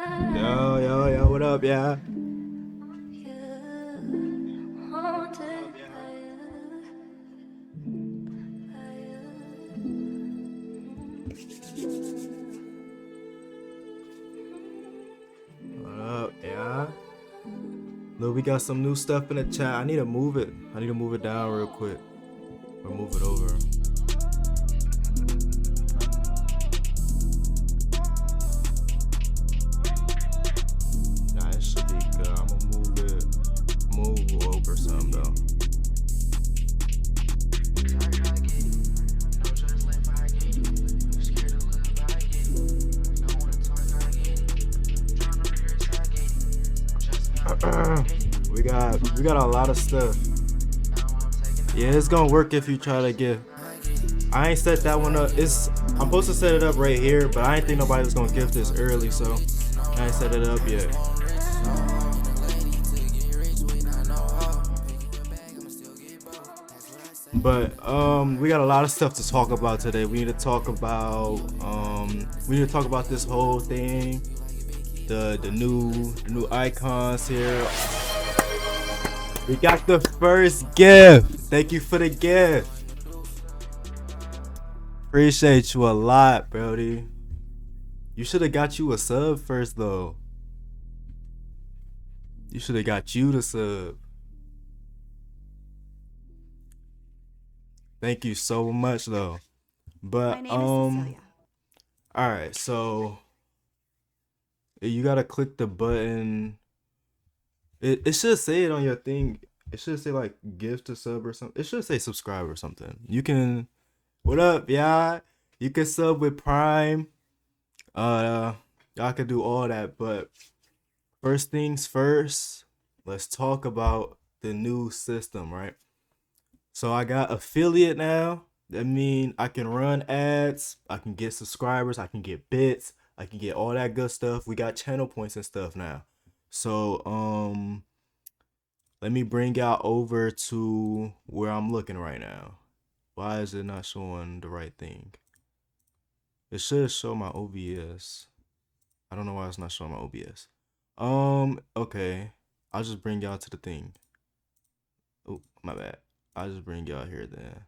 Yo, yo, yo, what up, yeah? What up, yeah? Look, we got some new stuff in the chat. I need to move it. I need to move it down real quick. Or move it over. Nah, it should be good. I'm gonna move over some though. we got a lot of stuff. Yeah, it's gonna work if you try to give. I ain't set that one up. I'm supposed to set it up right here, but I ain't think nobody was gonna gift this early, so I ain't set it up yet. But we got a lot of stuff to talk about today. We need to talk about this whole thing, the new icons here. We got the first gift. Thank you for the gift. Appreciate you a lot, Brody. You should have got you a sub first though. You should have got you the sub. Thank you so much though. But alright, so you gotta click the button. It should say it on your thing. It should say like gift a sub or something. It should say subscribe or something. You can, what up, yeah? You can sub with Prime. Y'all can do all that, but first things first, let's talk about the new system, right? So I got affiliate now. That means I can run ads, I can get subscribers, I can get bits, I can get all that good stuff. We got channel points and stuff now. So let me bring y'all over to where I'm looking right now. Why is it not showing the right thing? It should show my OBS. I don't know why it's not showing my OBS. Okay. I'll just bring y'all to the thing. Oh, my bad. I'll just bring y'all here then.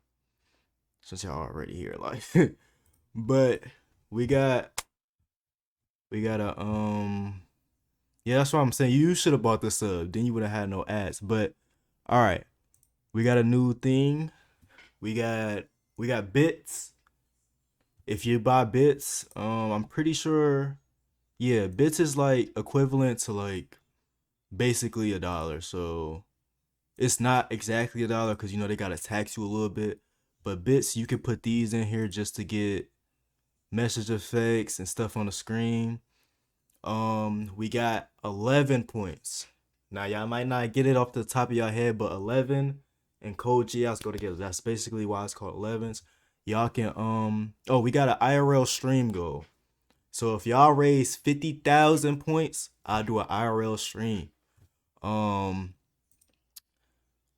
Since y'all already here, like. But we got a yeah, that's what I'm saying. You should have bought the sub. Then you would have had no ads. But all right, we got a new thing. We got bits. If you buy bits, I'm pretty sure. Yeah, bits is like equivalent to like basically $1. So it's not exactly $1 because you know they gotta tax you a little bit. But bits, you can put these in here just to get message effects and stuff on the screen. We got 11 points. Now y'all might not get it off the top of your head, but 11 and code GS go together. That's basically why it's called 11s. Y'all can oh, we got an IRL stream goal. So if y'all raise 50,000 points, I'll do an IRL stream.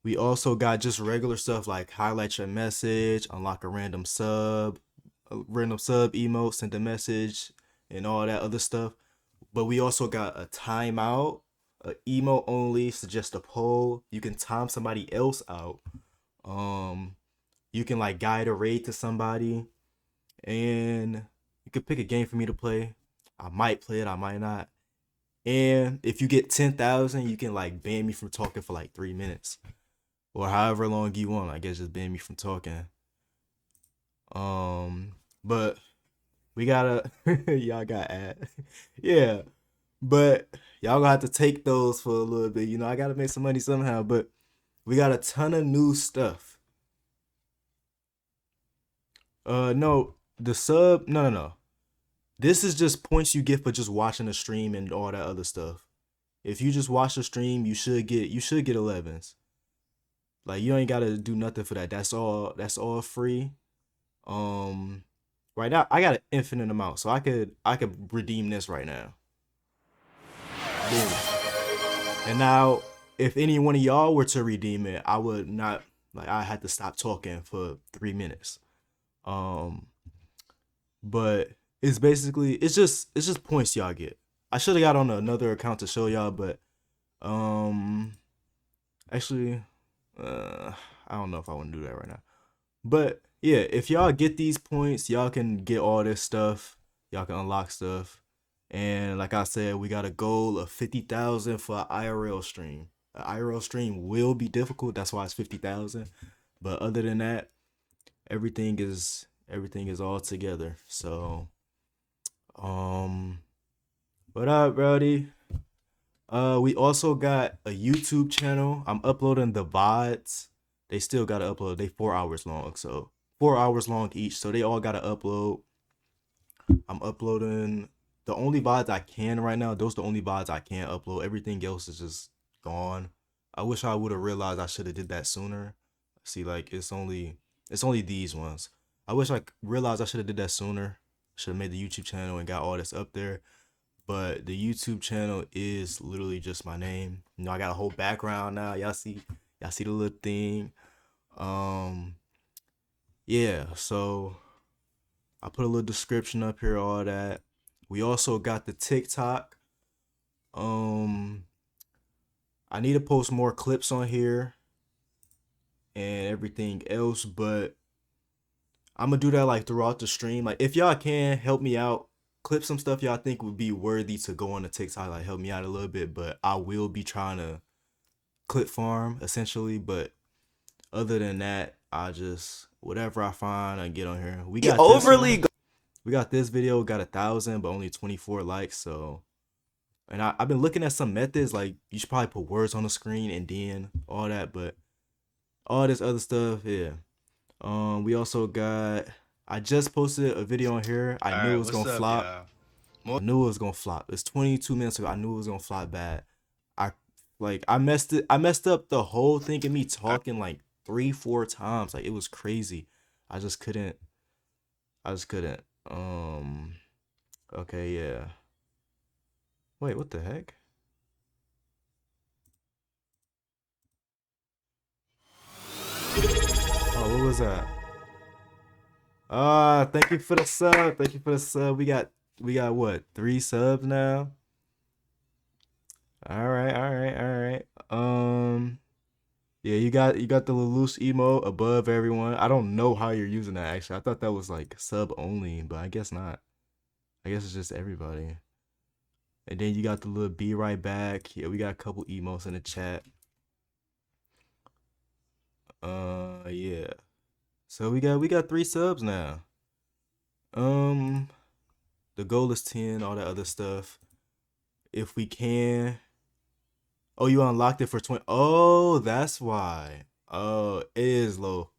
We also got just regular stuff like highlight your message, unlock a random sub emote, send a message, and all that other stuff. But we also got a timeout, a emote only, suggest a poll. You can time somebody else out. You can like guide a raid to somebody, and you can pick a game for me to play. I might play it, I might not. And if you get 10,000, you can like ban me from talking for like 3 minutes, or however long you want. I guess just ban me from talking. But we gotta y'all got ad. Yeah. But y'all gonna have to take those for a little bit. You know, I gotta make some money somehow. But we got a ton of new stuff. No, the sub, no. This is just points you get for just watching the stream and all that other stuff. If you just watch the stream, you should get 11s. Like you ain't gotta do nothing for that. That's all free. Right now I got an infinite amount, so I could redeem this right now. Boom. And now if any one of y'all were to redeem it, I would not, like, I had to stop talking for 3 minutes. But it's basically it's just points y'all get. I should have got on another account to show y'all, but um, actually, I don't know if I want to do that right now. But yeah, if y'all get these points, y'all can get all this stuff. Y'all can unlock stuff. And like I said, we got a goal of 50,000 for an IRL stream. An IRL stream will be difficult. That's why it's 50,000. But other than that, everything is all together. So, um, what up, Brody? We also got a YouTube channel. I'm uploading the VODs. They still gotta upload. They 4 hours long, so 4 hours long each. So they all gotta upload. I'm uploading the only VODs I can right now. Those are the only VODs I can upload. Everything else is just gone. I wish I would have realized I should have did that sooner. See, like it's only these ones. I wish I realized I should have did that sooner. Should have made the YouTube channel and got all this up there. But the YouTube channel is literally just my name. You know, I got a whole background now. Y'all see the little thing. Um, yeah, so I put a little description up here, all that. We also got the TikTok. Um, I need to post more clips on here and everything else, but I'm gonna do that like throughout the stream. Like if y'all can help me out, clip some stuff y'all think would be worthy to go on the TikTok, like help me out a little bit. But I will be trying to clip farm essentially. But other than that, I just whatever I find, I get on here. We got this video got 1,000, but only 24 likes. So, and I've been looking at some methods like you should probably put words on the screen and then all that, but all this other stuff, yeah. We also got. I just posted a video on here. I knew it was gonna flop. I knew it was gonna flop. It's 22 minutes ago. I knew it was gonna flop bad. I messed it. I messed up the whole thing and me talking like 3-4 times. Like it was crazy. I just couldn't. Okay, yeah. Wait, what the heck? Oh, what was that? Thank you for the sub. Thank you for the sub. We got what? 3 subs now? All right, all right, all right. Yeah, you got the loose emote above everyone. I don't know how you're using that actually. I thought that was like sub only, but I guess not. I guess it's just everybody. And then you got the little be right back. Yeah, we got a couple emotes in the chat. Yeah. So we got 3 subs now. The goal is 10, all that other stuff. If we can. Oh, you unlocked it for 20. Oh, that's why. Oh, it is low.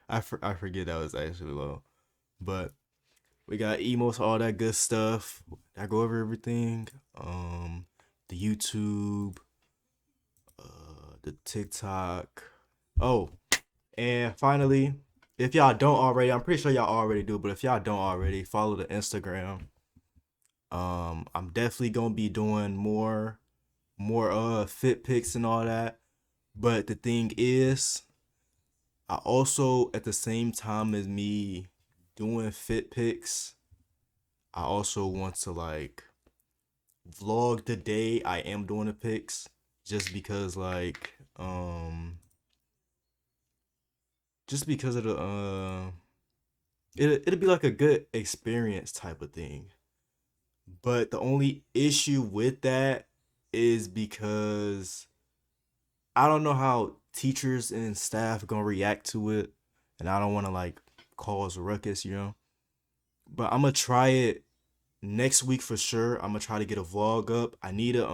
I forget that was actually low. But we got emotes, all that good stuff. I go over everything. The YouTube, the TikTok. Oh, and finally, if y'all don't already, I'm pretty sure y'all already do, but if y'all don't already, follow the Instagram. I'm definitely gonna be doing more fit pics and all that. But the thing is, I also at the same time as me doing fit pics, I also want to like vlog the day I am doing the pics just because like just because of the it'll be like a good experience type of thing. But the only issue with that is because I don't know how teachers and staff gonna react to it, and I don't want to like cause a ruckus, you know. But I'm gonna try it next week for sure. I'm gonna try to get a vlog up. I need a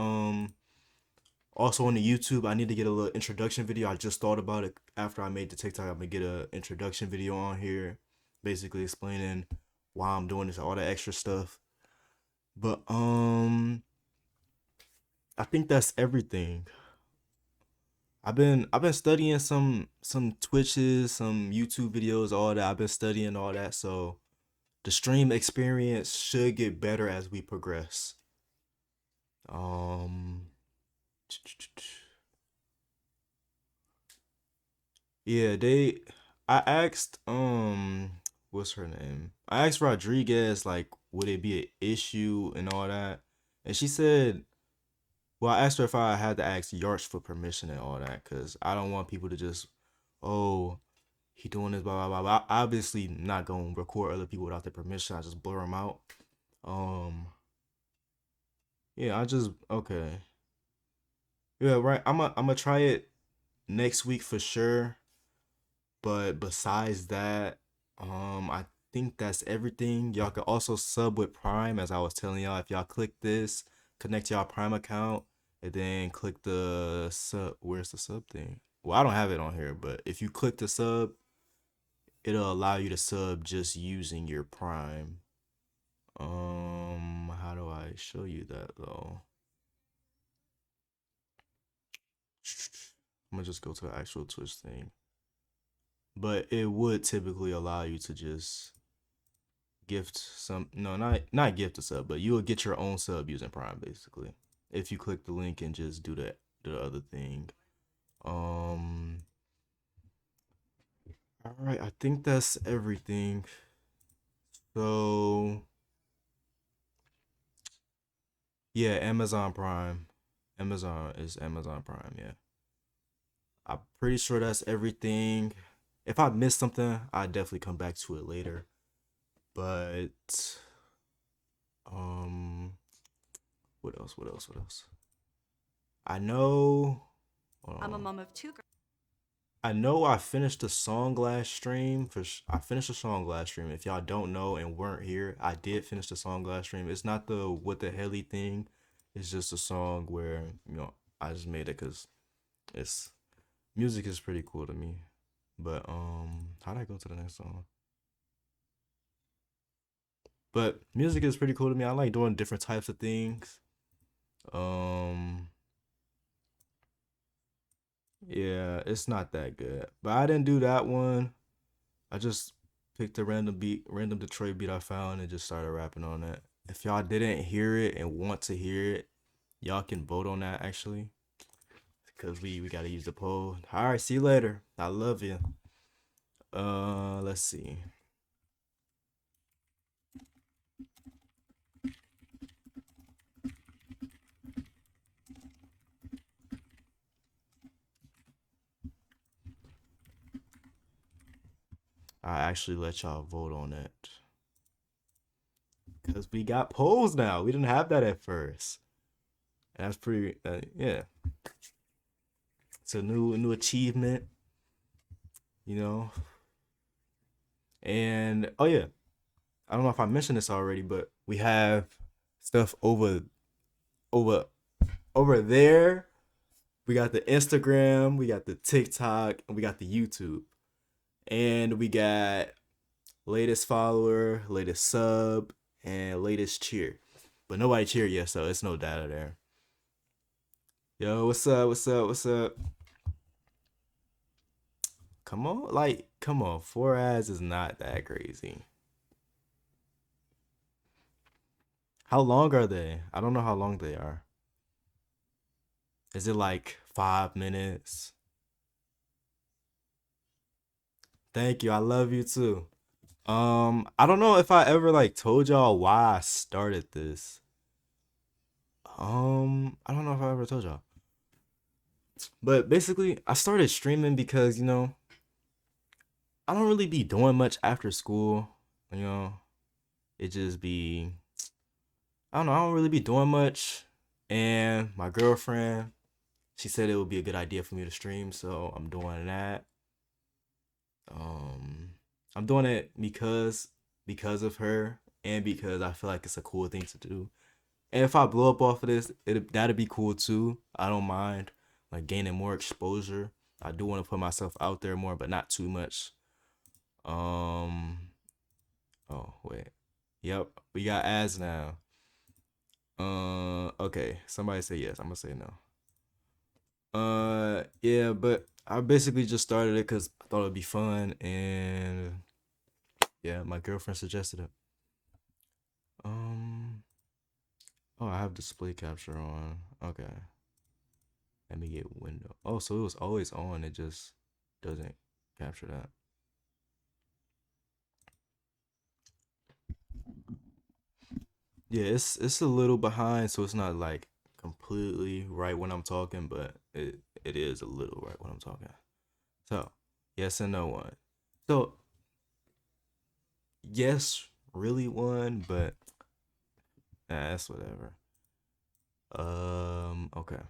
also on the YouTube. I need to get a little introduction video. I just thought about it after I made the TikTok. I'm gonna get a introduction video on here, basically explaining why I'm doing this, all that extra stuff. But I think that's everything. I've been studying some Twitches, some YouTube videos, all that. I've been studying all that, so the stream experience should get better as we progress. Um, yeah, I asked what's her name? I asked Rodriguez like would it be an issue and all that, And she said, well, I asked her if I had to ask Yarch for permission and all that, cause I don't want people to just, oh, he doing this, blah blah blah. I obviously not gonna record other people without their permission. I just blur them out. Um, yeah, I just okay. Yeah, right. I'm gonna try it next week for sure. But besides that, I think that's everything. Y'all can also sub with Prime, as I was telling y'all. If y'all click this, connect y'all Prime account, and then click the sub. Where's the sub thing? Well, I don't have it on here, but if you click the sub, it'll allow you to sub just using your Prime. How do I show you that though? I'm gonna just go to the actual Twitch thing. But it would typically allow you to just gift some, no, not gift a sub, but you will get your own sub using Prime basically. If you click the link and just do the other thing. Um all right, I think that's everything. So yeah, Amazon Prime. Amazon Prime, yeah. I'm pretty sure that's everything. If I missed something, I definitely come back to it later. But um what else? What else? What else? I know. I'm a mom of two girls. I know I finished the song last stream. I finished the song last stream. If y'all don't know and weren't here, I did finish the song last stream. It's not the what the helly thing. It's just a song where I just made it because it's music is pretty cool to me. But how did I go to the next song? But music is pretty cool to me. I like doing different types of things. Um, yeah, it's not that good. But I didn't do that one. I just picked a random beat, random Detroit beat I found and just started rapping on that. If y'all didn't hear it and want to hear it, y'all can vote on that actually. Cause we gotta use the poll. Alright, see you later. I love you. Let's see. I actually let y'all vote on it. Cause we got polls now. We didn't have that at first. And that's pretty yeah. It's a new achievement, you know. And oh yeah, I don't know if I mentioned this already, but we have stuff over over there. We got the Instagram, we got the TikTok, and we got the YouTube. And we got latest follower, latest sub, and latest cheer. But nobody cheered yet, so it's no data there. Yo, what's up? What's up? What's up? Come on, like, come on. 4 ads is not that crazy. How long are they? I don't know how long they are. Is it like 5 minutes? Thank you. I love you too. I don't know if I ever like told y'all why I started this. I don't know if I ever told y'all. But basically, I started streaming because, I don't really be doing much after school. You know, it just be, I don't know, I don't really be doing much. And my girlfriend, she said it would be a good idea for me to stream, so I'm doing that. Um, I'm doing it because of her and because I feel like it's a cool thing to do. And if I blow up off of this, that'd be cool too. I don't mind like gaining more exposure. I do want to put myself out there more, but not too much. Um. Oh wait. Yep. We got ads now. Okay. Somebody say yes. I'm gonna say no. Yeah, but I basically just started it because I thought it'd be fun, and yeah, my girlfriend suggested it. Um. Oh, I have display capture on. Okay. Let me get window. Oh, so it was always on. It just doesn't capture that. Yeah, it's a little behind, so it's not like completely right when I'm talking, but it is a little right when I'm talking. So, yes and no one. So, yes, really one, but that's whatever. Okay.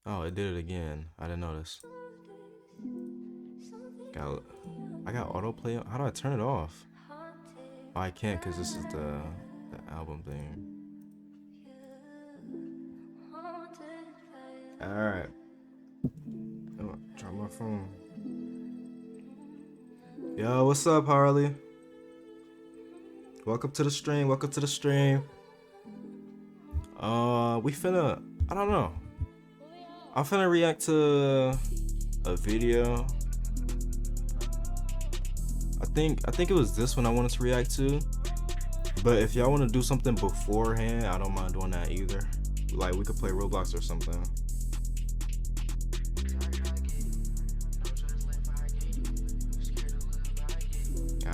Oh, it did it again. I didn't notice. Got, I got autoplay. How do I turn it off? Oh, I can't because this is the album thing. All right. Oh, try my phone. Yo, what's up, Harley? Welcome to the stream. Welcome to the stream. We finna. I don't know. I'm finna react to a video. I think it was this one I wanted to react to. But if y'all want to do something beforehand, I don't mind doing that either. Like we could play Roblox or something.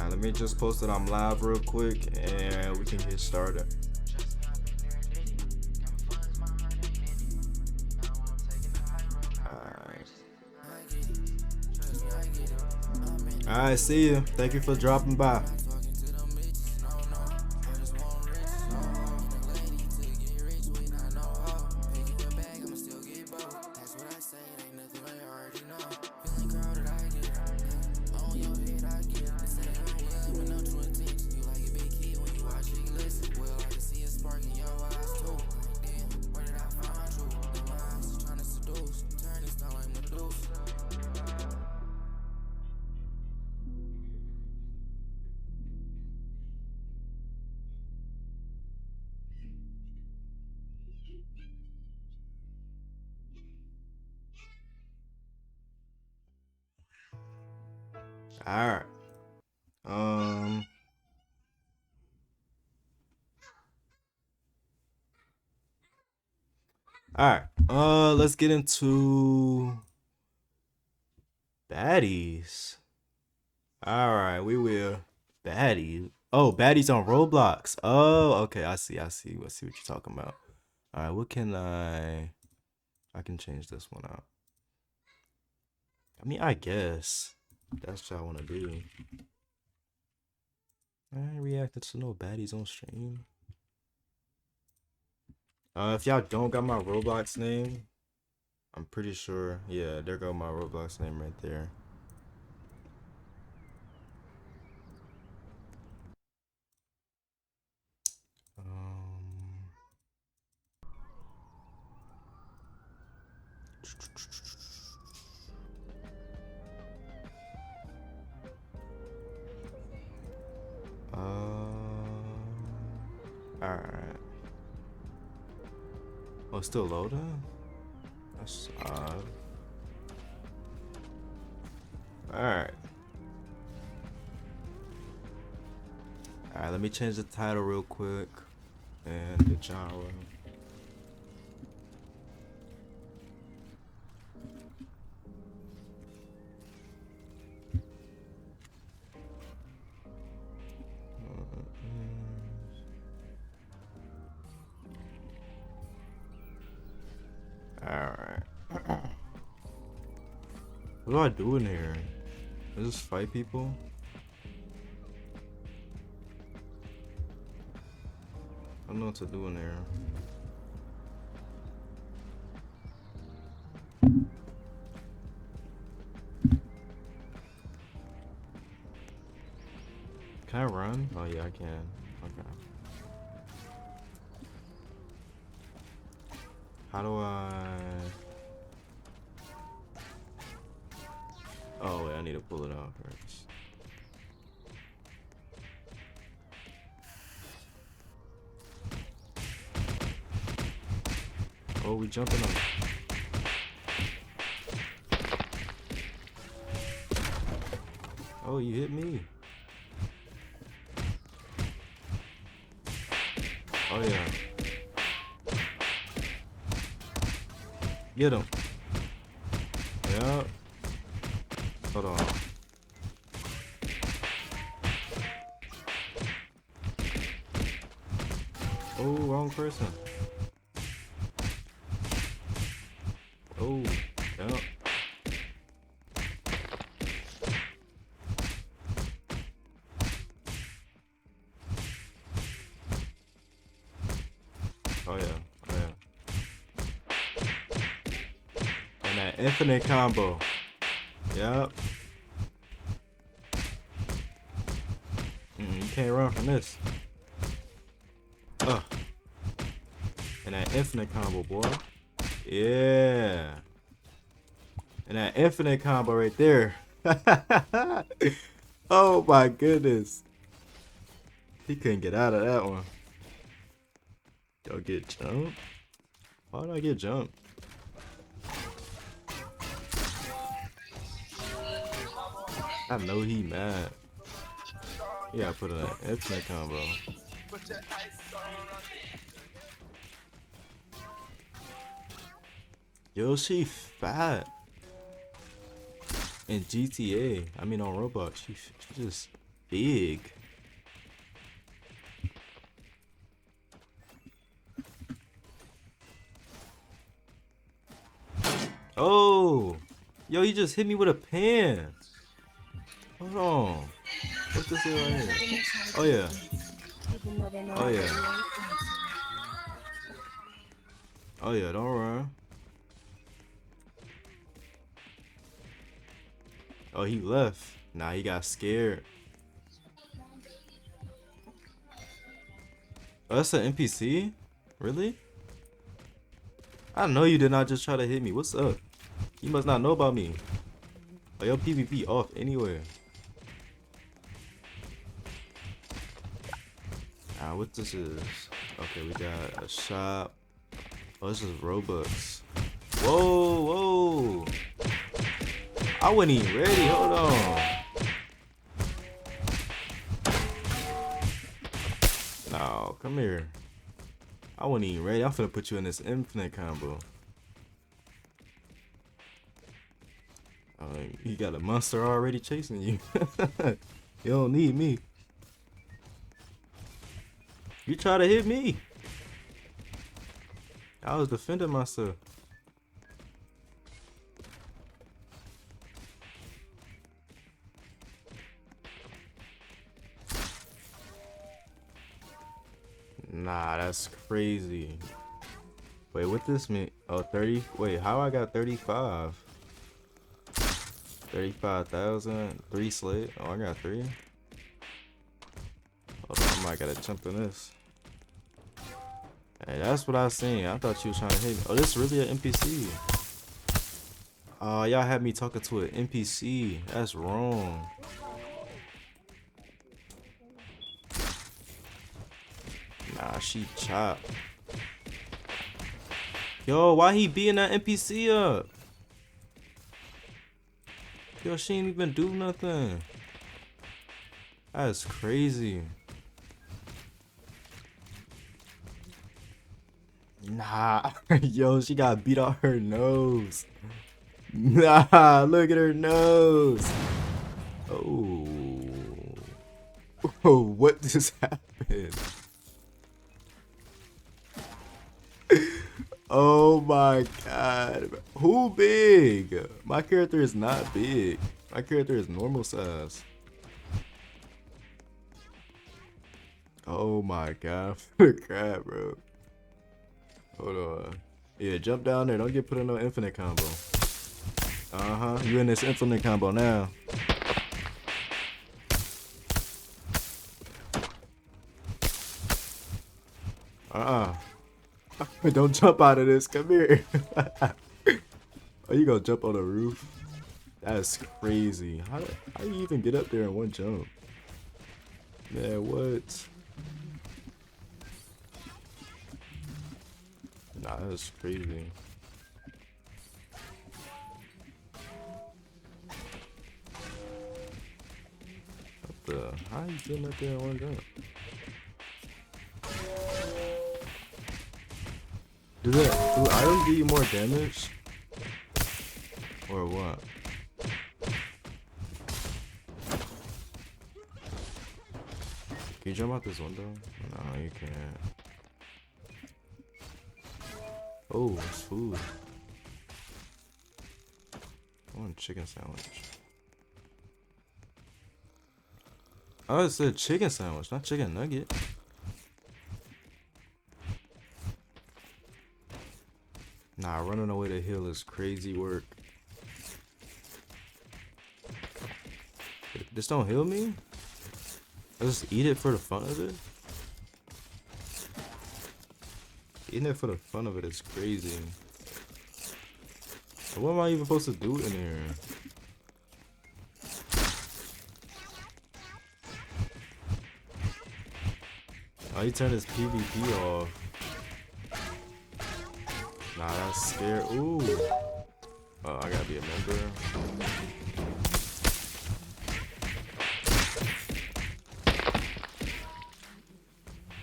Let me just post that I'm live real quick and we can get started. Alright, see you. Thank you for dropping by. Alright. Alright. Let's get into baddies. Alright, we will. Baddies. Oh, baddies on Roblox. Oh, okay. I see. Let's see what you're talking about. Alright, what can I can change this one out. I mean, I guess that's what I want to do. I ain't reacted to no baddies on stream. If y'all don't got my Roblox name, I'm pretty sure. Yeah, there go my Roblox name right there. Alright. Oh, it's still loading? That's odd. Alright. Alright, let me change the title real quick. And the genre. Alright. What do I do in here? I just fight people? I don't know what to do in there. Can I run? Oh yeah, I can. Okay. How do I... Oh wait, I need to pull it out first. Oh, we jumping on. Oh, you hit me. Oh yeah. Get him. Yep. Hold on. Oh, wrong person. Oh, no. Oh yeah, oh yeah. And that infinite combo. Yep. You can't run from this. And that infinite combo, boy. Yeah. And that infinite combo right there. Oh my goodness. He couldn't get out of that one. Y'all get jumped? Why did I get jumped? I know he mad. He gotta put in an infinite combo. Yo, she fat. In GTA, I mean on Roblox, she's just big. Oh, yo, he just hit me with a pan. Hold on. What's this here right here? Oh yeah. Oh yeah. Oh yeah, don't run. Oh, he left. Nah, he got scared. Oh, that's an NPC? Really? I know you did not just try to hit me. What's up? You must not know about me. Oh, your PvP off anywhere. Ah, what this is? Okay, we got a shop. Oh, this is Robux. Whoa, whoa. I wasn't even ready. Hold on. No, come here. I wasn't even ready. I'm finna put you in this infinite combo. You got a monster already chasing you. You don't need me. You try to hit me. I was defending myself. Nah, that's crazy. Wait, what this mean? Oh, 30? Wait, how I got 35? 35,000? 3 slate? Oh, I got 3. Hold on, I might gotta jump in this. Hey, that's what I seen. I thought you was trying to hit me. Oh, this is really an NPC. Oh, y'all had me talking to an NPC. That's wrong. Nah, she chopped. Yo, why he beating that NPC up? Yo, she ain't even do nothing. That's crazy. Nah, yo, she got beat out her nose. Nah, look at her nose. Oh. Oh, what just happened? Oh my god. Who big? My character is not big. My character is normal size. Oh my god. Crap, bro. Hold on. Yeah, jump down there. Don't get put in no infinite combo. Uh-huh. You in this infinite combo now. Don't jump out of this. Come here. Oh, you gonna jump on the roof? That's crazy. How you even get up there in one jump? Man, what? Nah, that's crazy. What the? How you getting up there in one jump? Do items do you more damage? Or what? Can you jump out this window? No, you can't. Oh, it's food. I want a chicken sandwich. Oh, it said chicken sandwich, not chicken nugget. Nah, running away the hill is crazy work. This don't heal me? I just eat it for the fun of it? Eating it for the fun of it is crazy. So what am I even supposed to do in here? Oh, he turned his PvP off. Nah, that's scary. Ooh. Oh, I gotta be a member.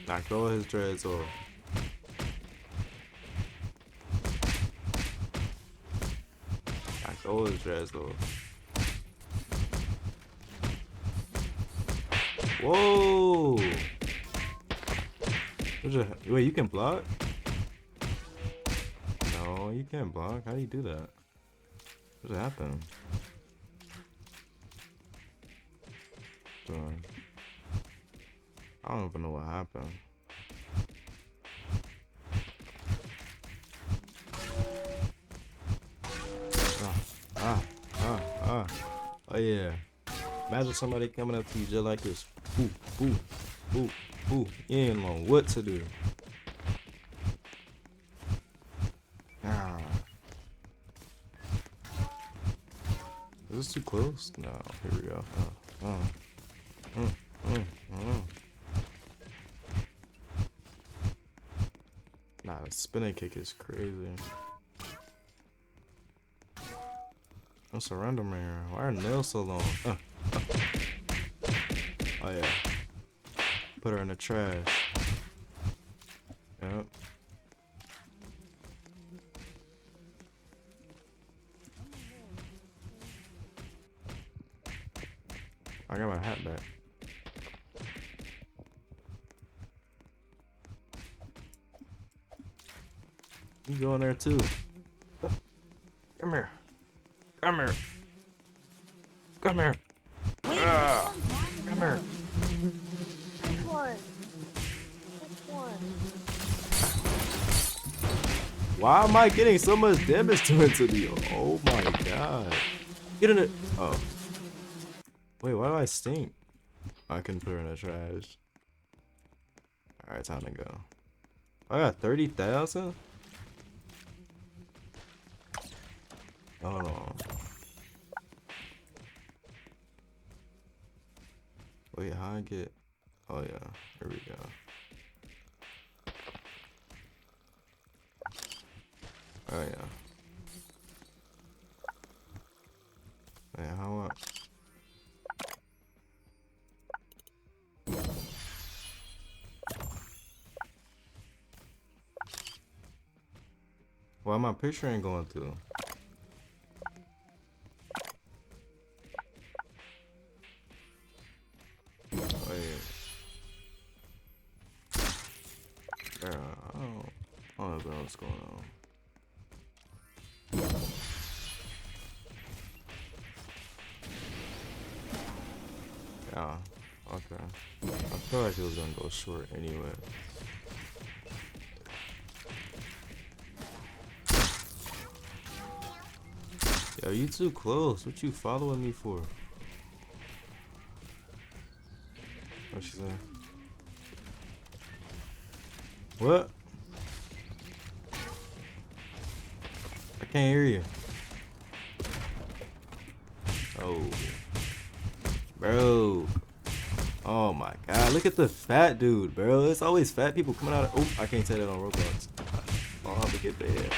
Knocked all his dreads off. Knocked all his dreads off. Whoa! Wait, you can block? No, you can't block. How do you do that? What happened? I don't even know what happened. Oh yeah. Imagine somebody coming up to you just like this. Boo, boo, boo, boo. You ain't know what to do. Ah. Is this too close? No, here we go. Nah, the spinning kick is crazy. No surrender man. Why are nails so long? Oh yeah. Put her in the trash. Yep. I got my hat back. You go in there too. Come here. Come here. Come here. Come here. Which one? Which one? Why am I getting so much damage to me? Oh my god. Get in it. Oh. Wait, why do I stink? I can put her in the trash. Alright, time to go. I got 30,000? Hold on. Wait, how I get... Oh yeah, here we go. Oh yeah. Wait, how why my picture ain't going through? Wait. Yeah, I don't know what's going on. Yeah, okay. I feel like it was gonna go short anyway. Yo, you too close. What you following me for? What she saying? What? I can't hear you. Oh. Bro. Oh my god. Look at the fat dude, bro. It's always fat people coming out of... Oh, I can't say that on Roblox. Oh, I'm gonna get bad.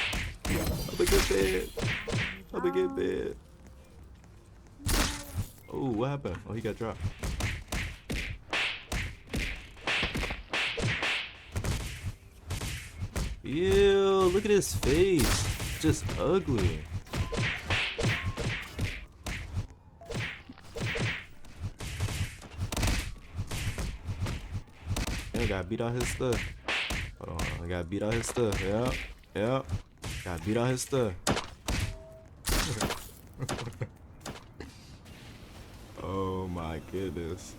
I'm gonna get bad. I'm gonna get bad. Oh, what happened? Oh, he got dropped. Ew, look at his face. Just ugly. Yeah, gotta beat out his stuff. Hold on, I gotta beat out his stuff. Yep. Yeah. Gotta beat out his stuff. Oh my goodness.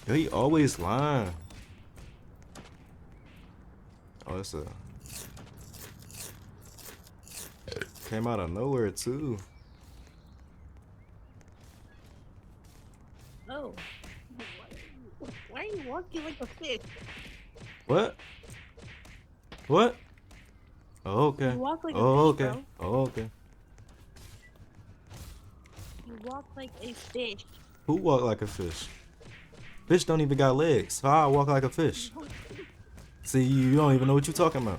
Yo, he always lying. Oh, it's a came out of nowhere too. Oh. Why are you walking like a fish? What? What? Oh, okay. You walk like a Oh, fish, okay. bro. Oh, okay. You walk like a fish. Who walk like a fish? Fish don't even got legs. How I walk like a fish? See, you don't even know what you talking about.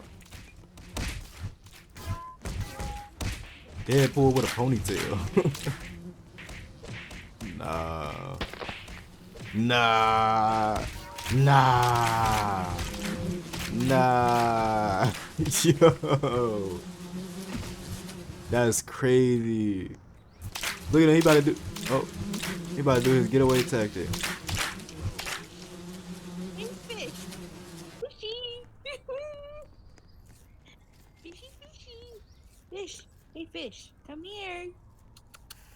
Deadpool with a ponytail. Nah. Nah. Nah. Nah. Yo. That's crazy. Look at him. He about to do. Oh. He about to do his getaway tactic. Hey, fish. Fishy. Fishy, fishy. Fish. Hey, fish. Come here.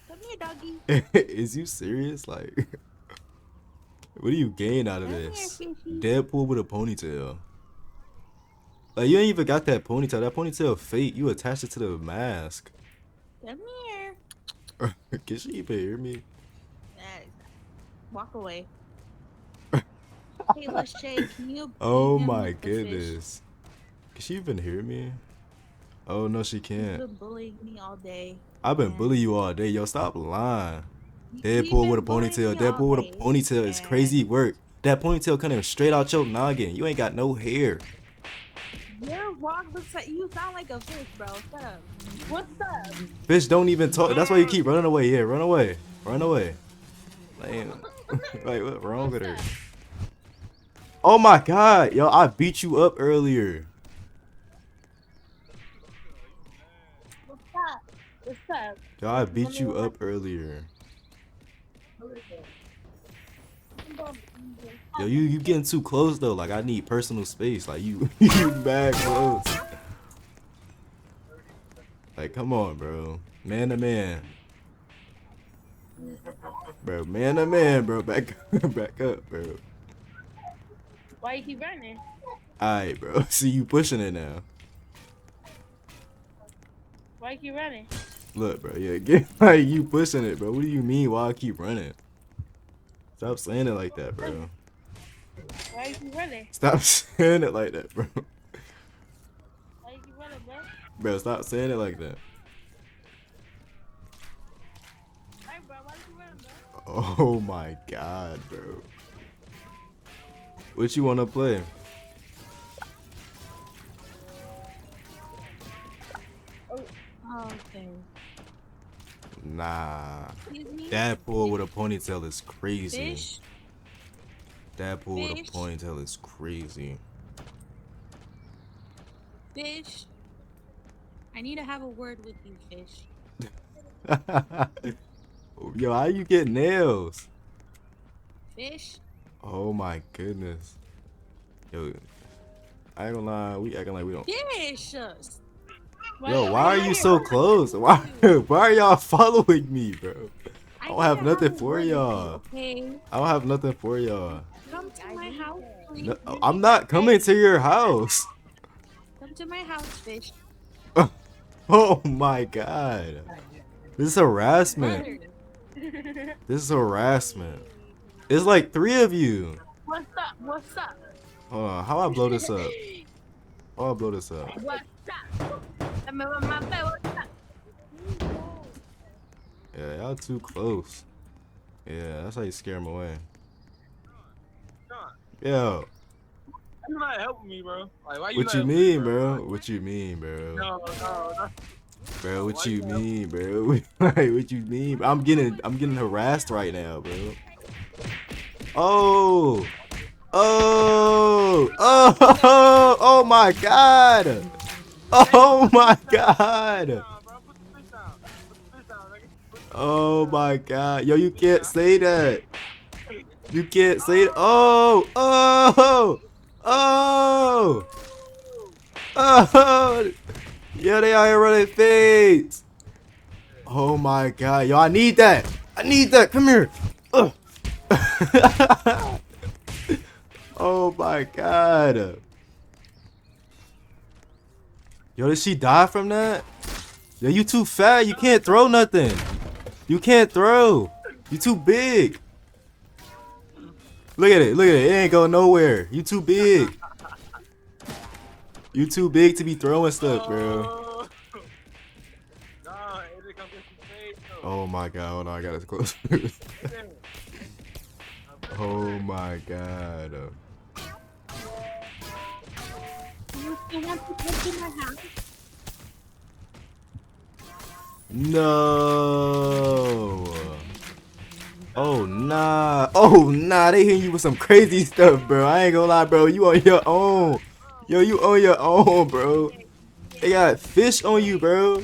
Come here, doggy. Is you serious? Like, what do you gain out of Come here, this? fishy. Deadpool with a ponytail. Like, you ain't even got that ponytail. That ponytail fake. You attached it to the mask. Come here. Can she even hear me? Walk away. Hey, Lachey, can you Oh beat him my with the fish? goodness. Can she even hear me? Oh no, she You've can't. been bullying me all day. I've been and bullying you all day. Yo, stop lying. you've Deadpool with a been bullying ponytail. me all Deadpool with a day, ponytail is crazy work. That ponytail coming straight out your noggin. You ain't got no hair. Your walk looks like you sound like a fish, bro. Shut up. What's up? Fish don't even talk. That's why you keep running away. Yeah, run away. Run away. Like, like what's wrong with her? Oh my god. Yo, I beat you up earlier. What's up? What's up? Yo, I beat you up earlier. Yo, you getting too close though. Like I need personal space. Like you you mad close. Like come on, bro. Man to man. Bro, man to man, bro. Back back up, bro. Why you keep running? Alright, bro. See you pushing it now. Why you keep running? Look, bro. Yeah, get like you pushing it, bro. What do you mean? Why I keep running? Stop saying it like that, bro. Why you keep running? Stop saying it like that, bro. Why you keep running, bro? Bro, stop saying it like that. Hey, bro, why you keep running, bro? Oh my god, bro. What you wanna play? Oh, okay. Nah. Excuse me? Deadpool with a ponytail is crazy. Fish? Deadpool with a Fish? ponytail is crazy. Fish? I need to have a word with you, fish. Yo, how you get nails? Fish? Oh my goodness. Yo, I ain't gonna lie, we acting like we don't. Fish! Yo, why are you so close? Why are y'all following me, bro? I don't have nothing for y'all. Okay. I don't have nothing for y'all. Come to my house, please. No, I'm not coming to your house. Come to my house, fish. Oh my god. This is harassment. This is harassment. It's like 3 of you. What's up? What's up? Hold on, how I blow this up? How I blow this up? What's up? What's up? Yeah, y'all too close. Yeah, that's how you scare them away. Yo, You're not helping me, bro. Like, why you what not you helping mean, me, bro? What you mean, bro? No. Bro, what why you you not mean, bro? Like, what you mean? I'm getting harassed right now, bro. Oh, oh my god! Oh my god! Nah, bro, put the fish down. Put the fish down, nigga. Put the fish Oh down. my god. Yo, you can't say that. You can't say that. Oh, Oh! Oh! Yo, they out here running fades. Oh my god. Yo, I need that. I need that. Come here. Ugh. Oh my god. Yo, did she die from that? Yo, you too fat. You can't throw nothing. You can't throw. You too big. Look at it. Look at it. It ain't going nowhere. You too big. You too big to be throwing stuff, bro. Oh. Nah, it didn't come get some fade, though. Oh my god. Hold on. I gotta close. Oh my god. You still want to come to my house? No. Oh nah. Oh nah. They hitting you with some crazy stuff, bro. I ain't gonna lie, bro. You on your own. Yo, you on your own, bro. They got fish on you, bro.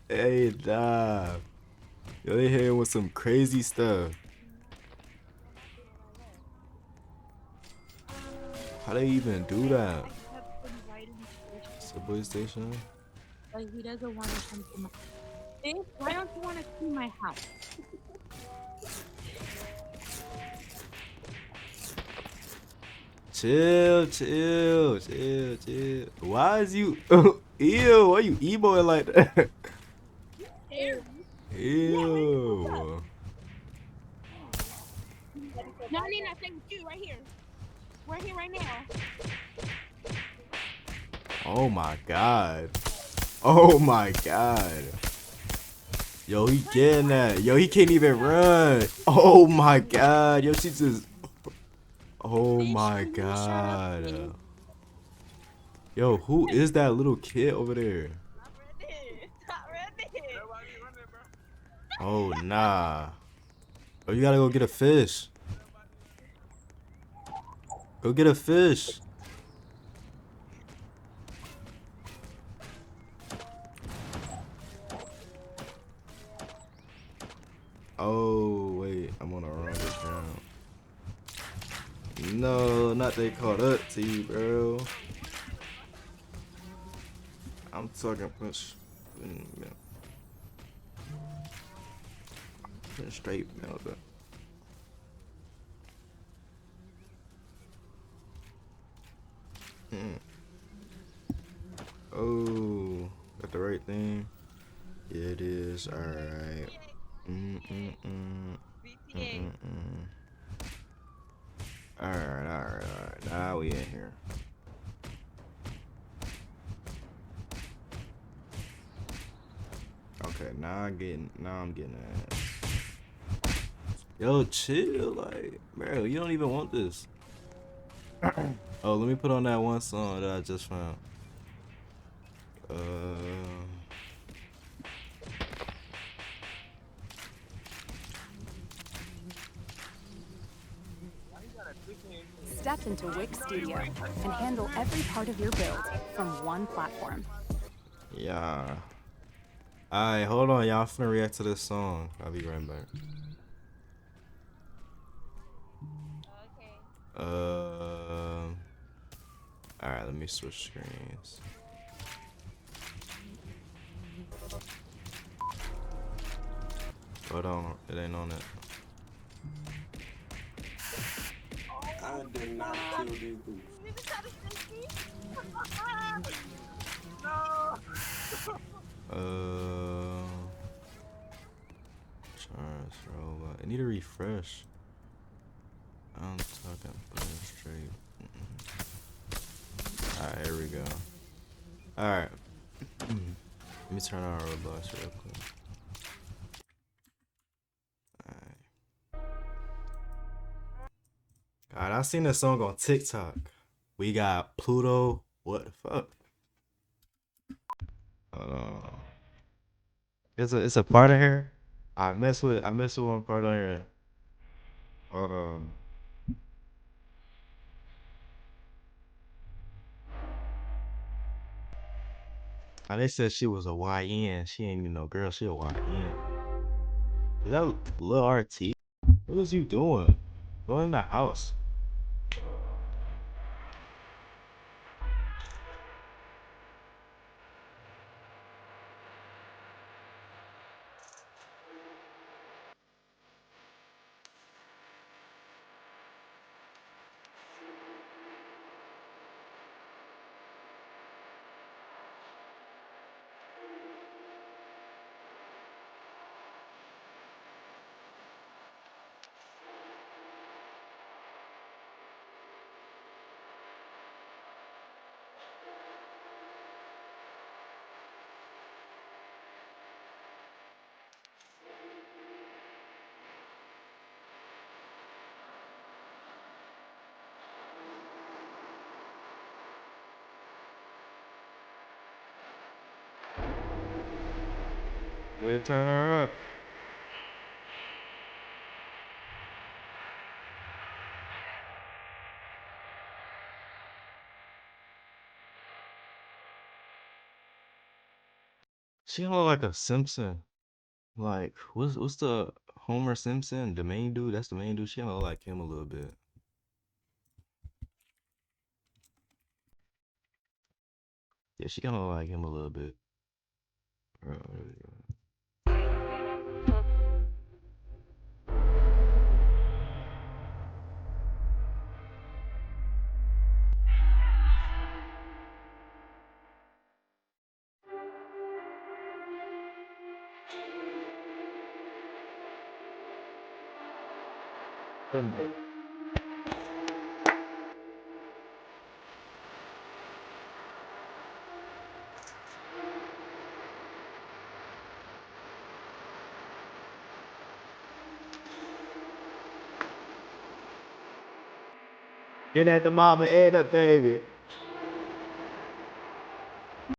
Hey, nah. Yo, they hitting with some crazy stuff. How they even do that? I kept inviting him to Subway station? but he doesn't want to come to my house. Why don't you want to see my house? Chill, chill, chill, chill. Why is you ew, why you emoing like that? Ew. No, I need not stay with you right here. We're here right now. Oh my god. Oh my god. Yo, he getting that. Yo, he can't even run. Oh my god. Yo, she just. Oh my god. Yo, who is that little kid over there? Oh nah. Oh, you gotta go get a fish. Go get a fish. Oh wait, I'm on the wrong account. No, not they caught up to you, bro. I'm talking push. Straight milk. Oh, got the right thing. Yeah, it is. All right. All right. Now we in here. Okay, now I'm getting that. Yo, chill, like, bro, you don't even want this. Oh, let me put on that one song that I just found. Step into Wix Studio and handle every part of your build from one platform. Yeah. Alright, hold on, y'all. I'm finna react to this song. I'll be right back. Alright, let me switch screens. Hold on, it ain't on it. I did not kill these boots. Charles robot. I need to refresh. I'm talking straight. Alright, here we go. Alright. Let me turn on ROBLOX real quick. Alright, I seen this song on TikTok. We got Pluto. What the fuck? It's a part in here. I mess with one part on here. They said she was a YN. She ain't even no girl. She a YN. Is that Lil RT? What was you doing? Go in the house. We'll turn her up. She don't look like a Simpson. Like, what's the Homer Simpson? The main dude? That's the main dude. She don't look like him a little bit. Yeah, she kind of look like him a little bit. Get at the mama and the baby.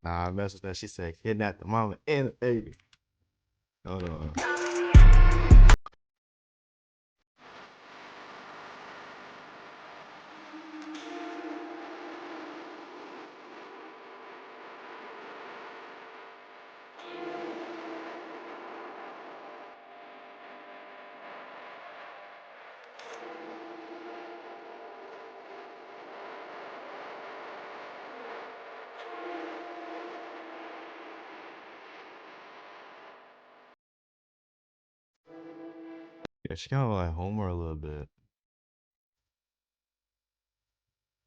Nah, I messed with that. She said, kidnap the mama and the baby. Hold on. Yeah, she kind of like Homer a little bit.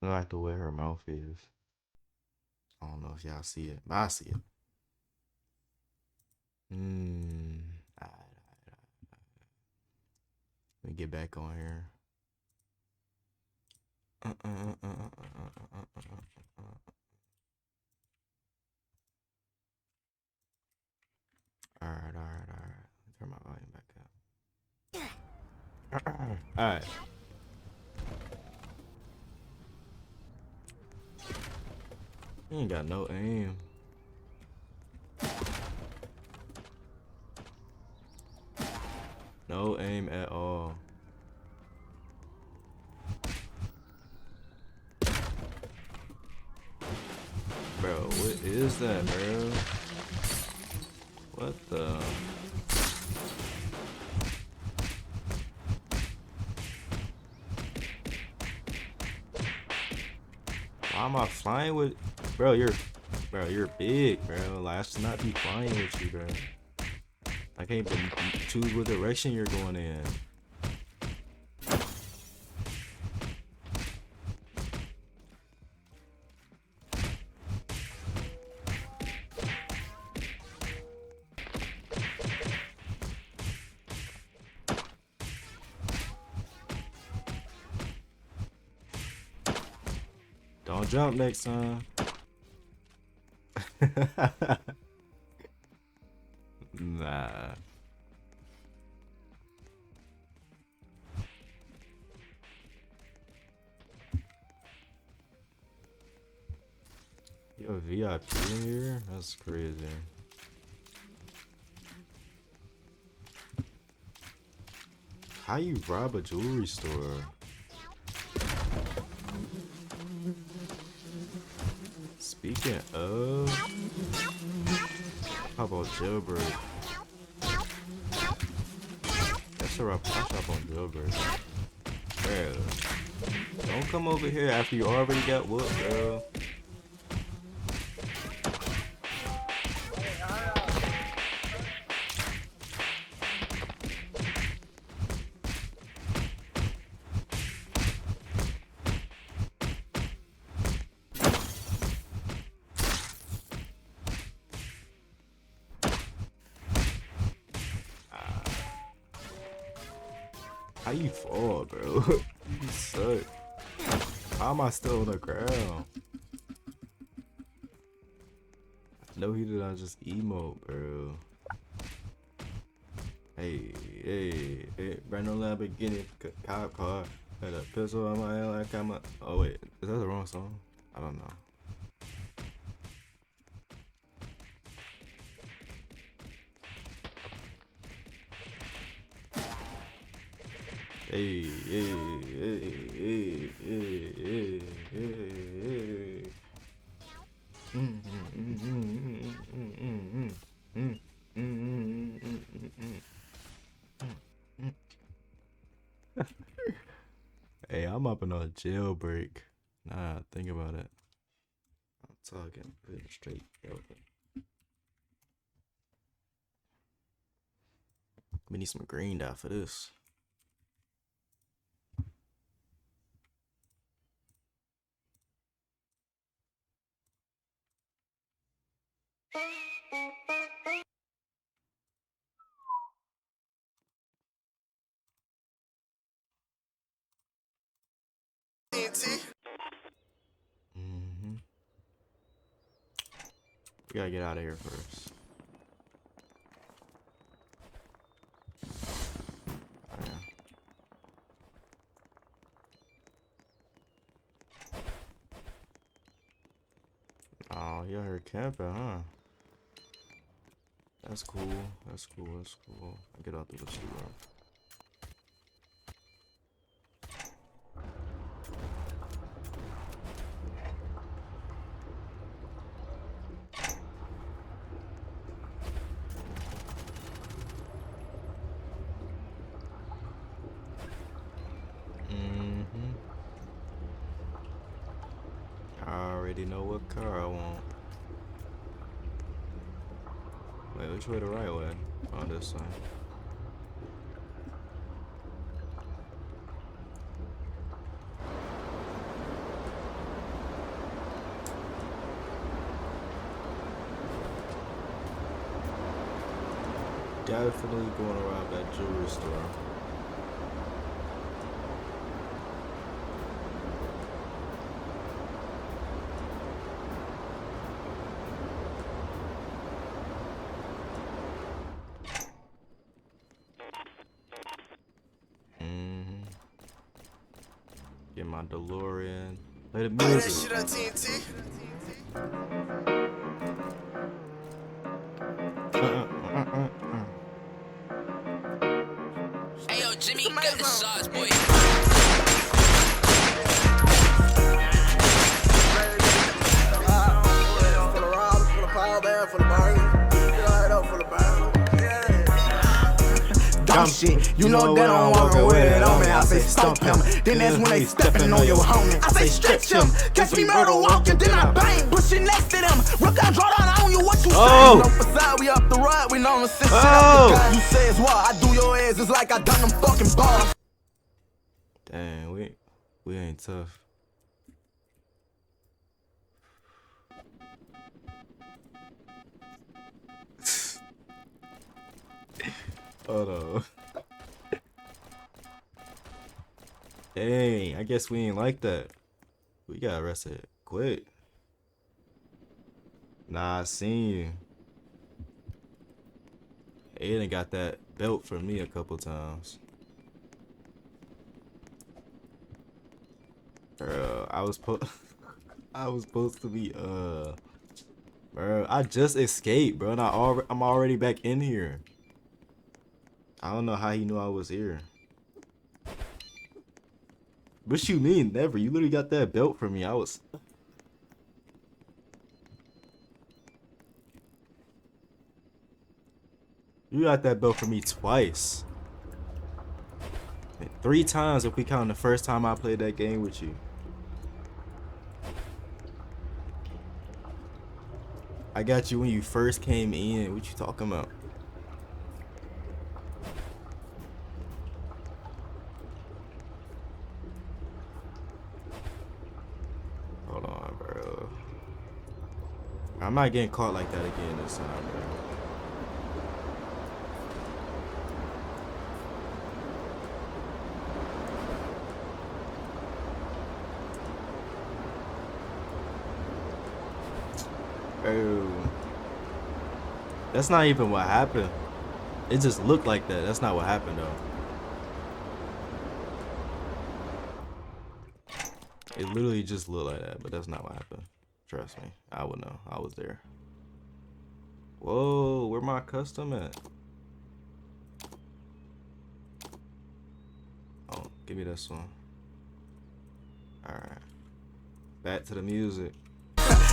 I like the way her mouth is. I don't know if y'all see it, but I see it. Let me get back on here. All right. Turn my volume back up. All right. He ain't got no aim. No aim at all. Bro, what is that, bro? What the? Why am I flying with? Bro, you're big, bro. Like, I should not be flying with you, bro. I can't even choose what direction you're going in. Don't jump next time. Nah. Yo, VIP in here? That's crazy. How you rob a jewelry store? Speaking of, how about jailbreak? That should I shop on Jailbird. Bro, don't come over here after you already got whooped, bro. How you fall, bro? You suck. How am I still on the ground? No, he did not just emote, bro. Hey, brand new Lamborghini cop car. Had a pistol on my head like I'm a. Oh wait, is that the wrong song? I don't know. Hey. Hey, I'm up in a jailbreak. Nah, think about it. I'm talking, put it straight. We need some green dot for this. We gotta get out of here first. Oh, yeah. Oh, you out here camping, huh? That's cool. That's cool. That's cool. I get out through the street. I already know what car I want. Wait, which way the right way? On this side. Definitely going to rob that jewelry store. Get my DeLorean. Play the music. Hey yo, Jimmy, got the sauce, boy. For the robbers, for the power band, for the burger. Right up for the barrel. Dumb shit, you know that I'm walking with it on me. I say stomp him, then that's when they stepping on your homie. I say stretch him, catch me murder walking, then I bang, pushing next to them. Rook down, draw down on you, what you say? No facade, we up the ride, we know the shit up the guy. You say it's what I do your ass, it's like I done them fucking balls. Dang, we ain't tough. Hold on. Dang, I guess we ain't like that. We got arrested quick. Nah, I seen you. Aiden got that belt from me a couple times. Bro, I was supposed to be bro, I just escaped, bro, and I'm already back in here. I don't know how he knew I was here. What you mean, never? You literally got that belt from me. You got that belt from me twice. 3 times if we count the first time I played that game with you. I got you when you first came in. What you talking about? Hold on, bro. I'm not getting caught like that again this time, bro. Oh, that's not even what happened. It just looked like that. That's not what happened though. It literally just looked like that, but that's not what happened. Trust me, I would know. I was there. Whoa, where my custom at? Oh, give me this one. All right, back to the music.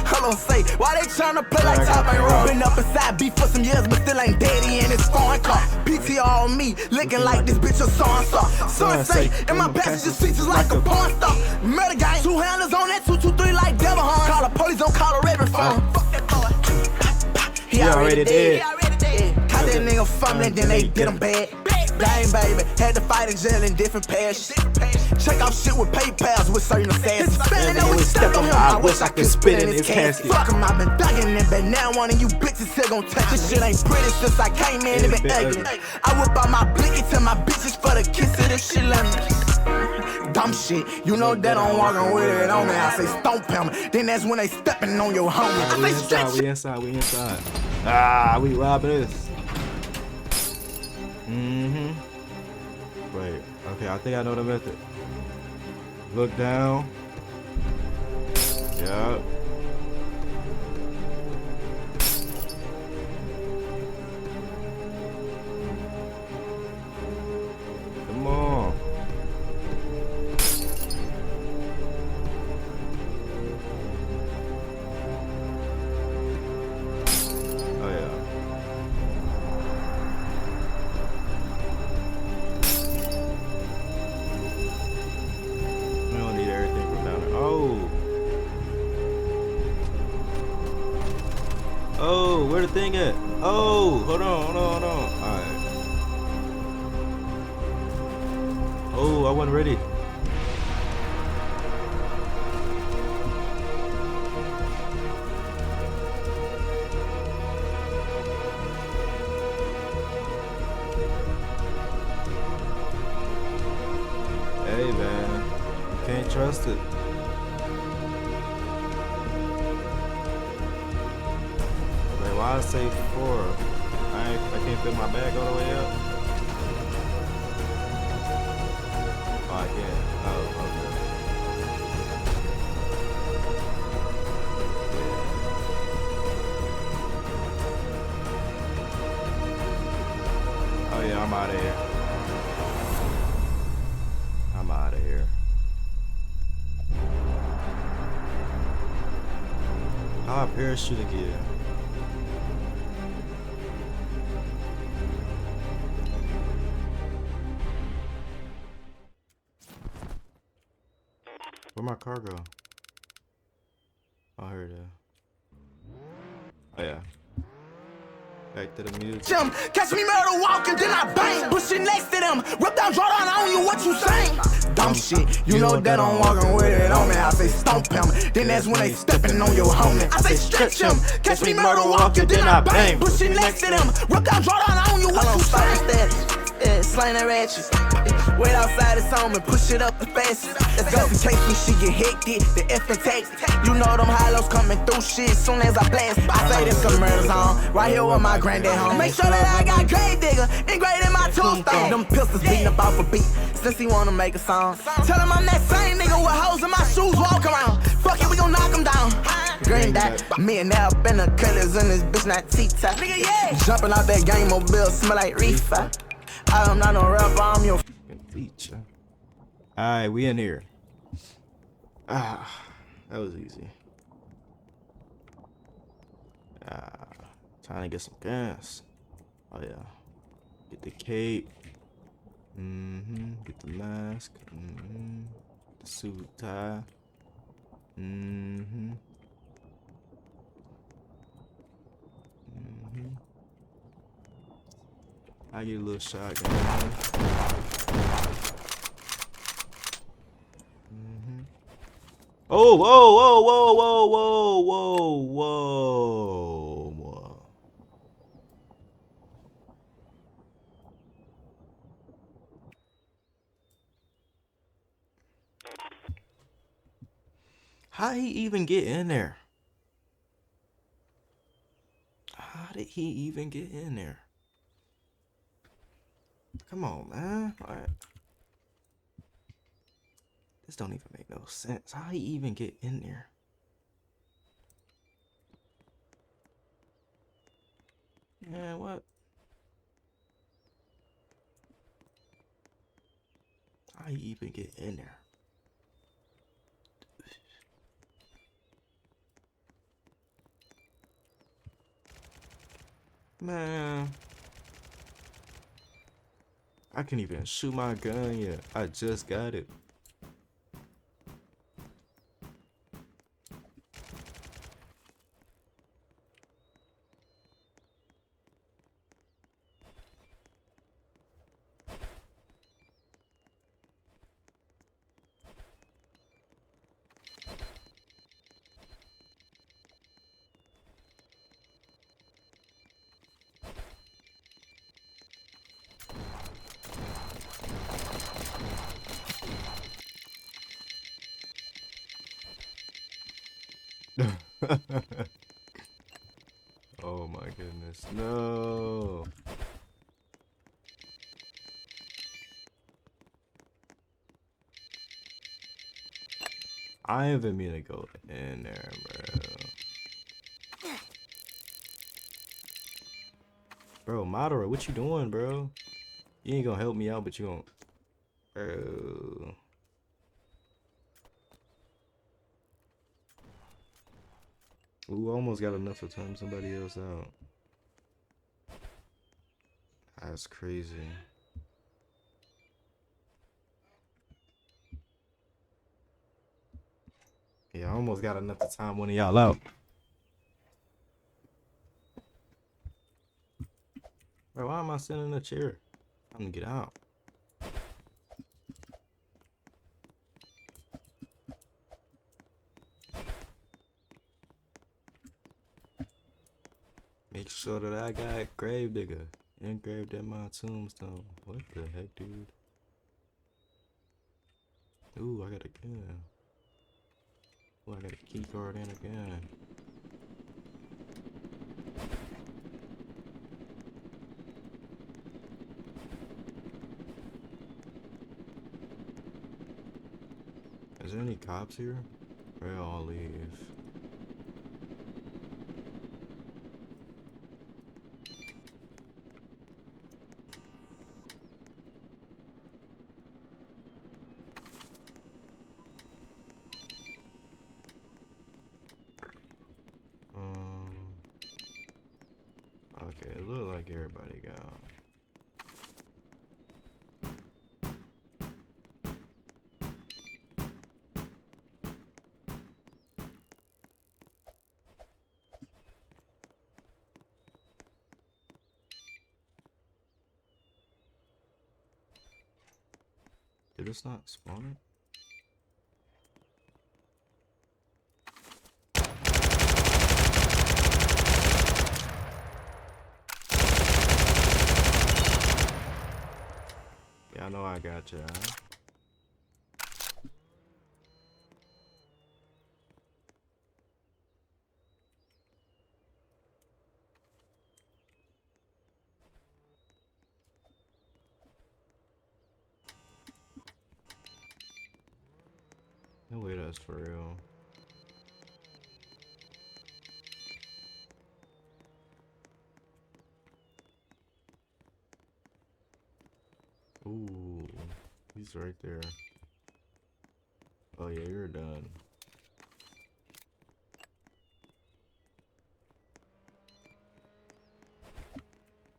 Hold on, say, why they tryna play like top ain't wrong? Been up inside beef for some years, but still ain't daddy in his foreign car. PTR on me, looking like this bitch a so-and-so. So say, in my passenger seats is like a porn star. Murder gang, 2 handlers on that 223 like devil horn. Call the police, don't call a reverend phone. Fuck that boy. He already dead. Caught that nigga fumbling, then they did him bad. Dang, baby, had to fight in jail in different passions. Check out shit with PayPals with certain assassins. And then we step on him, I wish I could spit in his casket. Fuck him, I been thugging it, but now one of you bitches still gon' touch this shit. Ain't pretty since I came in, it been ugly. I whip out my blicky to my bitches for the kiss of this shit. Let me dumb shit, you know that I'm walking with it on me. I say stomp him, then that's when they stepping on your homie. We inside, we inside, we inside. Ah, we robbing this. Wait, okay, I think I know the method. Look down. Yup. Come on. Oh yeah. We don't need everything from down there. Oh. Oh, where the thing at? Oh, hold on, hold on, hold on. Alright. Oh, I wasn't ready. Hey man, you can't trust it. Wait, why I say 4? I can't fit my bag all the way up. Oh, I can't. Oh, okay. Oh yeah, I'm out of here. I'm out of here. How I parachute again? Where my car go? Oh, here it is. Oh yeah. Back to the music. Catch me murder walking, then I bang. Pushing next to them. Rip down, draw down on you, what you saying? Dumb shit, you know that I'm walking with it on me. I say stomp him, then that's when they stepping on your homie. I say stretch him, catch me murder walking, then I bang. Pushing next to them. Rip down, draw down on you, what you saying? Yeah, slang that ratchet. Wait outside it's home and push it up the fastest. Let's go. Just in case when she get hectic, the F and text. You know them hollows coming through shit soon as I blast. I say this some murder zone, right here with my granddad home. Make sure that I got grave digger engraved in my tombstone. Them pistols beating up off a beat, since he wanna make a song. Tell him I'm that same nigga with hoes in my shoes, walk around. Fuck it, we gon' knock him down. Green dot, me and now up in the colors in this bitch not T-top. Nigga, yeah. Jumping out that game mobile, smell like reefer. I'm not no rapper, I'm your feature. Alright, we in here. Ah, that was easy. Trying to get some gas. Oh yeah. Get the cape. Get the mask. The suit tie. I get a little shotgun. Oh, whoa, whoa, whoa, whoa, whoa, whoa, whoa. How he even get in there? How did he even get in there? Come on, man. All right. This don't even make no sense. How he even get in there? Man, what? How he even get in there? Man. I can't even shoot my gun yet. I just got it. Oh my goodness. No. I haven't mean to go in there, bro. Bro, Madara, what you doing, bro? You ain't gonna help me out, but you gonna... Bro. Ooh, almost got enough to time somebody else out. That's crazy. Yeah, I almost got enough to time one of y'all out. Bro, why am I sitting in a chair? I'm gonna get out. Make sure that I got Gravedigger engraved at my tombstone. What the heck, dude? Ooh, I got a gun. Ooh, I got a key card and a gun. Is there any cops here? Or I'll leave. Okay, it look like everybody gone. Did this not spawn it? Yeah, I know I got you. Huh? No way, that's for real. Ooh, he's right there. Oh yeah, you're done.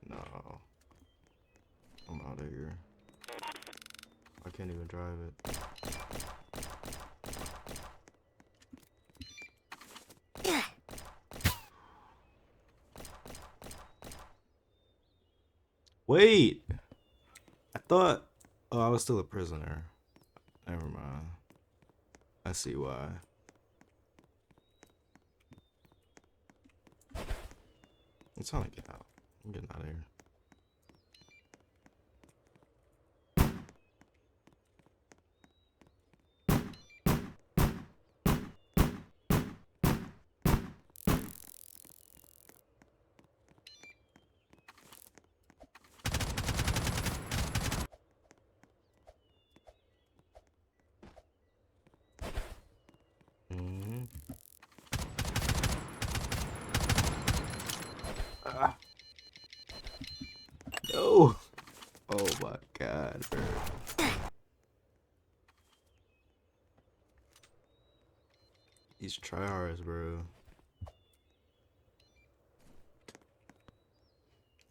No, I'm out of here. can't even drive it. Wait! I thought... Oh, I was still a prisoner. Never mind. I see why. I'm trying to get out. I'm getting out of here. No. Oh my god, bro. These tryhards, bro.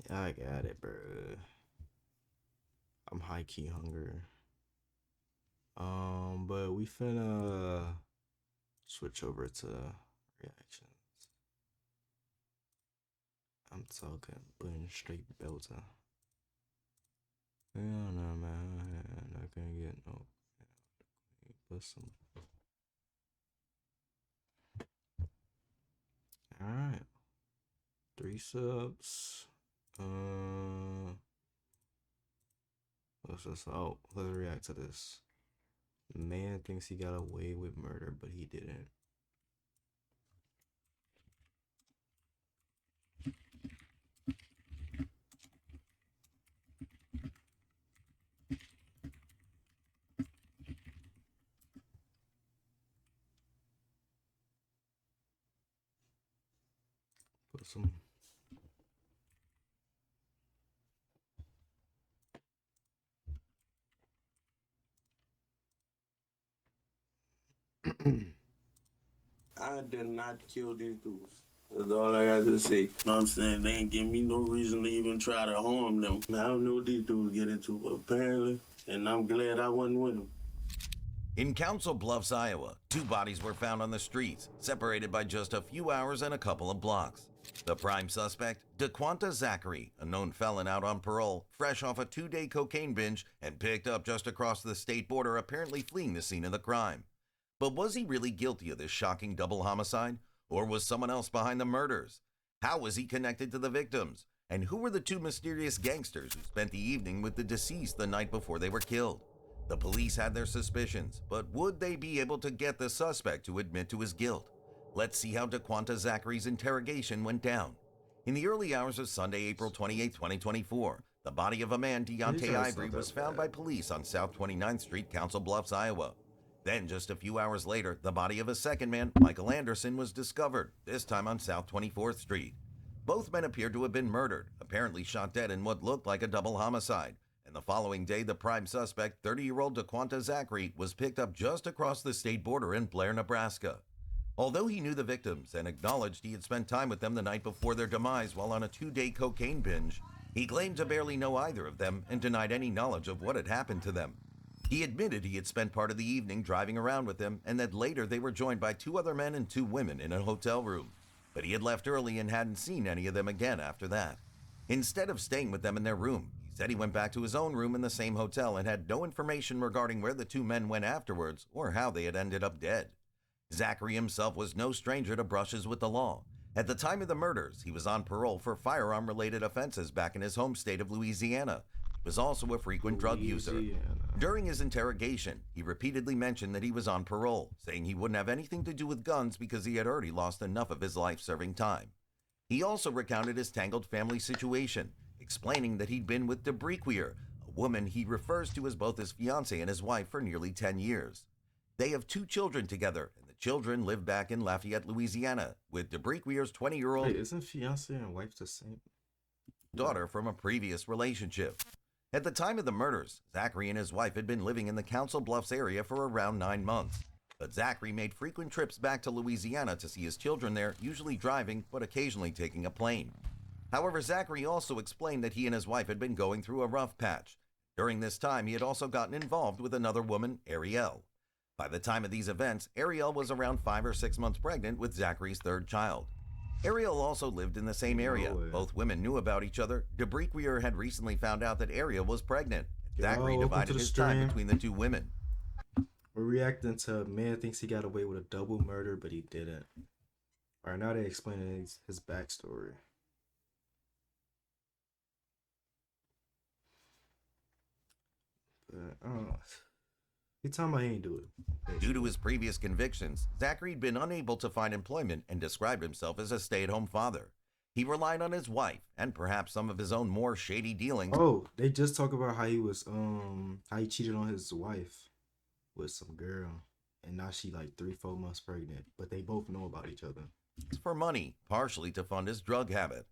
Yeah, I got it, bro. I'm high key hungry. But we finna switch over to reactions. I'm talking putting straight belter. Hell no, man. I can't get no. Put some. Alright. 3 subs. Let's react to this. Man thinks he got away with murder, but he didn't. Put some. I did not kill these dudes. That's all I got to say. You know what I'm saying? They ain't give me no reason to even try to harm them. I don't know what these dudes get into, apparently, and I'm glad I wasn't with them. In Council Bluffs, Iowa, 2 bodies were found on the streets, separated by just a few hours and a couple of blocks. The prime suspect, DeQuanta Zachary, a known felon out on parole, fresh off a 2-day cocaine binge and picked up just across the state border, apparently fleeing the scene of the crime. But was he really guilty of this shocking double homicide? Or was someone else behind the murders? How was he connected to the victims? And who were the 2 mysterious gangsters who spent the evening with the deceased the night before they were killed? The police had their suspicions, but would they be able to get the suspect to admit to his guilt? Let's see how DeQuanta Zachary's interrogation went down. In the early hours of Sunday, April 28, 2024, the body of a man, Deontay Ivory, was found by police on South 29th Street, Council Bluffs, Iowa. Then, just a few hours later, the body of a second man, Michael Anderson, was discovered, this time on South 24th Street. Both men appeared to have been murdered, apparently shot dead in what looked like a double homicide. And the following day, the prime suspect, 30-year-old DeQuanta Zachary, was picked up just across the state border in Blair, Nebraska. Although he knew the victims and acknowledged he had spent time with them the night before their demise while on a 2-day cocaine binge, he claimed to barely know either of them and denied any knowledge of what had happened to them. He admitted he had spent part of the evening driving around with them and that later they were joined by 2 other men and 2 women in a hotel room. But he had left early and hadn't seen any of them again after that. Instead of staying with them in their room, he said he went back to his own room in the same hotel and had no information regarding where the 2 men went afterwards or how they had ended up dead. Zachary himself was no stranger to brushes with the law. At the time of the murders, he was on parole for firearm-related offenses back in his home state of Louisiana. He was also a frequent drug user. During his interrogation, he repeatedly mentioned that he was on parole, saying he wouldn't have anything to do with guns because he had already lost enough of his life serving time. He also recounted his tangled family situation, explaining that he'd been with Debriquier, a woman he refers to as both his fiancée and his wife, for nearly 10 years. They have 2 children together, and the children live back in Lafayette, Louisiana, with Debriquier's 20-year-old isn't fiancé and wife the same daughter from a previous relationship. At the time of the murders, Zachary and his wife had been living in the Council Bluffs area for around 9 months. But Zachary made frequent trips back to Louisiana to see his children there, usually driving, but occasionally taking a plane. However, Zachary also explained that he and his wife had been going through a rough patch. During this time, he had also gotten involved with another woman, Ariel. By the time of these events, Ariel was around 5 or 6 months pregnant with Zachary's third child. Ariel also lived in the same area. Both women knew about each other. Debriquier had recently found out that Ariel was pregnant. Zachary divided his time between the two women. We're reacting to a man thinks he got away with a double murder, but he didn't. Alright, now they explaining his backstory. But, he talking about he ain't do it. Due to his previous convictions, Zachary had been unable to find employment and described himself as a stay-at-home father. He relied on his wife and perhaps some of his own more shady dealings. Oh, they just talk about how he was how he cheated on his wife with some girl, and now she like 3-4 months pregnant, but they both know about each other. For money, partially to fund his drug habit.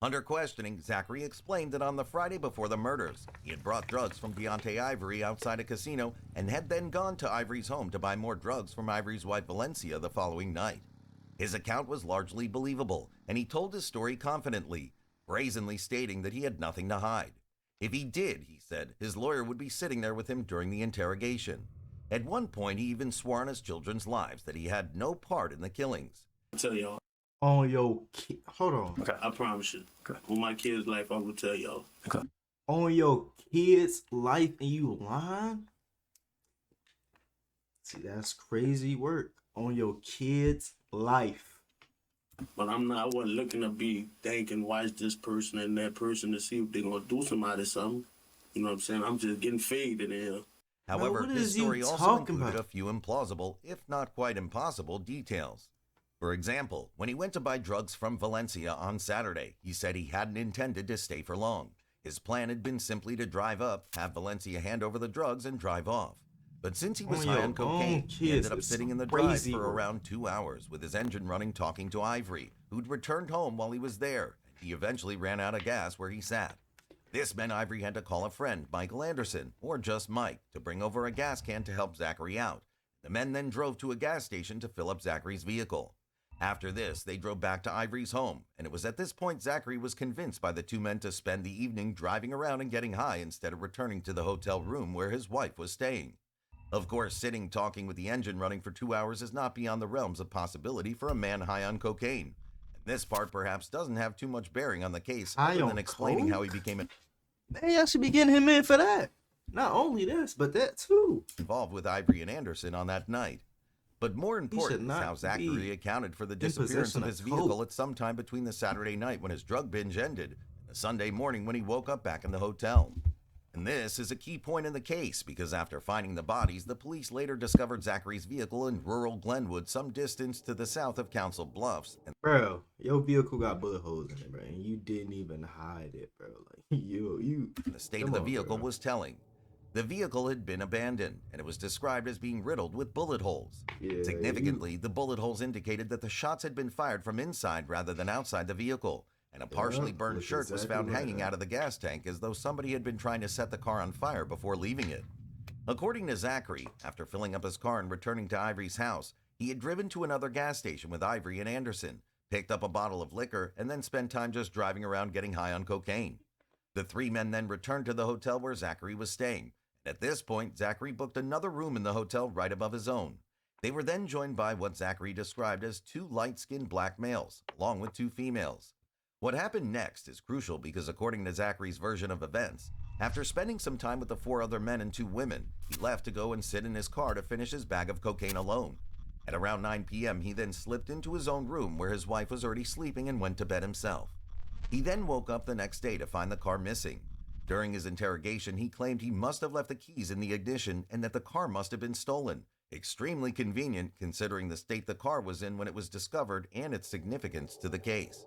Under questioning, Zachary explained that on the Friday before the murders, he had brought drugs from Deontay Ivory outside a casino and had then gone to Ivory's home to buy more drugs from Ivory's wife Valencia the following night. His account was largely believable, and he told his story confidently, brazenly stating that he had nothing to hide. If he did, he said, his lawyer would be sitting there with him during the interrogation. At one point, he even swore on his children's lives that he had no part in the killings. I'll tell y'all. On your hold on. Okay. I promise you. Okay. On my kid's life, I will tell y'all. Okay. On your kid's life and you lying? See, that's crazy work. On your kid's life. But I wasn't looking to be thinking, watch this person and that person to see if they're going to do somebody something. You know what I'm saying? I'm just getting faded in here. However, his story also included a few implausible, if not quite impossible, details. For example, when he went to buy drugs from Valencia on Saturday, he said he hadn't intended to stay for long. His plan had been simply to drive up, have Valencia hand over the drugs, and drive off. But since he was high on cocaine, he ended up sitting in the drive for around 2 hours with his engine running talking to Ivory, who'd returned home while he was there, and he eventually ran out of gas where he sat. This meant Ivory had to call a friend, Michael Anderson, or just Mike, to bring over a gas can to help Zachary out. The men then drove to a gas station to fill up Zachary's vehicle. After this, they drove back to Ivory's home, and it was at this point Zachary was convinced by the two men to spend the evening driving around and getting high instead of returning to the hotel room where his wife was staying. Of course, sitting talking with the engine running for 2 hours is not beyond the realms of possibility for a man high on cocaine. This part perhaps doesn't have too much bearing on the case other than explaining how he became They actually be getting him in for that. Not only this, but that too. Involved with Ivory and Anderson on that night. But more important is how Zachary accounted for the disappearance of his vehicle at some time between the Saturday night when his drug binge ended and the Sunday morning when he woke up back in the hotel. And this is a key point in the case because after finding the bodies, the police later discovered Zachary's vehicle in rural Glenwood, some distance to the south of Council Bluffs. Bro, your vehicle got bullet holes in it, bro, and you didn't even hide it, bro. Like you. The state of the vehicle was telling. The vehicle had been abandoned, and it was described as being riddled with bullet holes. Significantly, the bullet holes indicated that the shots had been fired from inside rather than outside the vehicle. And a partially burned shirt was found hanging out of the gas tank as though somebody had been trying to set the car on fire before leaving it. According to Zachary, after filling up his car and returning to Ivory's house, he had driven to another gas station with Ivory and Anderson, picked up a bottle of liquor, and then spent time just driving around getting high on cocaine. The three men then returned to the hotel where Zachary was staying. At this point, Zachary booked another room in the hotel right above his own. They were then joined by what Zachary described as 2 light-skinned black males, along with 2 females. What happened next is crucial because according to Zachary's version of events, after spending some time with the 4 other men and 2 women, he left to go and sit in his car to finish his bag of cocaine alone. At around 9 p.m., he then slipped into his own room where his wife was already sleeping and went to bed himself. He then woke up the next day to find the car missing. During his interrogation, he claimed he must have left the keys in the ignition and that the car must have been stolen. Extremely convenient considering the state the car was in when it was discovered and its significance to the case.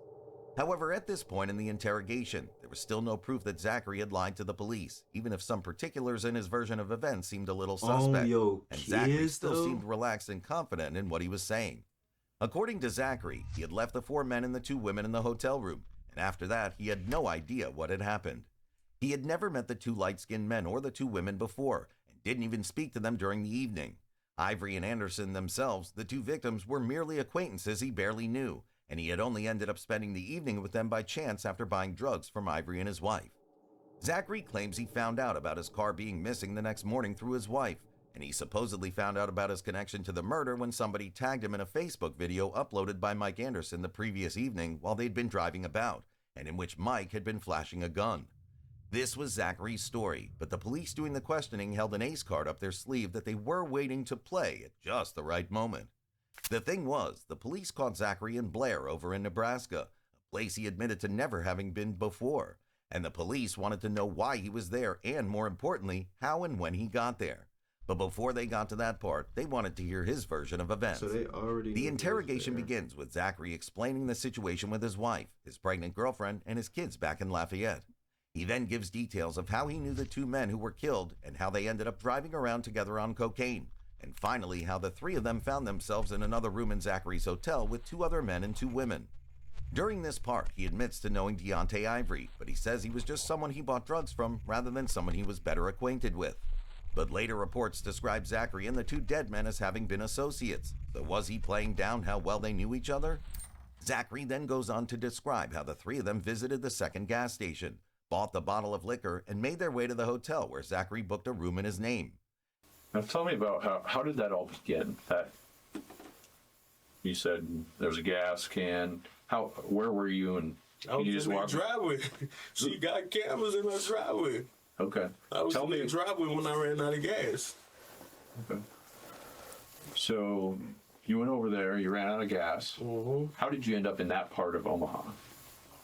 However, at this point in the interrogation, there was still no proof that Zachary had lied to the police, even if some particulars in his version of events seemed a little suspect, and Zachary still seemed relaxed and confident in what he was saying. According to Zachary, he had left the 4 men and the 2 women in the hotel room, and after that, he had no idea what had happened. He had never met the 2 light-skinned men or the 2 women before, and didn't even speak to them during the evening. Ivory and Anderson themselves, the 2 victims, were merely acquaintances he barely knew, and he had only ended up spending the evening with them by chance after buying drugs from Ivory and his wife. Zachary claims he found out about his car being missing the next morning through his wife, and he supposedly found out about his connection to the murder when somebody tagged him in a Facebook video uploaded by Mike Anderson the previous evening while they'd been driving about, and in which Mike had been flashing a gun. This was Zachary's story, but the police doing the questioning held an ace card up their sleeve that they were waiting to play at just the right moment. The thing was, the police caught Zachary in Blair over in Nebraska, a place he admitted to never having been before, and the police wanted to know why he was there and, more importantly, how and when he got there. But before they got to that part, they wanted to hear his version of events. So they already. The interrogation begins with Zachary explaining the situation with his wife, his pregnant girlfriend, and his kids back in Lafayette. He then gives details of how he knew the two men who were killed and how they ended up driving around together on cocaine, and finally how the three of them found themselves in another room in Zachary's hotel with two other men and two women. During this part, he admits to knowing Deontay Ivory, but he says he was just someone he bought drugs from rather than someone he was better acquainted with. But later reports describe Zachary and the two dead men as having been associates. So was he playing down how well they knew each other? Zachary then goes on to describe how the three of them visited the second gas station, bought the bottle of liquor, and made their way to the hotel where Zachary booked a room in his name. Now tell me about how did that all begin? That you said there was a gas can. Where were you? And I was you just in the walk. driveway. She got cameras in her driveway. Okay. I was Tell in me. the driveway when I ran out of gas. Okay. So you went over there. You ran out of gas. Mm-hmm. How did you end up in that part of Omaha?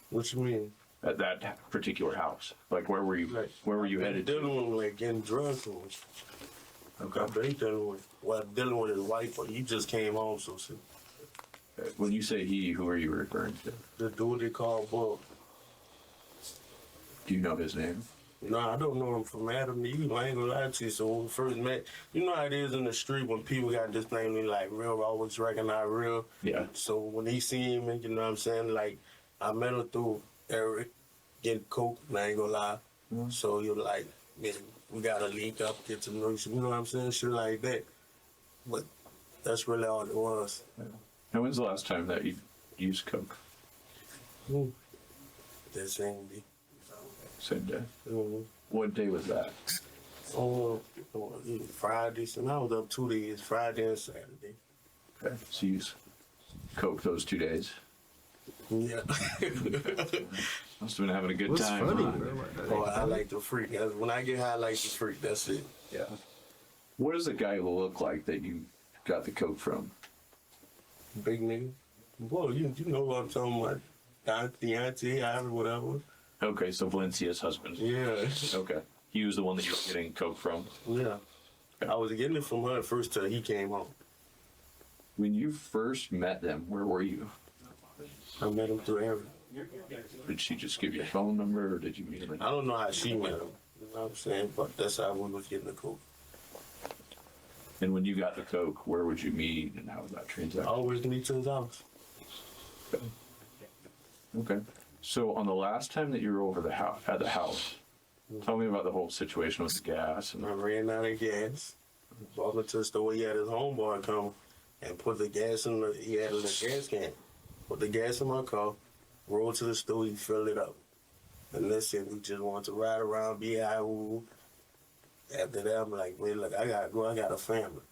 What you mean? At that particular house? Like where were you? Like, Where were you headed to? Dealing with like getting drugs from him. Okay. I've been dealing with his wife, but he just came home, so see. When you say he, who are you referring to? The dude they call Bull. Do you know his name? No, I don't know him from Adam to you. I ain't gonna lie to you. So when we first met, you know how it is in the street when people got this thing, they like real, always recognize real. Yeah. So when he seen me, you know what I'm saying? Like, I met him through Eric, getting coke, I ain't gonna lie. Mm-hmm. So you're like, man, we gotta link up, get to know you know what I'm saying? Shit like that. But that's really all it was. Yeah. Now, when's the last time that you used coke? That same day. Same day. Mm-hmm. What day was that? Oh, Friday, and I was up 2 days, Friday and Saturday. Okay. So you used coke those 2 days. Yeah. Must have been having a good What's time. funny, huh? bro? Oh, I like to freak. When I get high, I like to freak. That's it. Yeah. What does the guy look like that you got the coke from? Big nigga. Boy, you know what I'm talking about. Deontay, Ivory, whatever. Okay, so Valencia's husband. Yeah. Okay. He was the one that you were getting coke from. Yeah. I was getting it from her first till he came home. When you first met them, where were you? I met him through Eric. Did she just give you a phone number, or did you meet him? I don't know how she met him. You know what I'm saying? But that's how we was getting the coke. And when you got the coke, where would you meet, and how was that I transaction? always meet to his house. Okay. So on the last time that you were over at the house, tell me about the whole situation with the gas. I And ran out of gas. Walked into the store, he had his homeboy come and put the gas in he had a gas can. Put the gas in my car, rolled to the store, he filled it up. And listen, we just wanted to ride around, be high. After that, I'm like, man, look, I gotta go, I got a family.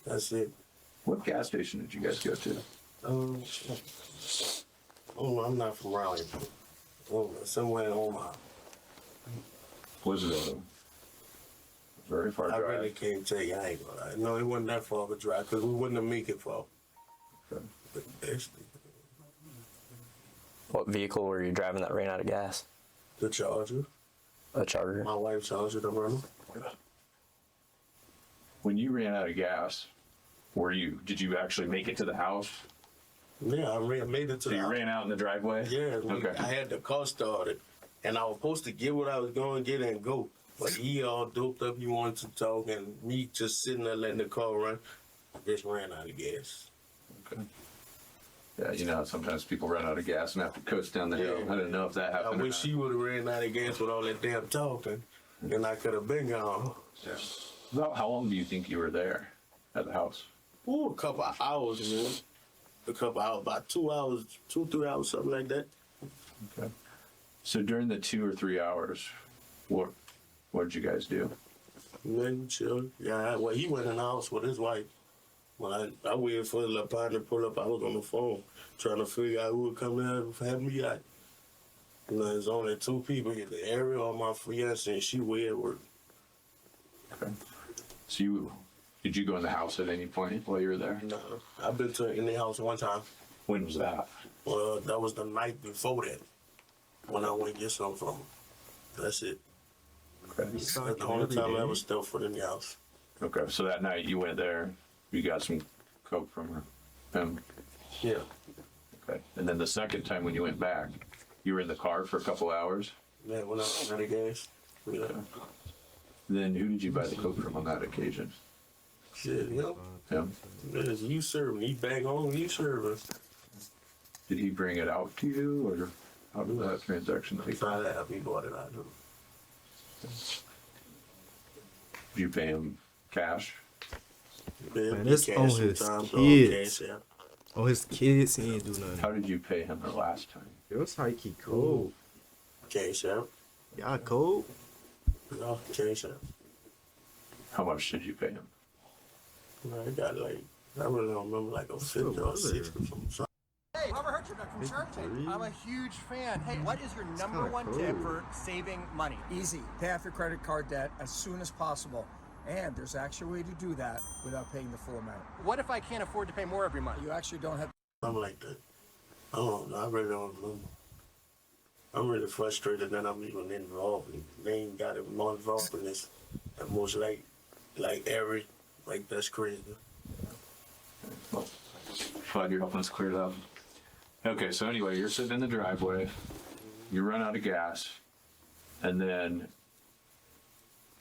That's it. what gas station did you guys go to? Oh, I'm not from around here. Oh, somewhere in Omaha. Was it a very far I drive? really can't tell you, I ain't gonna lie. No, it wasn't that far of a drive, because we wouldn't have make it far. Okay. But actually, What vehicle were you driving that ran out of gas? the Charger, A Charger? my wife's Charger, the runner. When you ran out of gas, did you actually make it to the house? Yeah, I made it to So the you house. ran out in the driveway? Yeah, Okay. I had the car started, and I was supposed to get what I was going to get and go. But he all doped up, he wanted to talk, and me just sitting there letting the car run, just ran out of gas. Okay. Yeah, you know, sometimes people run out of gas and have to coast down the hill. Yeah. I didn't know if that I happened. or wish not. she would have ran out of gas with all that damn talking, and I could have been gone. Yeah. About how long do you think you were there at the house? Ooh, a couple of hours, man. A couple of hours, about 2 hours, 2, 3 hours, something like that. Okay. So during the 2 or 3 hours, what did you guys do? Nothing, chill. Yeah, well, he went in the house with his wife. When I waited for the little partner to pull up, I was on the phone trying to figure out who would come in and have me out. You know, there's only 2 people here, the Ariel, my fiance, and she way at work. Okay. So did you go in the house at any point while you were there? No, I've been in the house one time. When was that? Well, that was the night before that when I went to get something from him. That's it. Okay. That's the only time I ever stepped foot in the house. Okay, so that night you went there, you got some coke from him. Yeah. Okay. And then the second time when you went back, you were in the car for a couple hours? Yeah, when I was out of gas. Yeah. Then who did you buy the coke from on that occasion? Shit, you know? Him? Yes, you serving. He back home, you serving. Did he bring it out to you, or how did that transaction take place? Find out he bought it out of him. Did you pay him cash? Yeah, Man, it's cash on his sometimes, kids. cash out. Oh, his kids, he ain't do nothing. How did you pay him the last time? It was high key cold. Cash out. Y'all cold? No, cash out. How much did you pay him? I got like, I really don't remember, like a 50 or 60 or something. Hey, Robert Hertzberg from Shark Tank. I'm a huge fan. Hey, what is your number kinda one cool. tip for saving money? Easy. Pay off your credit card debt as soon as possible. And there's actually a way to do that without paying the full amount. What if I can't afford to pay more every month? You actually don't have. Something like that. I don't know. I really don't remember. I'm really frustrated that I'm even involved. They ain't got it more involved in this. And most like every, like that's crazy. Well, glad you're helping us clear it up. Okay, so anyway, you're sitting in the driveway, you run out of gas, and then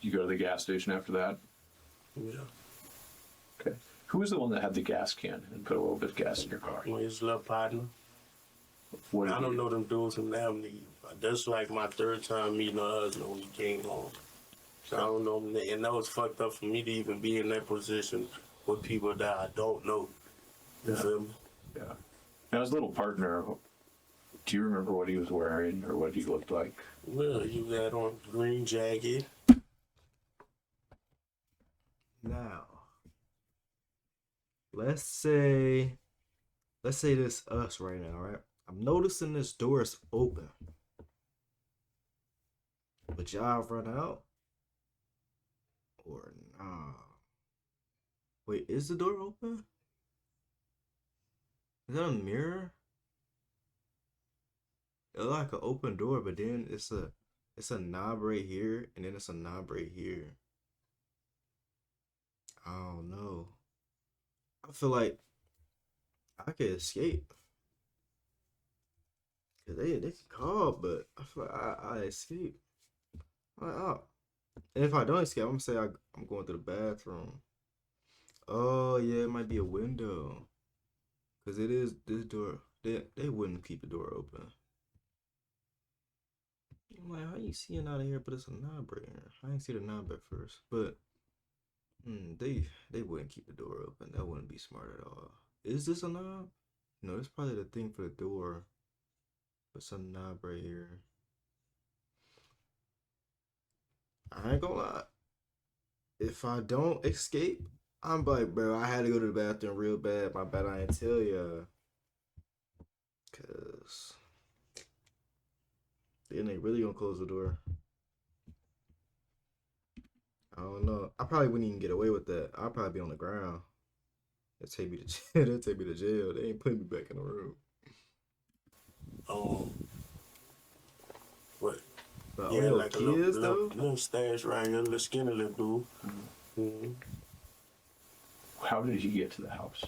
you go to the gas station after that. Yeah. Okay. Who was the one that had the gas can and put a little bit of gas in your car? When his little partner. What did I don't know them dudes from Amity. That's like my 3rd time meeting her husband when he came home. So I don't know him. And that was fucked up for me to even be in that position with people that I don't know. You feel me? Yeah. Now, his little partner, do you remember what he was wearing or what he looked like? Well, you got on green jacket. Now, let's say this us right now, right? I'm noticing this door is open. But y'all run out? Or nah? Wait, is the door open? Is that a mirror? It's like an open door, but then it's a knob right here, and then it's a knob right here. I don't know. I feel like I could escape. Cause they can call, but I feel like I escape. I'm like, oh. And if I don't escape, I'm gonna say I'm going to the bathroom. Oh yeah, it might be a window. Cause it is this door. They wouldn't keep the door open. I'm like, how you seeing out of here? But it's a knob right here. I didn't see the knob at first, but they wouldn't keep the door open. That wouldn't be smart at all. Is this a knob? No, it's probably the thing for the door. But some knob right here. I ain't gonna lie. If I don't escape, I'm like, bro, I had to go to the bathroom real bad. My bad, I didn't tell ya. Cause then they really gonna close the door. I don't know. I probably wouldn't even get away with that. I'll probably be on the ground. They'll take me to jail. They'll take me to jail. They ain't putting me back in the room. What? But Yeah, all like a kids little stash right here, little skinny little dude. How did he get to the house?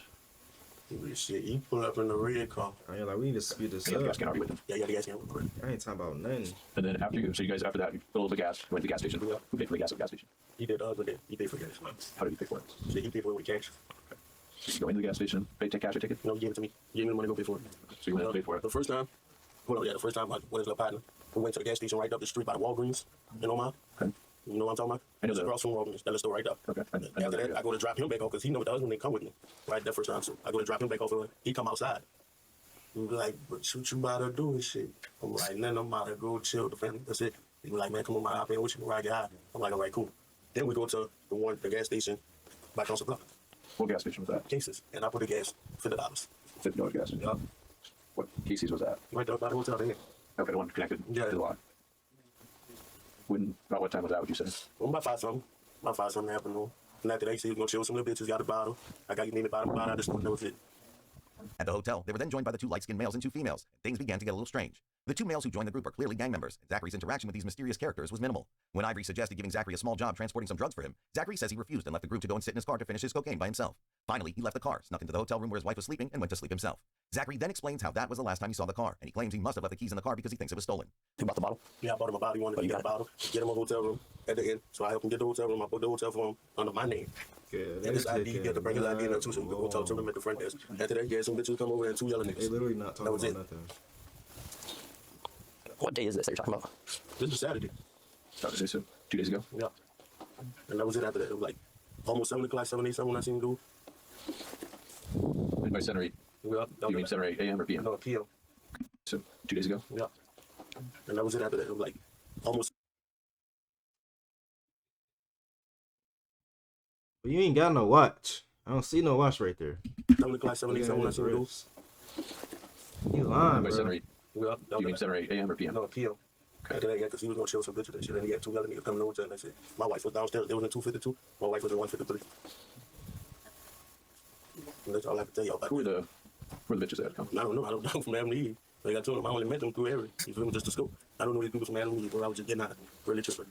Shit, he pulled up in the red car. I ain't like, we need to speed this You got the gas up. can already with him. Yeah, you got the gas can with him. I ain't talking about nothing. And then after you guys after that, you filled the gas, went to the gas station. Who paid for the gas at the gas station? He did other he paid for gas. How did he pay for it? Shit, he paid for it with cash. So you go into the gas station, take cash or ticket? No, he gave it to me. He gave me the money to go pay for it. So you went and paid for it? The first time the first time I went to the partner, we went to the gas station right up the street by the Walgreens in Omaha. Okay. You know what I'm talking about? I know It's that. across from Walgreens. That little store right up. Okay. I know After that, yeah. I go to drop him back off because he know what the husband didn't come with me. Right that first time. So I go to drop him back off. He come outside. He was like, "What you about to do and shit?" I'm like, "Nothing. I'm about to go chill with the family. That's it." He was like, "Man, come on, my hop in with you. Ride your high." I'm like, "All right, cool." Then we go to the gas station by Council Bluff. What gas station was that? Cases, and I put the gas $50. $50 gas. Yup. What Casey's was that? Right there by the hotel there. Okay, the one connected Yeah. to the line. About what time was that, would you say? Well, about 5 something. About 5 something in the afternoon. And after that, he said he was gonna chill with some little bitches, got a bottle. I got you need a bottle, I just that was it. At the hotel, they were then joined by the 2 light-skinned males and 2 females. Things began to get a little strange. The 2 males who joined the group are clearly gang members, and Zachary's interaction with these mysterious characters was minimal. When Ivory suggested giving Zachary a small job transporting some drugs for him, Zachary says he refused and left the group to go and sit in his car to finish his cocaine by himself. Finally, he left the car, snuck into the hotel room where his wife was sleeping, and went to sleep himself. Zachary then explains how that was the last time he saw the car, and he claims he must have left the keys in the car because he thinks it was stolen. Who bought the bottle? Yeah, I bought him a bottle. He wanted to get a bottle, get him a hotel room at the end. So I helped him get the hotel room. I booked the hotel for him under my name. Yeah, And his ID, he had to bring his ID in there too, so we could go talk to him at the front desk. After that, he had some bitches come over and 2 yellow niggas. They literally not talking That was about it. nothing. What day is this that you're talking about? This was Saturday. Saturday, so 2 days ago. Yeah. And that was it after that. It was like almost 7 o'clock, 7, 8, 7 when I seen him do. And by 7 or 8, Yeah. you mean 7 or 8 a.m. or p.m.? No, PM. So 2 days ago. Yeah. And that was it after that. It was like almost. But you ain't got no watch. I don't see no watch right there. 7 o'clock, 7, 8, 7 when I seen him do. You lying, By 7 or bro. 8, Yeah. you mean 7 or 8 a.m. or p.m.? No, PM. After that, yeah, because he was gonna chill with some bitches and shit. And he had 2 yellow niggas coming over and that's it. My wife was downstairs. They was in 252. My wife was in 153. And that's all I can tell y'all about. Who are the bitches that come? I don't know. I don't know from Adam to Eve. Like I told him, I only met them through Harry. You feel me? Just to school. I don't know these people from Adam to Eve, bro. I was just getting out. Really tripping.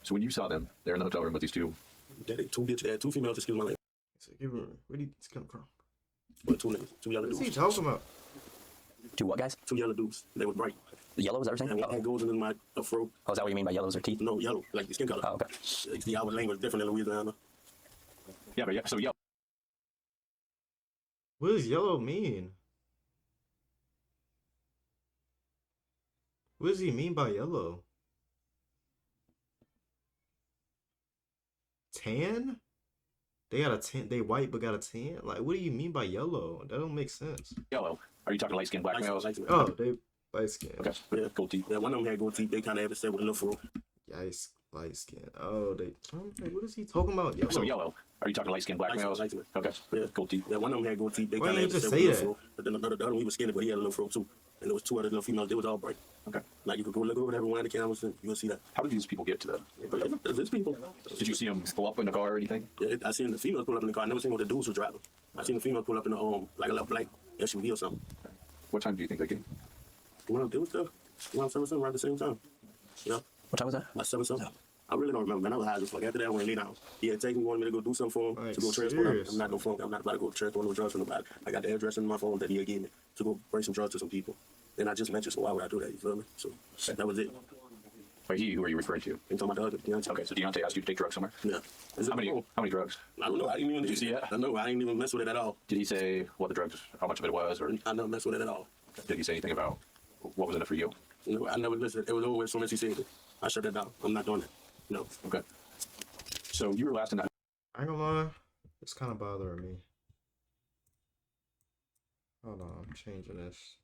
So when you saw them, they're in the hotel room with these 2. They had 2 bitches. They had 2 females. Excuse my language. So give me, where did this come from? But 2 niggas. 2 yellow What's he dudes. talking about? 2 what, guys? 2 yellow dudes. They were bright. The yellow, is that what you're And saying? one had goes into my afro. Oh, is that what you mean by yellows or teeth? No, yellow. Like the skin color. Oh, okay. See, our language different in Louisiana. Yeah, but yeah, so yeah. What does yellow mean? What does he mean by yellow? Tan? They got a tan. They white but got a tan. Like, what do you mean by yellow? That don't make sense. Yellow. Are you talking light skin, black males? Oh, they light skin. Okay. Yeah, gold teeth. Yeah, one of them had gold teeth. They kind of had to stay with a little fro. Yikes, light skin. Oh, they. I'm like, what is he talking about? Yellow. So yellow. Are you talking light skin, black Light skin, males? light skin. Okay. Yeah, Gold teeth. Yeah, one of them had gold teeth. They Why kind of didn't had you to just stay say with a little that? fro. But then the other one, he was skinny, but he had a little fro too. And there was 2 other little females. They was all bright. Okay. Like you could go look over there, rewind the cameras, and you'll see that. How did these people get to them? But there's people. Did you see them pull up in the car or anything? Yeah, I seen the females pull up in the car. I never seen what the dudes were driving. I seen the females pull up in the like a little black SUV or something. What time do you think they came? Well, they was there. Around 7 something, around the same time. Yeah. What time was that? About 7 something. I really don't remember, man. I was high as fuck. After that, I went lay down. He had taken me, wanted me to go do something for him, Like, to go transport him. serious? I'm not no phone. I'm not about to go transport no drugs for nobody. I got the address in my phone that he had gave me to go bring some drugs to some people. And I just met you, so why would I do that? You feel me? So that was it. By he, who are you referring to? Ain't talking about the other Deontay. Okay, so Deontay asked you to take drugs somewhere? Yeah. Is it How many wrong? drugs? I don't know. I didn't even. Did you see it? I know. I didn't even mess with it at all. Did he say what the drugs, how much of it was, or I never messed with it at all. did he say anything about what was in it for you? You know, I never listened. It was always as soon as he said it. I shut that down. I'm not doing it. No. Okay. So you were last in that. I ain't gonna lie. It's kind of bothering me. Hold on, I'm changing this.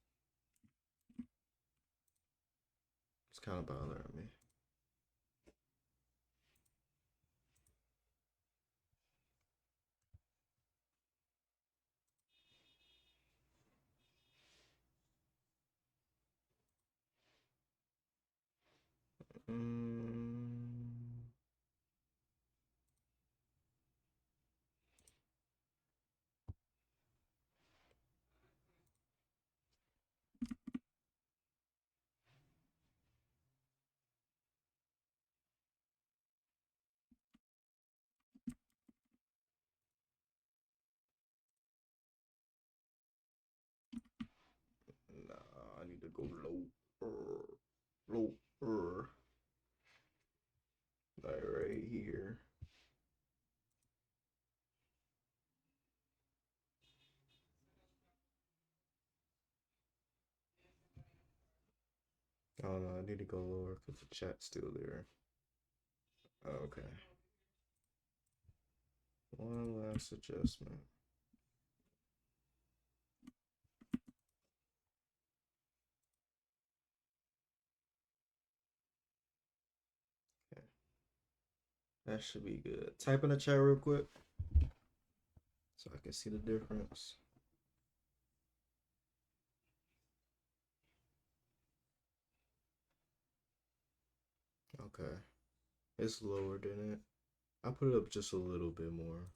It's kind of bothering me. Nah, I need to go lower. Like right here. Oh no, I need to go lower because the chat's still there. Okay. One last adjustment. That should be good. Type in the chat real quick so I can see the difference. Okay. It's lower than it. I put it up just a little bit more.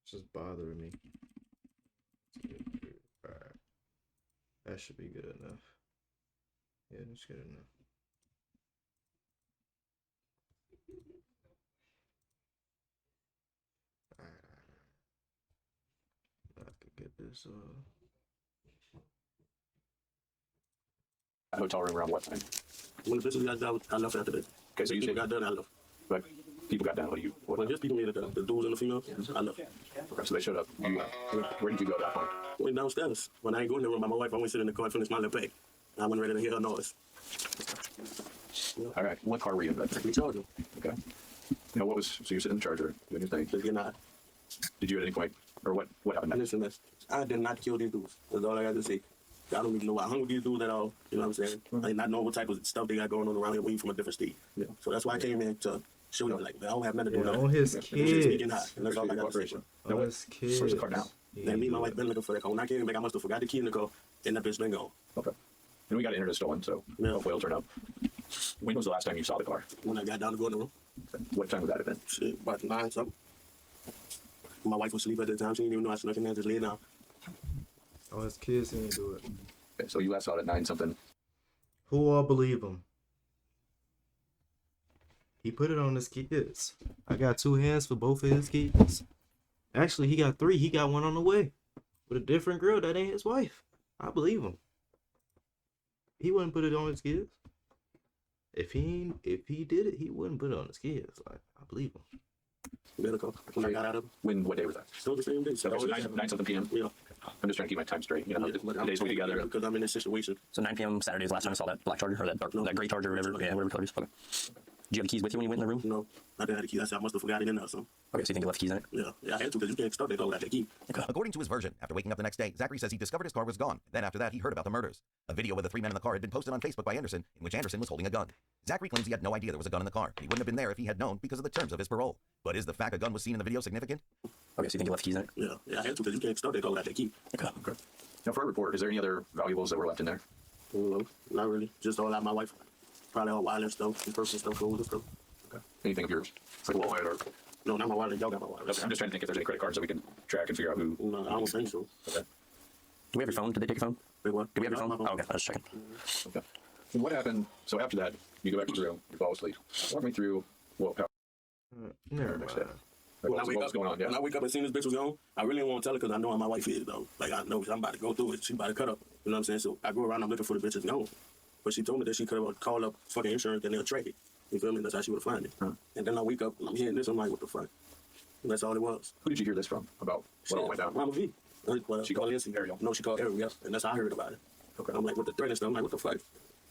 It's just bothering me. Alright. That should be good enough. Yeah, that's good enough. I could get this Hotel room around what time? When the bitches got done, I left after that. Okay, so you People said got done, I left. like people got down. When just people made it, the dudes and the females, I left. Okay, so they showed up. Where did you go at that point? Went downstairs. When I ain't go in the room by my wife, I went sit in the car and finish my little bag. I wasn't ready to hear her noise. All right, what car were you in? We charged them. Okay. Now what was, so you're sitting in the Charger, doing your thing. Just getting out. Did you at any point, or what happened next? Listen, I did not kill these dudes. That's all I got to say. I don't even know why I hung with these dudes at all. You know what I'm saying? I did not know what type of stuff they got going on around here. We from a different state. Yeah. So that's why I came in to show them, like, I don't have nothing to do with on nothing. his Just kids. getting hot. And that's all I got to say. On his kids. Where's the car now? And me and my wife been looking for that car. When I came back, I must have forgot the key in the car, and that bitch been gone. Okay. And we got internet stolen, so hopefully it'll turn up. When was the last time you saw the car? When I got down to go in the room. Okay. What time would that have been? Shit, about 9 something. My wife was asleep at the time. She didn't even know I snuck in there, just laid down. On his kids, he didn't do it. Okay, so you last saw it at 9 something. Who all believe him? He put it on his kids. I got 2 hands for both of his kids. Actually, he got 3. He got 1 on the way with a different girl that ain't his wife. I believe him. He wouldn't put it on his kids. If he did it, he wouldn't put it on his kids. Like, I believe him. Medical. When I got out of What day was that? still the same day. So 9 something p.m. Yeah. I'm just trying to keep my time straight. You know, the days we together. Because I'm in this situation. So 9 p.m. Saturday is the last time I saw that black Charger, or that gray Charger, or whatever. Yeah, whatever color it is. Okay. Did you have the keys with you when you went in the room? No, I didn't have the key. I said I must have forgot it in there or something. Okay, so you think you left keys in it? Yeah, I had to because you can't start that door without the key. According to his version, after waking up the next day, Zachary says he discovered his car was gone. Then after that, he heard about the murders. A video with the 3 men in the car had been posted on Facebook by Anderson, in which Anderson was holding a gun. Zachary claims he had no idea there was a gun in the car. He wouldn't have been there if he had known because of the terms of his parole. But is the fact a gun was seen in the video significant? Okay, so you think you left keys in it? Yeah, I had to because you can't start that door without the key. Okay. Now for our report, is there any other valuables that were left in there? No, not really. Just all out my wife. Probably all wireless stuff, some personal stuff, clothes and stuff. Okay. Anything of yours? Like a wallet or? No, not my wallet. Y'all got my wallet. Okay, I'm just trying to think if there's any credit cards that we can track and figure out who. No, I don't think so. Okay. Do we have your phone? Did they take your phone? Wait, what? Do we have your phone? My Oh, okay, I was checking. Okay. And what happened? So after that, you go back to the room, you fall asleep. Walk me through what Never next mind. step. Like, When I what wake was up, going on? Yeah. when I wake up and see this bitch was gone, I really don't want to tell her because I know how my wife is though. Like I know 'cause I'm about to go through it. She about to cut up. You know what I'm saying? So I go around. I'm looking for the bitches gone. But she told me that she could have called up fucking insurance and they'll track it. You feel me? That's how she would have found it. Huh. And then I wake up and I'm hearing this. I'm like, what the fuck? And that's all it was. Who did you hear this from about what all went down? Mama V. Well, She called Ariel. No, she called Ariel. Yeah, and that's how I heard about it. Okay. I'm like, with the threat and stuff. I'm like, what the fuck?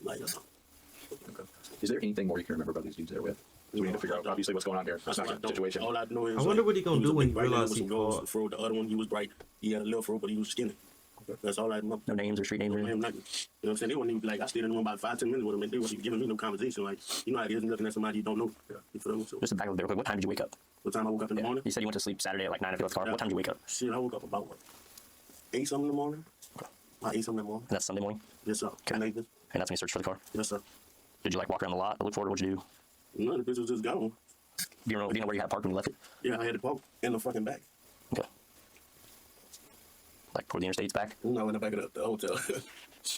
Like, Okay. Is there anything more you can remember about these dudes there with? We need to figure out obviously what's going on here. It's not a situation. All I know is I wonder what he gonna do when he realized realize he was fro. The other one, he was bright. He had a little fro, but he was skinny. That's all I know. No names or street names or Him anything? nothing. You know what I'm saying? They wouldn't even, like, I stayed in the room about 5-10 minutes with him, and they wasn't giving me no conversation. Like, you know how it is looking at somebody you don't know. You feel me? So, Just to back up there, what time did you wake up? what time I woke up in the morning? You said you went to sleep Saturday at like 9 if you left the car. What time did you wake up? Shit, I woke up about, what, 8 something in the morning? About 8 something in the morning. And that's Sunday morning? Yes, sir. Okay. And And that's when you searched for the car? yes, sir. Did you like walk around the lot, look for it? What'd you do? No, the bitch was just gone. Do you know where you had parked when you left it? Yeah, I had to park in the fucking back. Okay. Like toward the interstate's back? No, in the back of the hotel.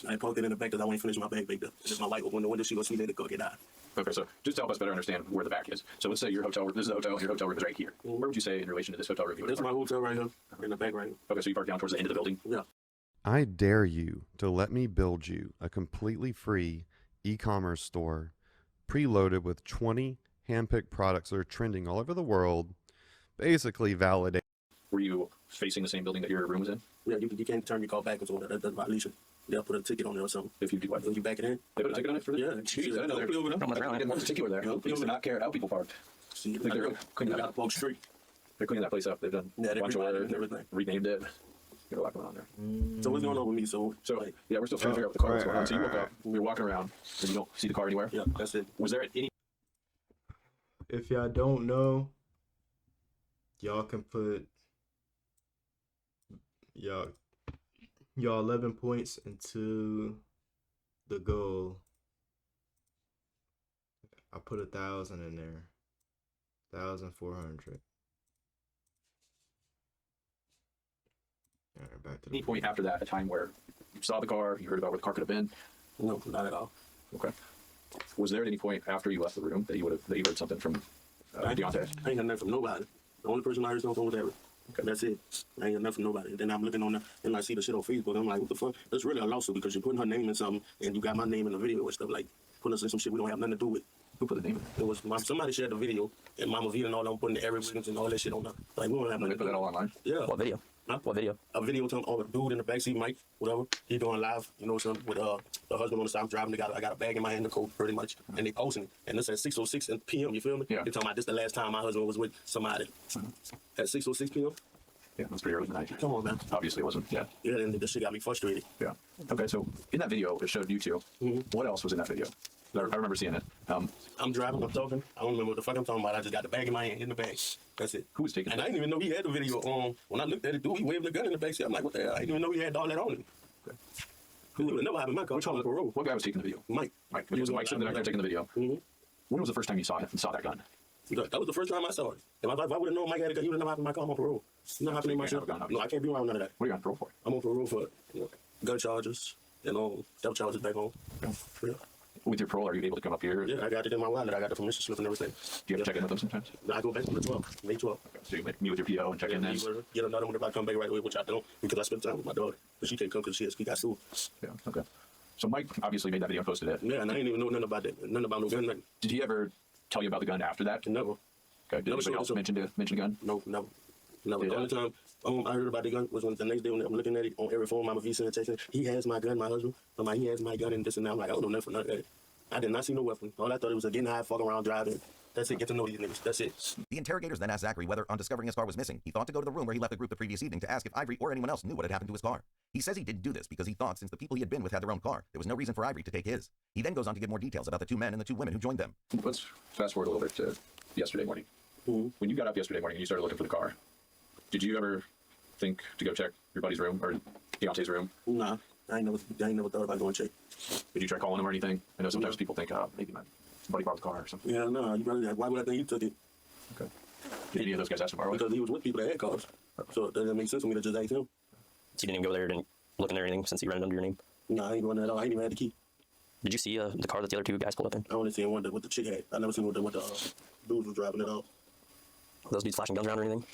I parked it in the back because I wanted to finish my bag back there. Just my wife opened the window, she go see that the car get out. Okay, so just to help us better understand where the back is. So let's say your hotel, this is the hotel, your hotel room is right here. Where would you say in relation to this hotel room? This is my hotel right here, in the back right here. Okay, so you park down towards the end of the building? Yeah. I dare you to let me build you a completely free e-commerce store preloaded with 20 handpicked products that are trending all over the world, basically validate. Were you facing the same building that your room was in? Yeah, you can't turn your car backwards on that. That's violation. They'll put a ticket on there or something. If you do what? If you back it in. They put a ticket on it for that? Yeah. Jeez, I didn't know Don't they play over there. Don't mess around. didn't want particular there. They used to not care how people parked. See, I think they're cleaning got that to walk straight. They're cleaning that place up. They've done Yeah, a they bunch of remodeled work, it and everything. renamed it. Got a lot going on there. So what's going on with me? So, So like, yeah, we're still trying to figure out what the car was going on. So you woke up, we were walking around, and you don't see the car anywhere. yeah, that's it. Was there any if y'all don't know, y'all can put y'all 11 points into the goal. I put 1,000 in there. 1,400. All right, back to Any point after that, a time where you saw the car, you heard about where the car could have been? No, not at all. Okay. Was there at any point after you left the room that you heard something from Deontay? I ain't got nothing from nobody. The only person I heard something was Eric. Okay. That's it. I ain't got nothing from nobody. Then I'm looking on the, and I see the shit on Facebook. I'm like, what the fuck? That's really a lawsuit because you're putting her name in something and you got my name in the video and stuff, like putting us in some shit we don't have nothing to do with. Who put the name in? It was somebody shared the video and Mama V and all them putting the Eric Williams and all that shit on there. Like, we don't have nothing to put do that all online? Yeah. What video? Huh? What video? A video telling all the dude in the backseat, Mike, whatever, he doing live, you know, something with the husband on the side. I'm driving. I got a bag in my hand, the coat, pretty much, and they posting it. And this at 6:06 p.m. You feel me? Yeah. They talking about this the last time my husband was with somebody at 6:06 p.m. Yeah, that's pretty early in the night. Come on, man. Obviously, it wasn't. Yeah. Yeah, and this shit got me frustrated. Yeah. Okay, so in that video, it showed you two. What else was in that video? I remember seeing it. I'm driving. I'm talking. I don't remember what the fuck I'm talking about. I just got the bag in my hand, in the bag. That's it. Who was taking And it? I didn't even know he had the video on. When I looked at it, dude, he waved the gun in the back seat. I'm like, what the hell? I didn't even know he had all that on him. Okay. It would never happened in my car. Which one? What guy was taking the video? Mike. Mike. Okay, so Mike's sitting there taking the video. When was the first time you saw it and saw that gun? That was the first time I saw it. If I would have known Mike had a gun, he would have never happened in my car. I'm on parole. It's not happening in my shit. No, I can't be around none of that. What are you on parole for? I'm on parole for gun charges and theft charges back home. Yeah. With your parole, are you able to come up here? Yeah, I got it in my wallet. I got the permission slip and everything. Do you have to check in with them sometimes? I go back on the 12th, May 12th. Okay, so you meet with your PO and check in then? Get another one if I come back right away, which I don't, because I spent time with my daughter. But she can't come because she got sued. Yeah, okay. So Mike obviously made that video and posted it. Yeah, and I didn't even know nothing about that. Nothing about no gun, nothing. Did he ever tell you about the gun after that? Never. Okay. Did anybody else mention the gun? No, never. Never. The only time I heard about the gun was when the next day when I'm looking at it on every phone, Mama V sent a text, he has my gun, my husband. I'm like, he has my gun and this and that. I'm like, I don't know nothing for none of that. I did not see no weapon. All I thought it was a getting high, fucking around, driving. That's it. Get to know these niggas. That's it. The interrogators then asked Zachary whether, on discovering his car was missing, he thought to go to the room where he left the group the previous evening to ask if Ivory or anyone else knew what had happened to his car. He says he didn't do this because he thought since the people he had been with had their own car, there was no reason for Ivory to take his. He then goes on to give more details about the two men and the two women who joined them. Let's fast forward a little bit to yesterday morning. When you got up yesterday morning and you started looking for the car, did you ever think to go check your buddy's room or Deontay's room? Nah, I ain't never thought about going check. Did you try calling him or anything? I know sometimes people think, maybe my buddy borrowed the car or something. Yeah, no, you probably why would I think he took it? Okay. Did any of those guys ask to borrow it? Because he was with people that had cars. So it doesn't make sense for me to just ask him. So you didn't even go there and look in there or anything since you ran it under your name? No, I ain't going there at all. I ain't even had the key. Did you see the car that the other two guys pulled up in? I only seen one what the chick had. I never seen what the dudes was driving at all. Were those dudes flashing guns around or anything?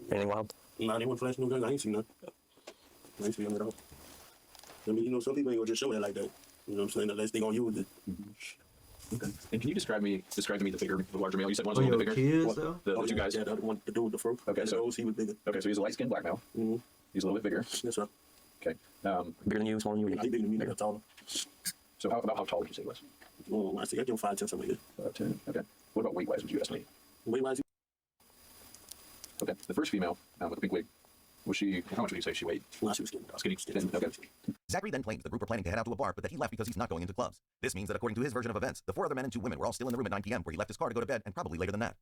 Anything wild? Nah, they weren't flashing no guns. I ain't seen none. I ain't seen them at all. I mean, some people ain't gonna just show that like that. You know what I'm saying? Unless they gonna use it. Okay. And can you describe to me the bigger, the larger male? You said one's a Oh, little your bit bigger. kids, though? The two guys. Yeah, the other one, the dude with the fro. Okay, so he was bigger. Okay, so he's a light-skinned black male. He's a little bit bigger. Yes, sir. Okay. Bigger than you, smaller than you? He bigger than me, nigga, taller. So how tall would you say he was? I think I give him 5'10", something like that. 5'10". Okay. What about weight-wise? Would you estimate? Weight-wise, Okay. The first female with the pink wig. Was she? How much would you say she weighed? nah, she was skinny. Skinny. Okay. Zachary then claims the group were planning to head out to a bar, but that he left because he's not going into clubs. This means that according to his version of events, the four other men and two women were all still in the room at 9 p.m. where he left his car to go to bed, and probably later than that.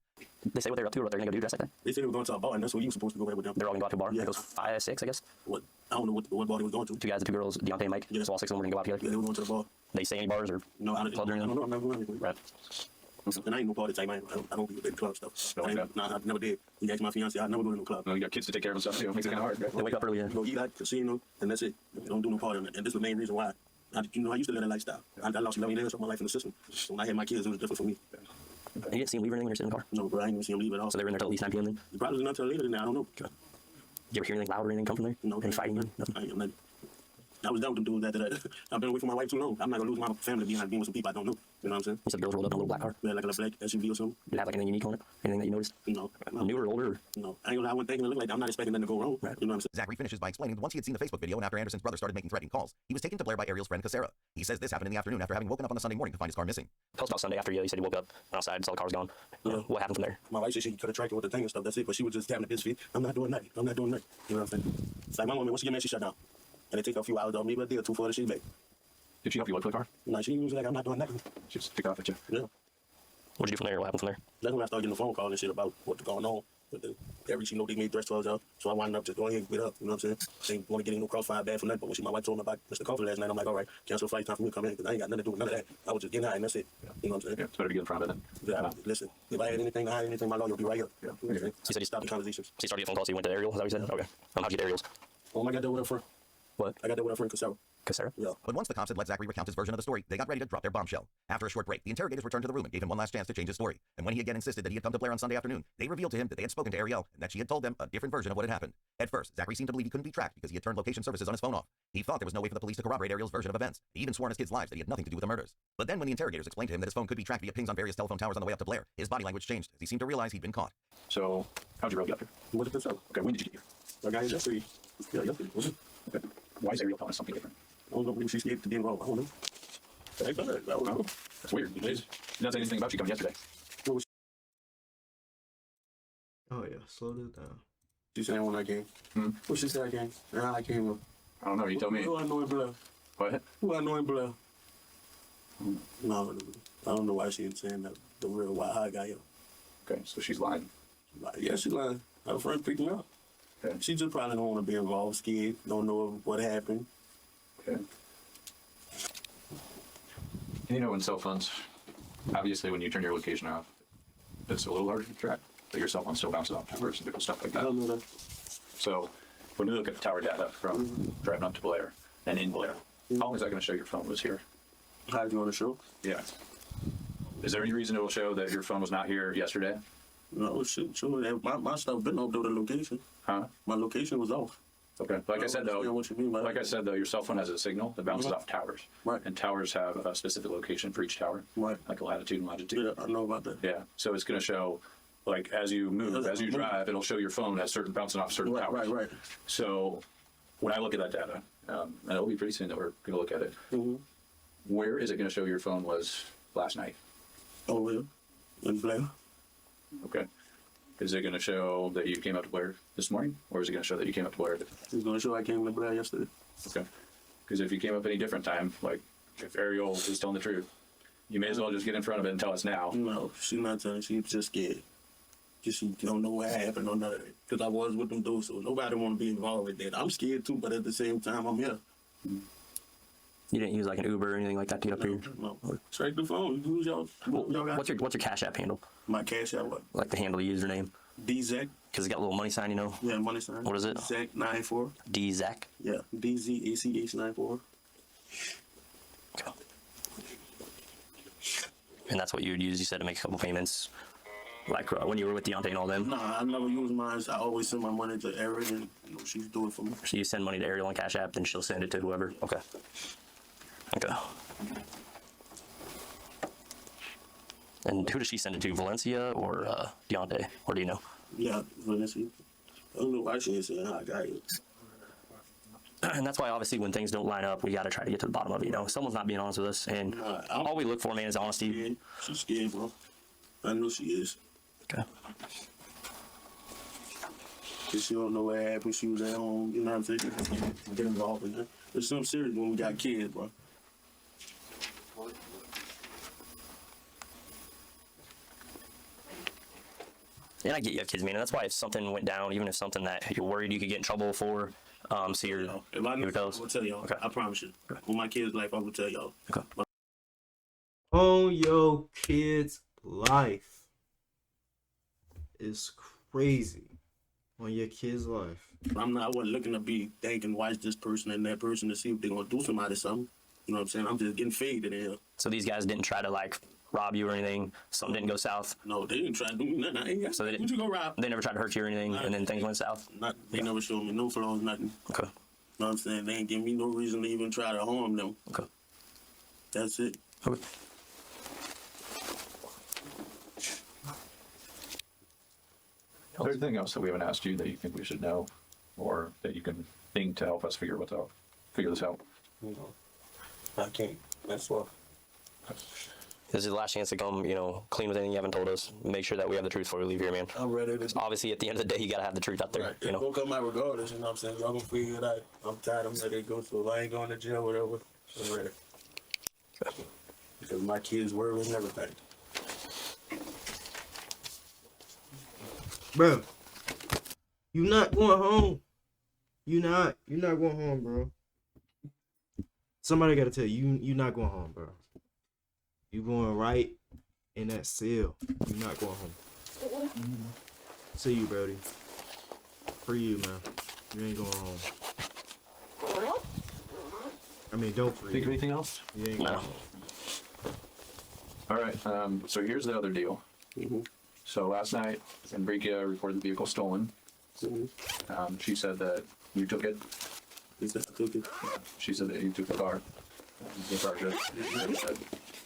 They say what they're up to or what they're going to go do dressed like that? They said they were going to a bar, and that's where you were supposed to go there with them. They're all going to go out to a bar? Yeah. It goes 5, 6, I guess? What? I don't know what bar they was going to. Two guys, the two girls, Deontay and Mike. Yeah. So all 6 of them were going to go out together? Yeah, they were going to the bar. They say any bars or No, I clubs or anything? don't know. I'm never going anywhere. Right. And I ain't no party type. I don't do the club stuff. Don't like that? Nah, I never did. You ask my fiance, I never go to no club. No, you got kids to take care of and stuff too. It makes it kind of hard. Right? They wake up early, yeah. Go eat at casino, and that's it. Don't do no party. And this is the main reason why. I used to live that lifestyle. I lost 11 years of my life in the system. So when I had my kids, it was different for me. And you didn't see them leave or anything when you're sitting in the car? No, bro, I ain't even see them leave at all. So they were in there till at least 9 p.m. then? Probably not till later than that. I don't know. Did you ever hear anything loud or anything come from there? No. Any fighting? Nothing? I ain't nothing. I was done with them dudes after that. I've been away from my wife too long. I'm not gonna lose my family being with some people I don't know. You know what I'm saying? You said the girls rolled up in a little black car? Yeah, like a black SUV or something. Did it have like anything unique on it? Anything that you noticed? No. Newer or older? No. I ain't gonna lie, I wasn't thinking it looked like that. I'm not expecting nothing to go wrong. Right. You know what I'm saying? Zachary finishes by explaining that once he had seen the Facebook video and after Anderson's brother started making threatening calls, he was taken to Blair by Ariel's friend Casera. He says this happened in the afternoon after having woken up on a Sunday morning to find his car missing. Tell us about Sunday after you said you woke up, went outside, saw the car was gone. What happened from there? My wife said she could have tracked it with the thing and stuff. That's it. But she was just tapping at his feet. I'm not doing nothing. You know what I'm saying? It's like my woman, once she get mad, she shut down. And it take a few hours off me, but a day or two for her, she's back. Did she help you look for the car? No, she was like, I'm not doing nothing. She just picked off at you. Yeah. What'd you do from there? What happened from there? That's when I started getting a phone call and shit about what's going on. But then she know they made threats towards y'all, so I wound up just going ahead and get up. You know what I'm saying? They want to get in no crossfire bad for nothing. But when my wife told me about Mr. Coffee last night, I'm like, all right, cancel the flight, time for me to come in because I ain't got nothing to do with none of that. I was just getting high and that's it. You know what I'm saying? Yeah, it's better to get in front of it then. Yeah, listen, if I had anything to hide anything, my lawyer would be right here. Yeah. So you said you Stop the conversations. So you started a phone call, so you went to Ariel? Is that what you said? Okay. How'd you get Ariel's? Oh, I got that with her friend. What? I got that with her friend, Casera. Casera? Yeah. But once the cops had let Zachary recount his version of the story, they got ready to drop their bombshell. After a short break, the interrogators returned to the room and gave him one last chance to change his story. And when he again insisted that he had come to Blair on Sunday afternoon, they revealed to him that they had spoken to Ariel and that she had told them a different version of what had happened. At first, Zachary seemed to believe he couldn't be tracked because he had turned location services on his phone off. He thought there was no way for the police to corroborate Ariel's version of events. He even swore on his kids' lives that he had nothing to do with the murders. But then when the interrogators explained to him that his phone could be tracked via pings on various telephone towers on the way up to Blair, his body language changed as he seemed to realize he'd been caught. So, how'd you really get here? What did it say? Okay, when did you get here? I got here yesterday. Yeah, yesterday. Okay. Why is Ariel telling us something different? I don't know. Maybe she's scared to be involved. I don't know. I don't know. That's weird. She doesn't say anything about you coming yesterday. Oh yeah, slow this down. She said when I came. What she said I came? Nah, I came. I don't know. You tell me. Who I know in Blair? What? Who I know in Blair? No, I don't know why she ain't saying that. The real why I got here. Okay, so she's lying. Yeah, she lying. Her friend picked me up. Okay. She just probably don't want to be involved, scared, don't know what happened. Okay. You know, in cell phones, obviously when you turn your location off, it's a little harder to track, but your cell phone still bounces off towers and different stuff like that. I don't know that. So when we look at the tower data from driving up to Blair and in Blair, how long is that going to show your phone was here? How do you want to show? Yeah. Is there any reason it will show that your phone was not here yesterday? No, shit, sure. My stuff been up to the location. Huh? My location was off. Okay. Like I said, though, what you mean by that. your cell phone has a signal that bounces off towers. Right. And towers have a specific location for each tower. Right. Like a latitude and longitude. Yeah, I know about that. Yeah. So it's going to show, like, as you move, as you drive, it'll show your phone as certain bouncing off certain towers. Right. So when I look at that data, and it'll be pretty soon that we're going to look at it, where is it going to show your phone was last night? Over here in Blair. Okay. Is it going to show that you came up to Blair this morning, or is it going to show that you came up to Blair? It's going to show I came to Blair yesterday. Okay. Because if you came up any different time, like if Ariel is telling the truth, you may as well just get in front of it and tell us now. No, she's not telling. She's just scared. She don't know what happened or none of that. Because I was with them dudes, so nobody want to be involved with that. I'm scared too, but at the same time, I'm here. You didn't use like an Uber or anything like that to get up here? No. Straight the phone. Use y'all got. What's your Cash App handle? My Cash App what? Like the handle username? DZAC. Because it got a little money sign, you know? Yeah, money sign. What is it? ZAC 94. DZAC? Yeah, DZACH 94. Okay. And that's what you would use, you said, to make a couple payments? Like when you were with Deontay and all them? Nah, I never use mine. I always send my money to Erin, and she's do it for me. So you send money to Ariel on Cash App, then she'll send it to whoever? Okay. Okay. And who does she send it to? Valencia or Deontay? Or do you know? Yeah, Valencia. I don't know why she ain't saying how I got it. And that's why, obviously, when things don't line up, we got to try to get to the bottom of it. You know, someone's not being honest with us, and all we look for, man, is honesty. Scared. She's scared, bro. I know she is. Okay. Cause she don't know what happened. She was at home. You know what I'm saying? Get involved in it. It's something serious when we got kids, bro. And I get you have kids, man. And that's why if something went down, even if something that you're worried you could get in trouble for, so you're. If I knew, I would tell y'all. Okay. I promise you. Okay. With my kids' life, I would tell y'all. Okay. On your kid's life is crazy. On your kid's life. I wasn't looking to be thinking, watch this person and that person to see if they're gonna do somebody something. You know what I'm saying? I'm just getting faded in here. So these guys didn't try to like rob you or anything. Something didn't go south. No, they didn't try to do me nothing. I ain't got. So they Would you go rob? They never tried to hurt you or anything, and then things went south. They never showed me no flaws, nothing. Okay. You know what I'm saying? They ain't give me no reason to even try to harm them. Okay. That's it. Okay. Is there anything else that we haven't asked you that you think we should know, or that you can think to help us figure this out? No, I can't. That's all. This is the last chance to come, you know, clean with anything you haven't told us. Make sure that we have the truth before we leave here, man. I'm ready to. Obviously, at the end of the day, you gotta have the truth out there. Right. You know. It'll come out regardless. You know what I'm saying? Y'all gonna figure it out. I'm tired. I'm ready to go. So if I ain't going to jail, whatever, I'm ready. Okay. Because my kids' word and everything. Bro, you not going home. You're not going home, bro. Somebody gotta tell you not going home, bro. You going right in that cell. You're not going home. See you, Brody. For you, man. You ain't going home. I mean, don't free. Think of anything else? You ain't going home. All right. So here's the other deal. So last night, Enriqueta reported the vehicle stolen. She said that you took it. He said I took it. She said that you took the car. You charged it. And said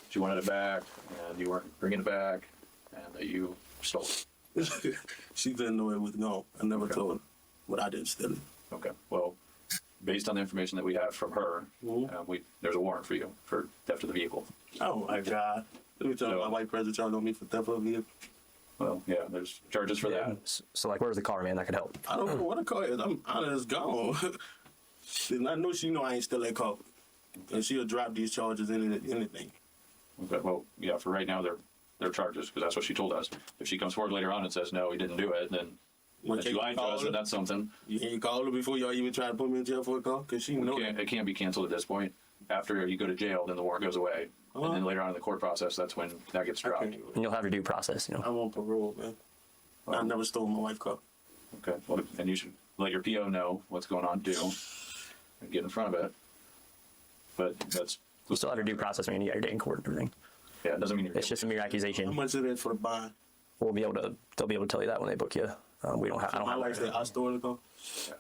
she wanted it back, and you weren't bringing it back, and that you stole it. She didn't know it was gone. I never told her, but I didn't steal it. Okay. Well, based on the information that we have from her, there's a warrant for you for theft of the vehicle. Oh my God! Let me tell you, my white president charged on me for theft of a vehicle. Well, yeah, there's charges for that. So, like, where's the car, man? That could help. I don't know what the car is. I'm honest, gone. I know she know I ain't still that car, and she'll drop these charges in anything. Okay. Well, yeah. For right now, they're charges because that's what she told us. If she comes forward later on and says no, he didn't do it, then if she lied to us, then that's something. You ain't call her before y'all even try to put me in jail for a car, cause she know it can't be canceled at this point. After you go to jail, then the warrant goes away, and then later on in the court process, that's when that gets dropped. And you'll have your due process, you know. I'm on parole, man. I never stole my wife's car. Okay. Well, and you should let your PO know what's going on too, and get in front of it. But that's you still have your due process when you get your day in court and everything. Yeah, it doesn't mean it's just a mere accusation. How much is it for the bond? They'll be able to tell you that when they book you. We don't have. I don't my have. wife said I stole the car. Yeah.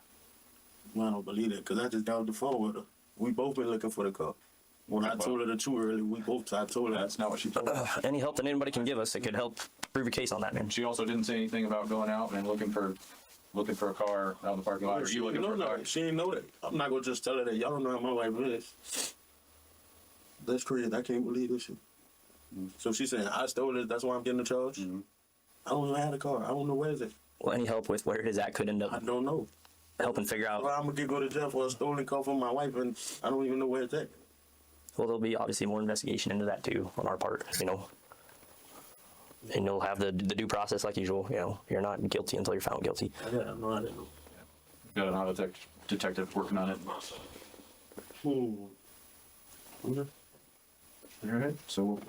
Well, I don't believe it, cause I just got off the phone with her. We both been looking for the car. When I told her the truth earlier, I told her that's not what she told me. Any help that anybody can give us, it could help prove a case on that, man. She also didn't say anything about going out and looking for a car out in the parking lot. Or you looking for a car? She ain't know that. I'm not gonna just tell her that. Y'all don't know how my wife is. That's crazy. I can't believe this shit. So she's saying I stole it. That's why I'm getting the charge. I don't even have a car. I don't know where is it. Well, any help with where it is at could end up. I don't know. Helping figure out. Well, I'm gonna go to jail for a stolen car from my wife, and I don't even know where it's at. Well, there'll be obviously more investigation into that too on our part, you know. And you'll have the due process like usual. You know, you're not guilty until you're found guilty. Yeah, I know. I didn't know. Got an auto detective working on it. Okay. All right. So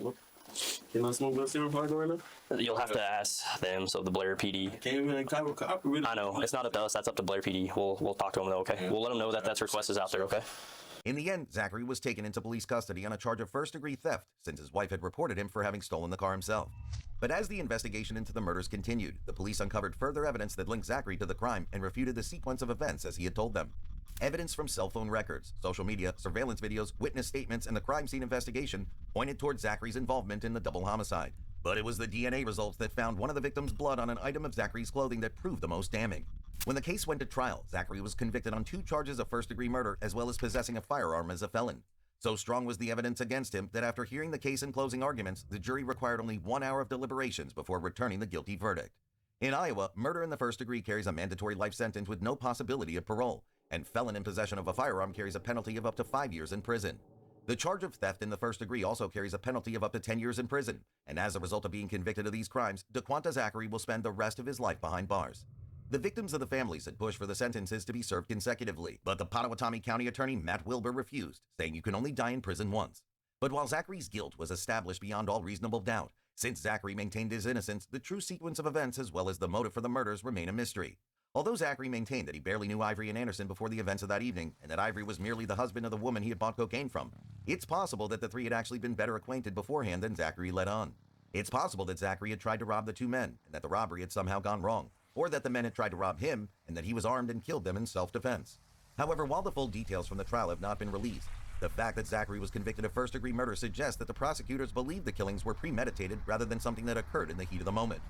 can I smoke that cigarette park right now? You'll have to ask them. So the Blair PD. Can't even copy. I know it's not up to us. That's up to Blair PD. We'll talk to them though. Okay. Yeah. We'll let them know that that's request is out there. Okay. In the end, Zachary was taken into police custody on a charge of first-degree theft since his wife had reported him for having stolen the car himself. But as the investigation into the murders continued, the police uncovered further evidence that linked Zachary to the crime and refuted the sequence of events as he had told them. Evidence from cell phone records, social media, surveillance videos, witness statements, and the crime scene investigation pointed toward Zachary's involvement in the double homicide. But it was the DNA results that found one of the victim's blood on an item of Zachary's clothing that proved the most damning. When the case went to trial, Zachary was convicted on 2 charges of first-degree murder as well as possessing a firearm as a felon. So strong was the evidence against him that after hearing the case in closing arguments, the jury required only 1 hour of deliberations before returning the guilty verdict. In Iowa, murder in the first degree carries a mandatory life sentence with no possibility of parole, and felon in possession of a firearm carries a penalty of up to 5 years in prison. The charge of theft in the first degree also carries a penalty of up to 10 years in prison, and as a result of being convicted of these crimes, DeQuanta Zachary will spend the rest of his life behind bars. The victims of the families had pushed for the sentences to be served consecutively, but the Pottawatomie County Attorney Matt Wilbur refused, saying you can only die in prison once. But while Zachary's guilt was established beyond all reasonable doubt, since Zachary maintained his innocence, the true sequence of events as well as the motive for the murders remain a mystery. Although Zachary maintained that he barely knew Ivory and Anderson before the events of that evening, and that Ivory was merely the husband of the woman he had bought cocaine from, it's possible that the three had actually been better acquainted beforehand than Zachary let on. It's possible that Zachary had tried to rob the 2 men, and that the robbery had somehow gone wrong, or that the men had tried to rob him, and that he was armed and killed them in self-defense. However, while the full details from the trial have not been released, the fact that Zachary was convicted of first-degree murder suggests that the prosecutors believed the killings were premeditated rather than something that occurred in the heat of the moment.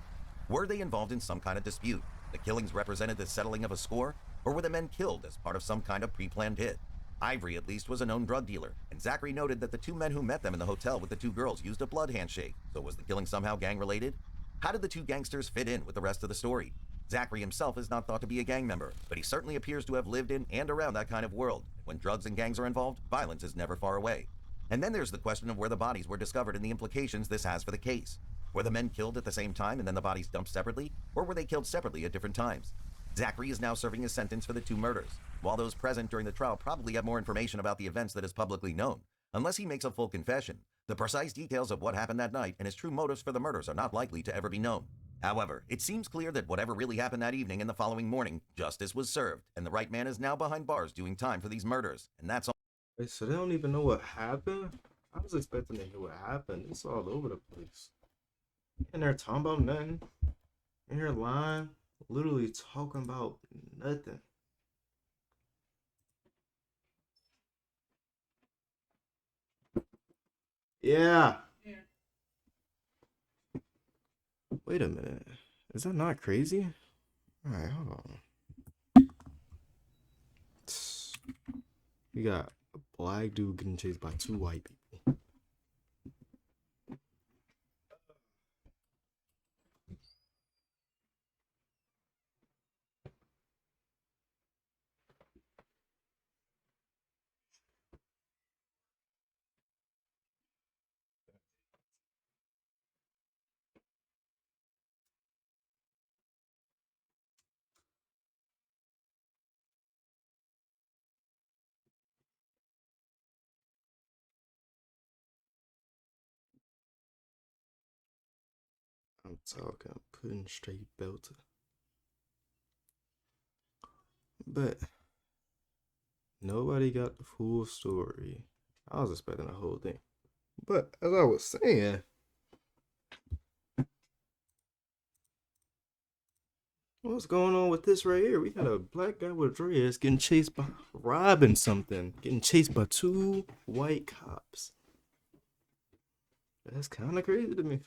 Were they involved in some kind of dispute? The killings represented the settling of a score? Or were the men killed as part of some kind of pre-planned hit? Ivory, at least, was a known drug dealer, and Zachary noted that the 2 men who met them in the hotel with the 2 girls used a blood handshake. So was the killing somehow gang-related? How did the 2 gangsters fit in with the rest of the story? Zachary himself is not thought to be a gang member, but he certainly appears to have lived in and around that kind of world. When drugs and gangs are involved, violence is never far away. And then there's the question of where the bodies were discovered and the implications this has for the case. Were the men killed at the same time and then the bodies dumped separately, or were they killed separately at different times? Zachary is now serving his sentence for the 2 murders, while those present during the trial probably have more information about the events that is publicly known. Unless he makes a full confession, the precise details of what happened that night and his true motives for the murders are not likely to ever be known. However, it seems clear that whatever really happened that evening and the following morning, justice was served, and the right man is now behind bars doing time for these murders, and that's all. Wait, so they don't even know what happened? I was expecting to hear what happened. It's all over the place. And they're talking about nothing. And you're lying. Literally talking about nothing. Yeah. Wait a minute. Is that not crazy? Alright, hold on. We got a black dude getting chased by 2 white people. I'm talking putting straight belter. But nobody got the full story. I was expecting the whole thing. But as I was saying, what's going on with this right here? We got a black guy with dreads getting chased by robbing something, getting chased by 2 white cops. That's kind of crazy to me.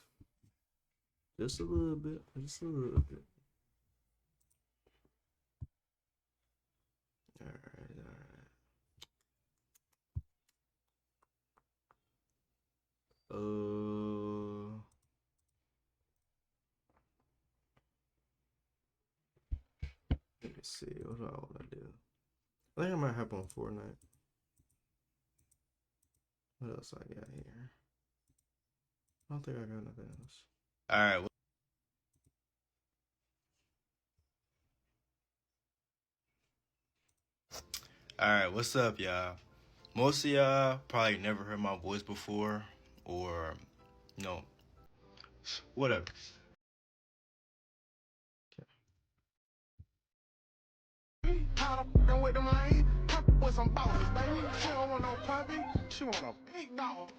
Just a little bit. Just a little bit. Alright, alright. Let me see. What do I want to do? I think I might hop on Fortnite. What else I got here? I don't think I got nothing else. Alright. Alright, what's up, y'all? Most of y'all probably never heard my voice before, or no, whatever. With them lane, with some bosses, baby. She don't want no puppy, she want a big dog.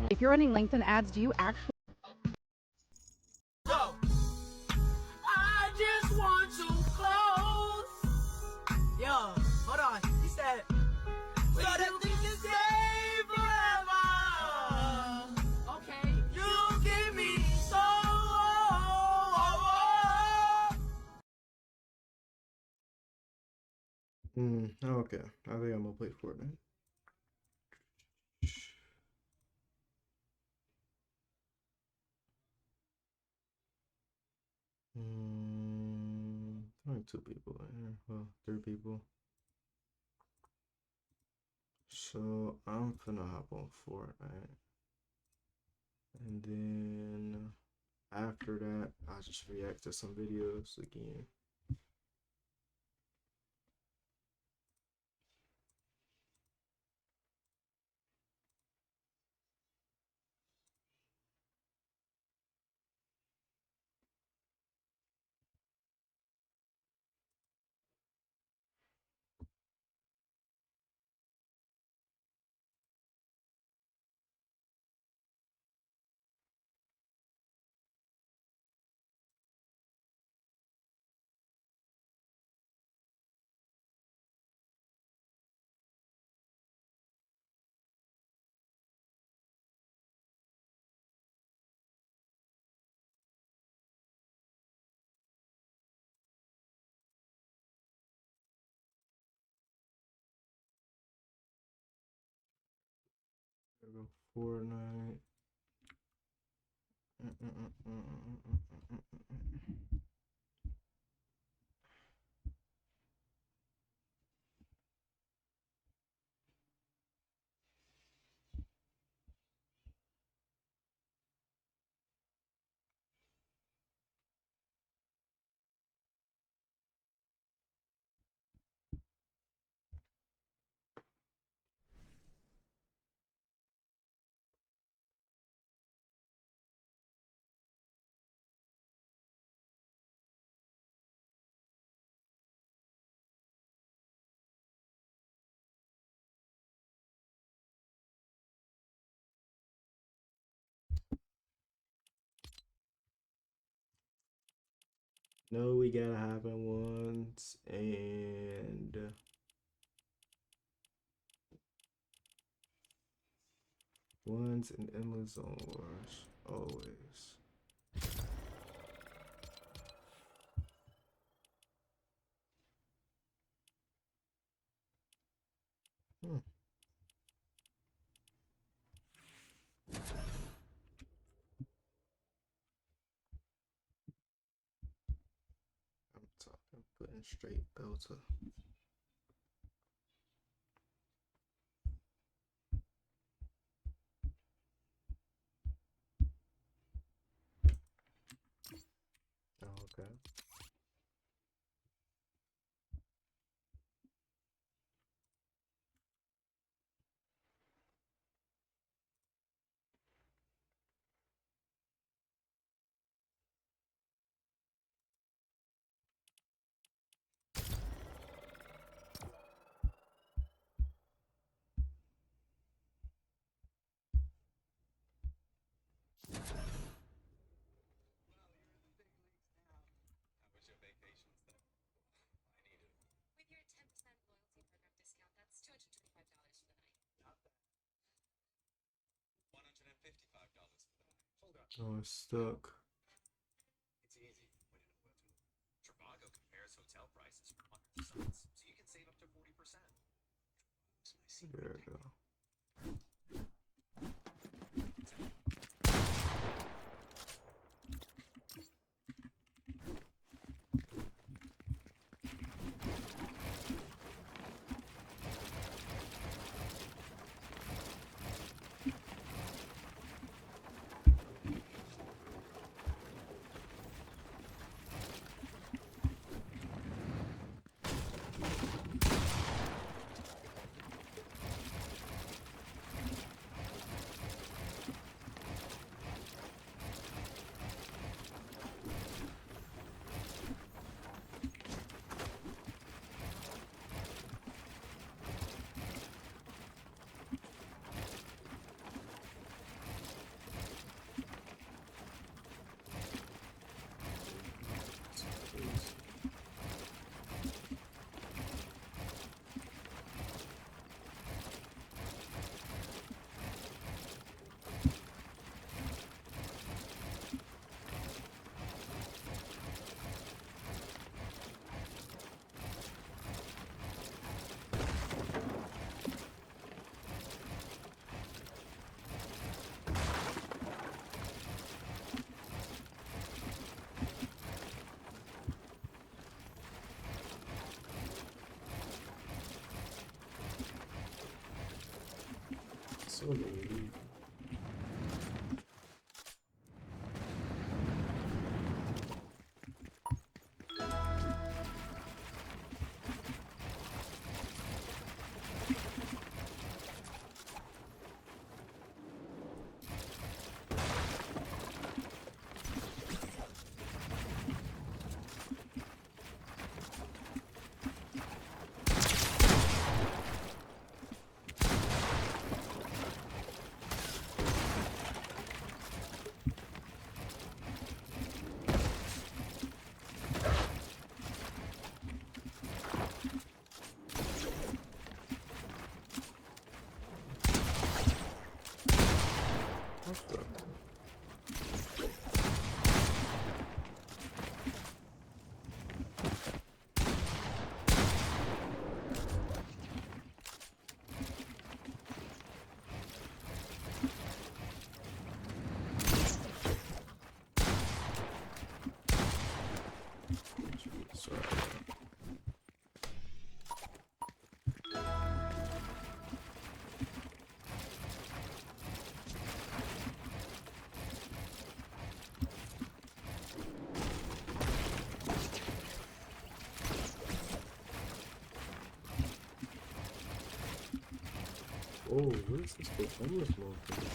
If you're running LinkedIn ads, do you actually? Yo, I just want you close. Yo, hold on. He said, so that we can stay forever. Okay. You give me so. Okay. I think I'm gonna play Fortnite. Only 2 people in here. Well, 3 people. So I'm finna hop on Fortnite. And then after that, I'll just react to some videos again. Go Fortnite. No, we gotta happen once and once in endless zone wars, always. I'm talking putting straight belter. Okay. Oh, it's stuck. It's easy when you know where to look. Trivago compares hotel prices from hundreds of sites, so you can save up to 40%. There we go. So neat. Oh, what is this? The homeless motherfucker.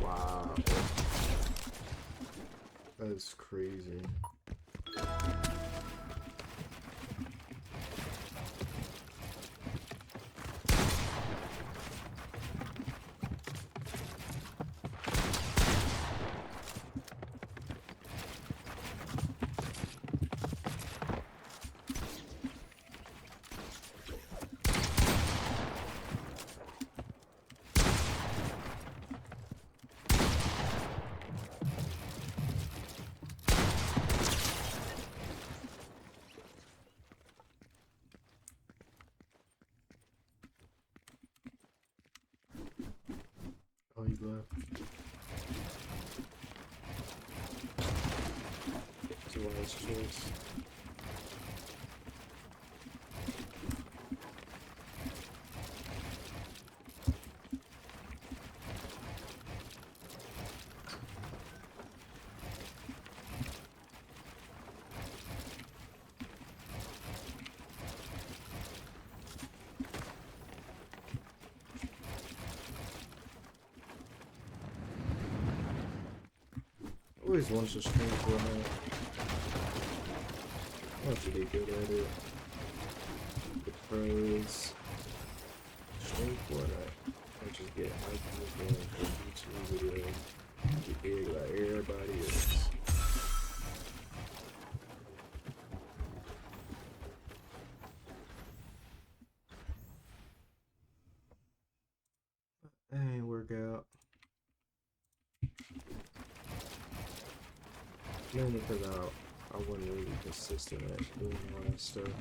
Wow. That's crazy. Oh, you left. It's a wise choice. I always wanted to stream Fortnite. I want to be good at it. The pros. Stream Fortnite. I just get hyped in the game for YouTube video. Get big like everybody else. That ain't work out. Mainly because I wasn't really consistent at doing all that stuff.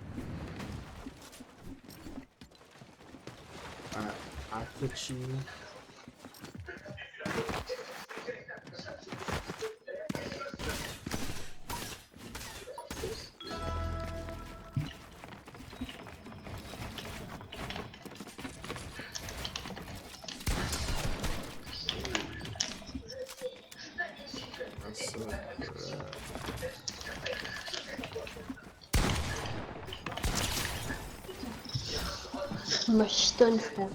I put you. I suck for that. Moi, je stun, frère.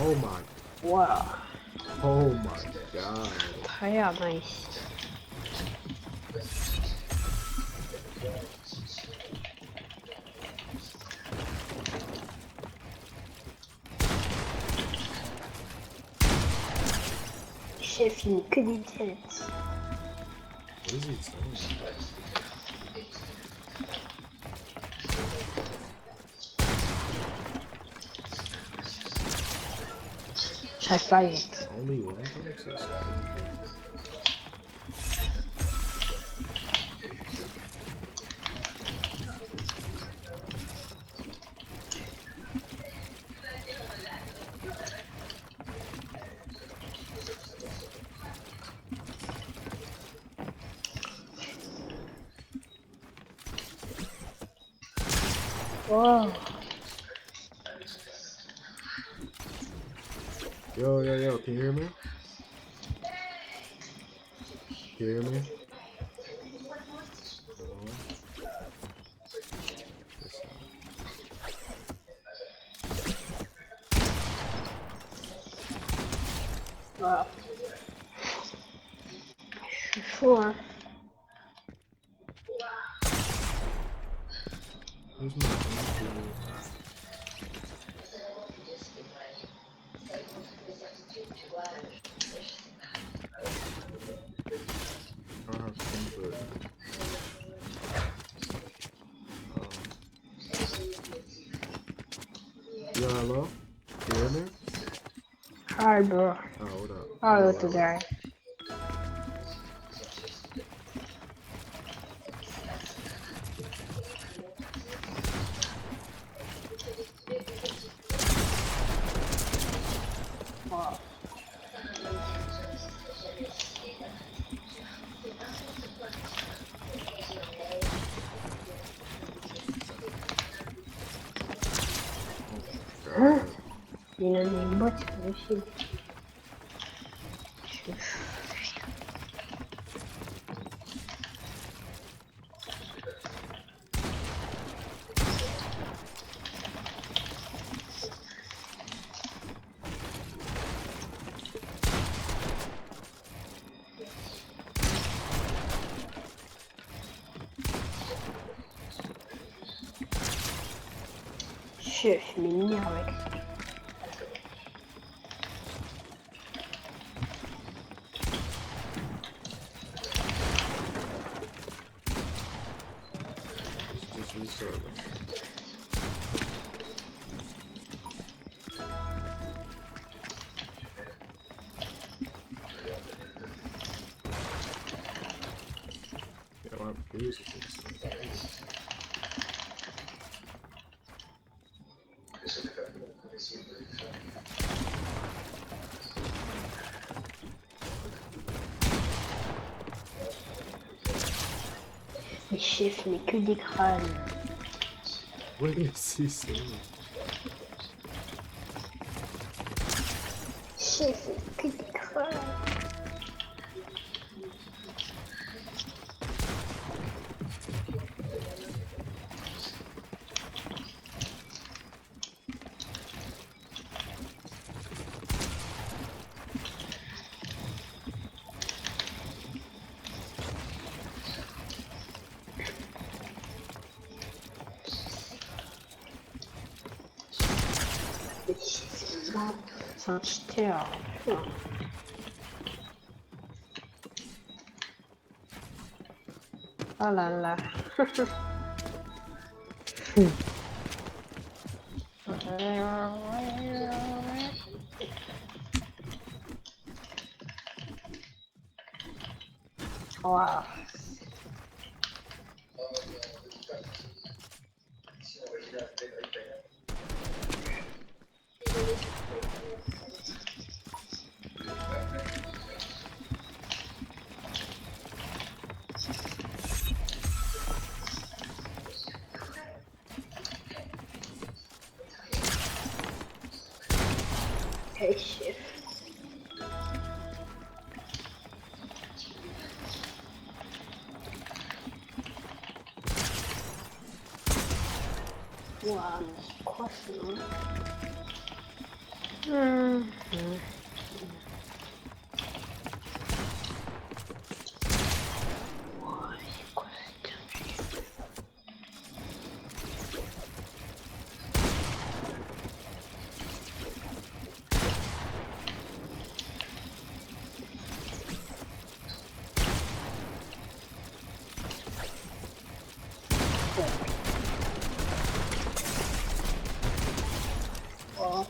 Oh my. Wow. Oh my god. Très nice. Chef, il n'est que des têtes. What is he saying? J'arrive pas à vite. Only one access. Wow. Yo, can you hear me? Can you hear me? Wow. Je suis chaud, hein. Where's my computer? I don't have input. Yo, hello? Can you hear me? Hi, bro. Oh, what up? Hello, today. Wow. Il a mis une boîte, c'est possible. Chef, mais merde. Just restart. Yeah, my music is Mais chef, mais que des crânes. What is he saying? Chef, mais que des crânes. C'est un cheater. Oh là là. Wow. Hey, chef. Wow, mais c'est quoi ça? Oh.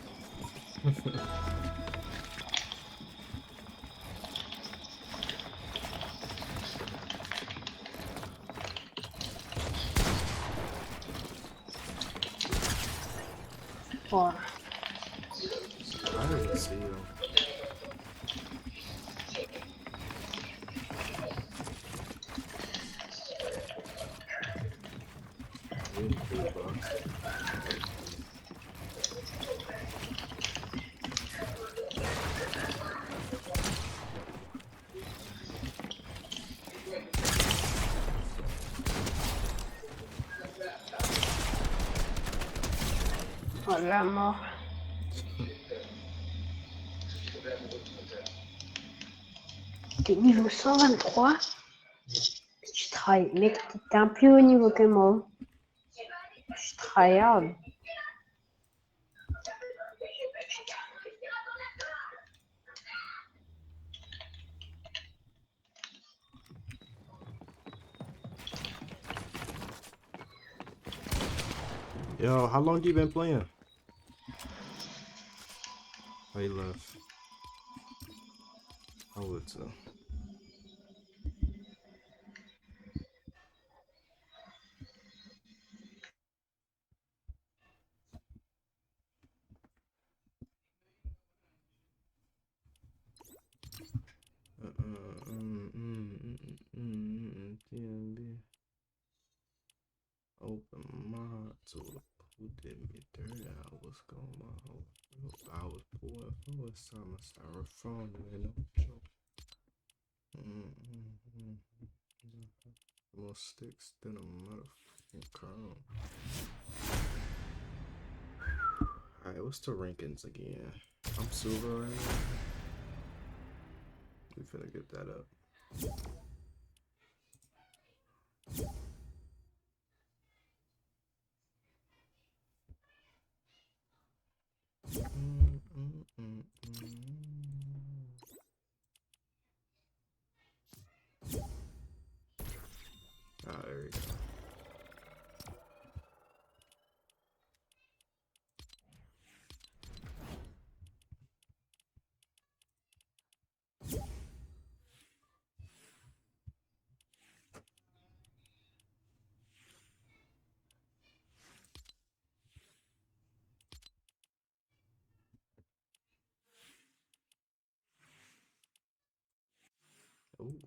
Oh. I didn't see him. Really cool, bro. Oh la mort. T'es niveau 123? Tu travailles. Mec, t'es un plus haut niveau que moi. Je tryhard. Yo, how long you been playing? Oh, he left. I would too. TNB. Open my heart to who did me dirty. I was going my whole. I was poor for a summer styrofoam and no joke. More sticks than a motherfucking crown. Alright, what's the rankings again? I'm silver right now. We finna get that up.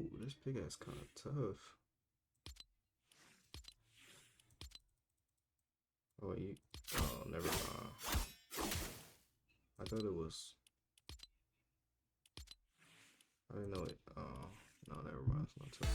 Ooh, this pickaxe kind of tough. Oh, you. Oh, never mind. I thought it was. I didn't know it. Oh, no, never mind. It's not tough.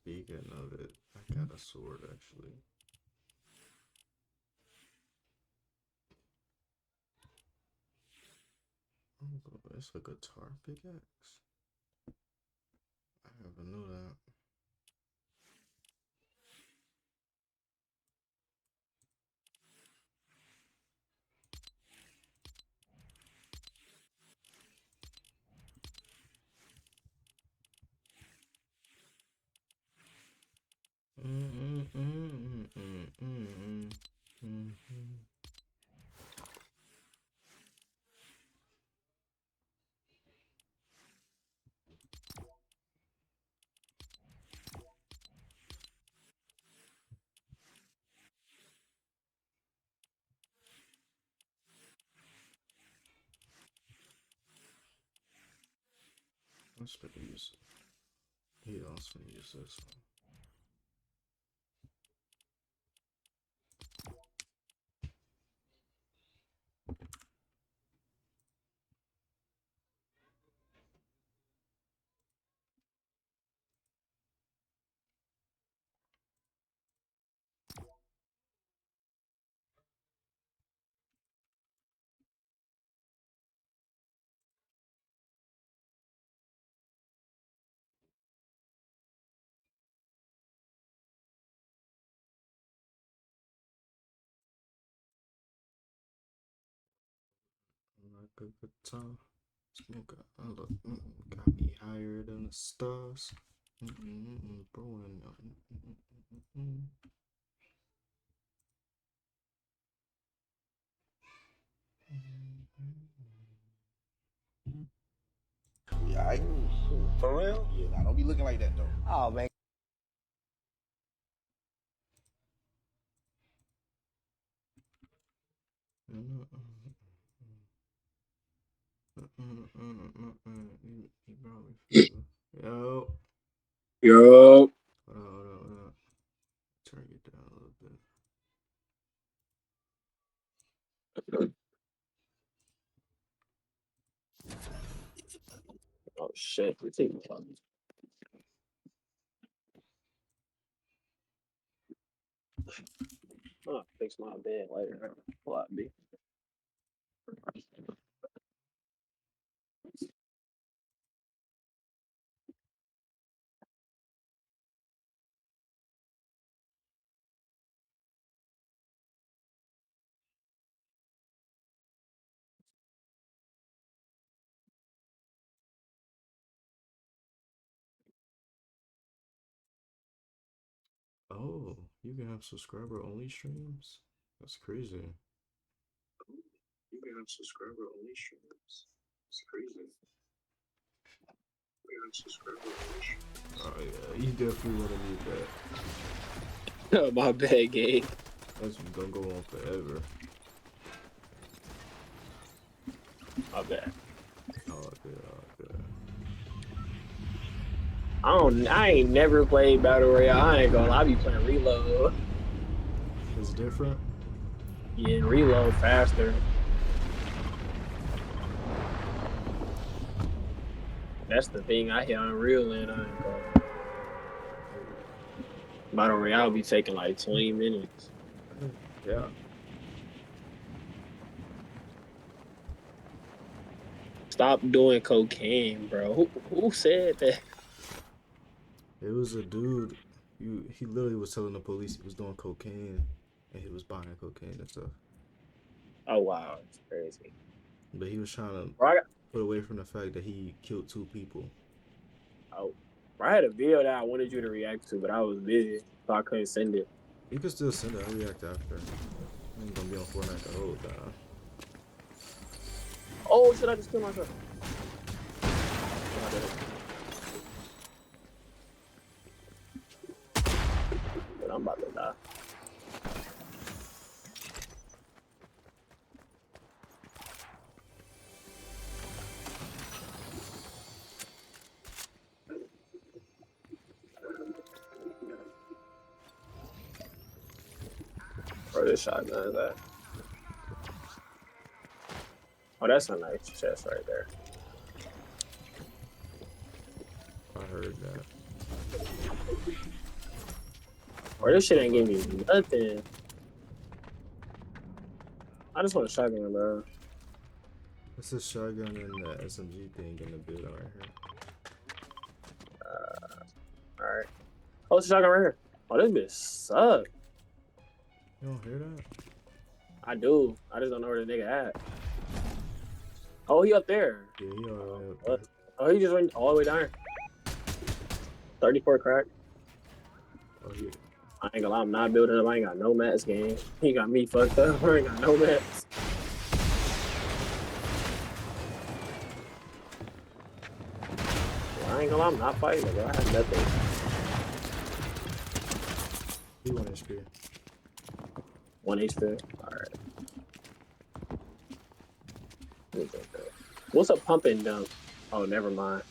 Speaking of it, I got a sword actually. Oh, it's a guitar pickaxe. I never knew that. I'm just gonna use. Yeah, I'm just gonna use this one. Like a guitar. Smoke, I look, got me higher than the stars. Bro, Yeah, I, for real? Yeah, nah, don't be looking like that though. Oh man. Yo. Yo. Hold on. Turn it down a little bit. Oh shit, we're taking fun. Oh, fix my bed later. What be? Oh, you can have subscriber only streams? That's crazy. You can have subscriber only streams. It's crazy. You can have subscriber only streams. Oh yeah, you definitely want to need that. Oh, my bad, Gabe. That's gonna go on forever. My bad. Oh good. I ain't never played Battle Royale. I ain't gonna lie, I be playing Reload. It's different? Yeah, Reload faster. That's the thing I hit Unreal and I ain't gonna. Battle Royale be taking like 20 minutes. Yeah. stop doing cocaine, bro. Who said that? It was a dude. He literally was telling the police he was doing cocaine, and he was buying cocaine and stuff. Oh wow, it's crazy. But he was trying to Bro, put away from the fact that he killed 2 people. bro, I had a video that I wanted you to react to, but I was busy, so I couldn't send it. You can still send it. I'll react after. I ain't gonna be on Fortnite the whole time. Oh, should I just kill myself? But I'm about to die. Bro, this shotgun is that. Oh, that's a nice chest right there. I heard that. Bro, this shit ain't giving me nothing. I just want a shotgun, bro. It's a shotgun and the SMG thing in the building right here. Alright. Oh, it's a shotgun right here. Oh, this bitch suck. You don't hear that? I do. I just don't know where the nigga at. Oh, he up there. Yeah, he all the way up there. Oh, he just went all the way down here. 34 crack. Oh, yeah. I ain't gonna lie, I'm not building up. I ain't got no mats, game. He got me fucked up. I ain't got no mats. I ain't gonna lie, I'm not fighting, bro. I have nothing. He 1 HP. 1 HP. Alright. What's a pump and dump? Oh, never mind.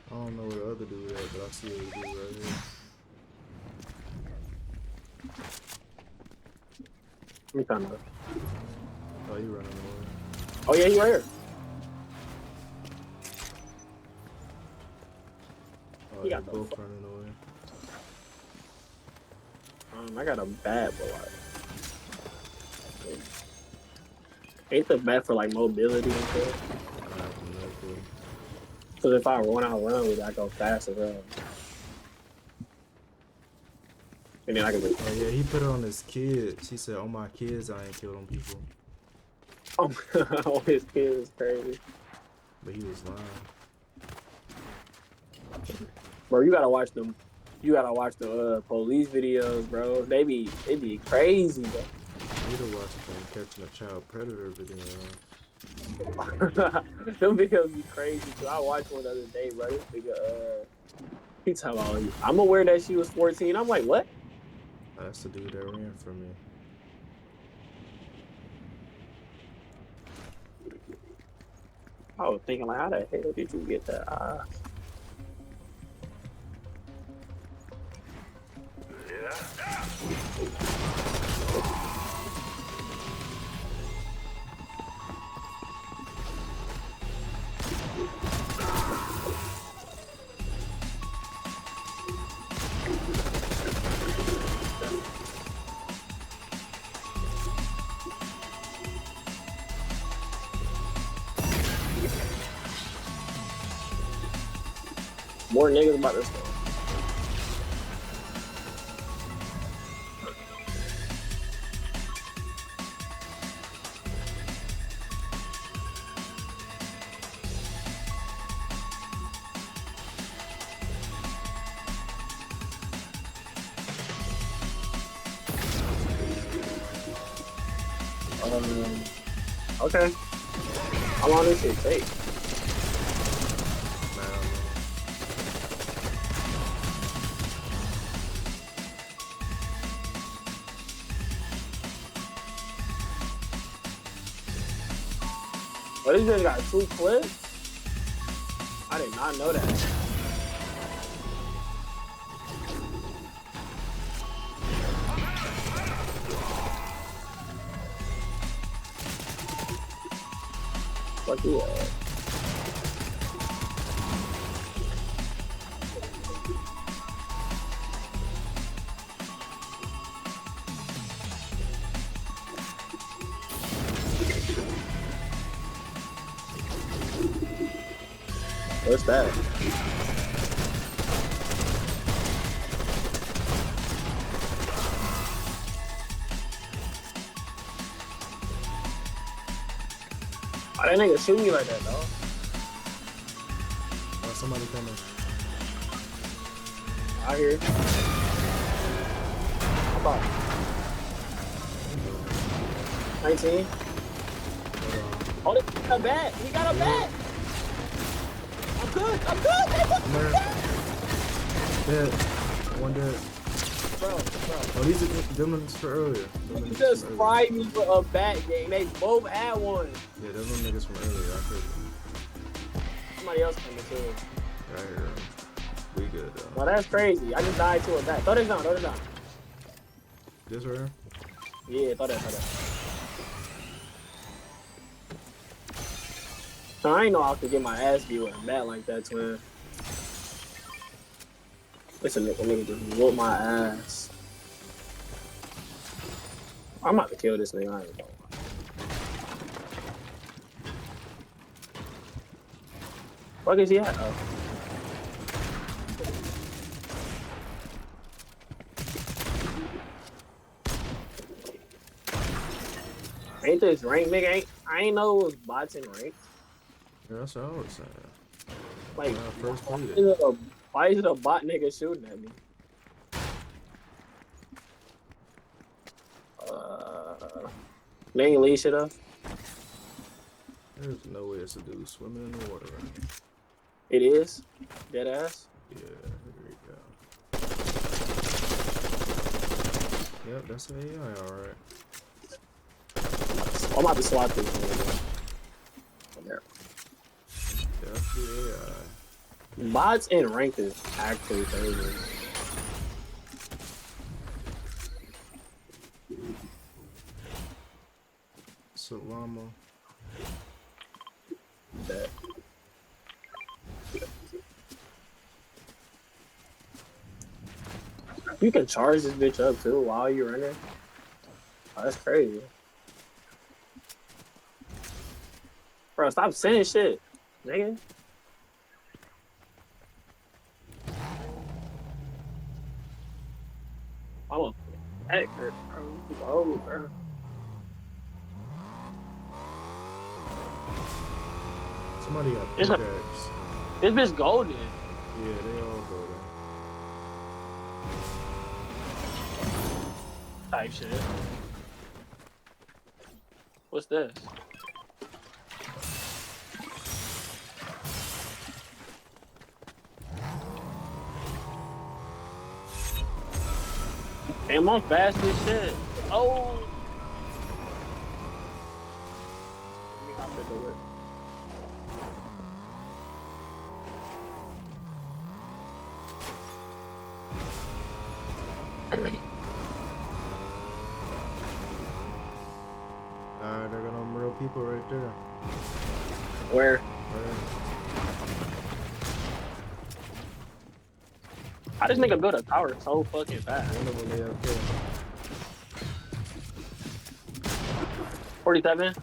I don't know where the other dude at, but I see what he do right here. Let me find out. Oh, you running away. Oh, yeah, he right here. Oh, He they got the both running away. I got a bat, but like, ain't the bat for like mobility and shit? I have no clue. Cause if I run with it, I go fast as well. And then I can just, Oh yeah, he put it on his kids. He said, "On my kids, I ain't killed them people." oh, his kid is crazy. But he was lying. Bro, you gotta watch them. You gotta watch the police videos, bro. They be crazy, bro. I need to watch them catching a child predator video. Them videos be crazy too. I watched one the other day, bro. This nigga, he talking about, I'm aware that she was 14. I'm like, what? That's the dude that ran from me. I was thinking, like, how the hell did you get that? More niggas about this stuff. Okay. How long does it take? Oh, this nigga got 2 clips? I did not know that. Fuck yeah. What's that? Why that nigga shoot me like that, dog? Somebody coming. I hear. How about 19? Oh, he got a bat. He got a bat. I'm good. I'm good. Dead. One dead. Bro. Oh, these are them ones for earlier. He just fried me for a bat game. They both had one. Yeah, them niggas from earlier. I heard. Somebody else coming too. I hear them. We good though. Well, that's crazy. I just died to a bat. Throw this down. This right here? Yeah, throw that. So I ain't know I could get my ass beat with a bat like that, twin. Listen, nigga just whoop my ass. I'm about to kill this nigga. I ain't gonna lie. What is he at? Oh. Ain't this rank, nigga? I ain't know it was bots in rank. Yeah, that's what I was saying. Like, first why is it a bot nigga shooting at me? They ain't lead shit up. There's no way it's a dude swimming in the water right now. It is? Dead ass? Yeah, here we go. Yep, that's an AI, alright. I'm about to swat this nigga. There. That's the AI. Bots in ranked is actually crazy. Salama. That. You can charge this bitch up too while you're running. Oh, that's crazy. Bro, stop saying shit, nigga. I'm a expert, bro. Oh, bro. Somebody got It's a- pickaxe. This bitch golden. Yeah, they all go there. Type shit. What's this? Damn, I'm fast as shit. Oh. Let me hop in the whip. Alright, there got them real people right there. Where? Right. How this nigga build a tower so fucking fast? One of them they up there. 47.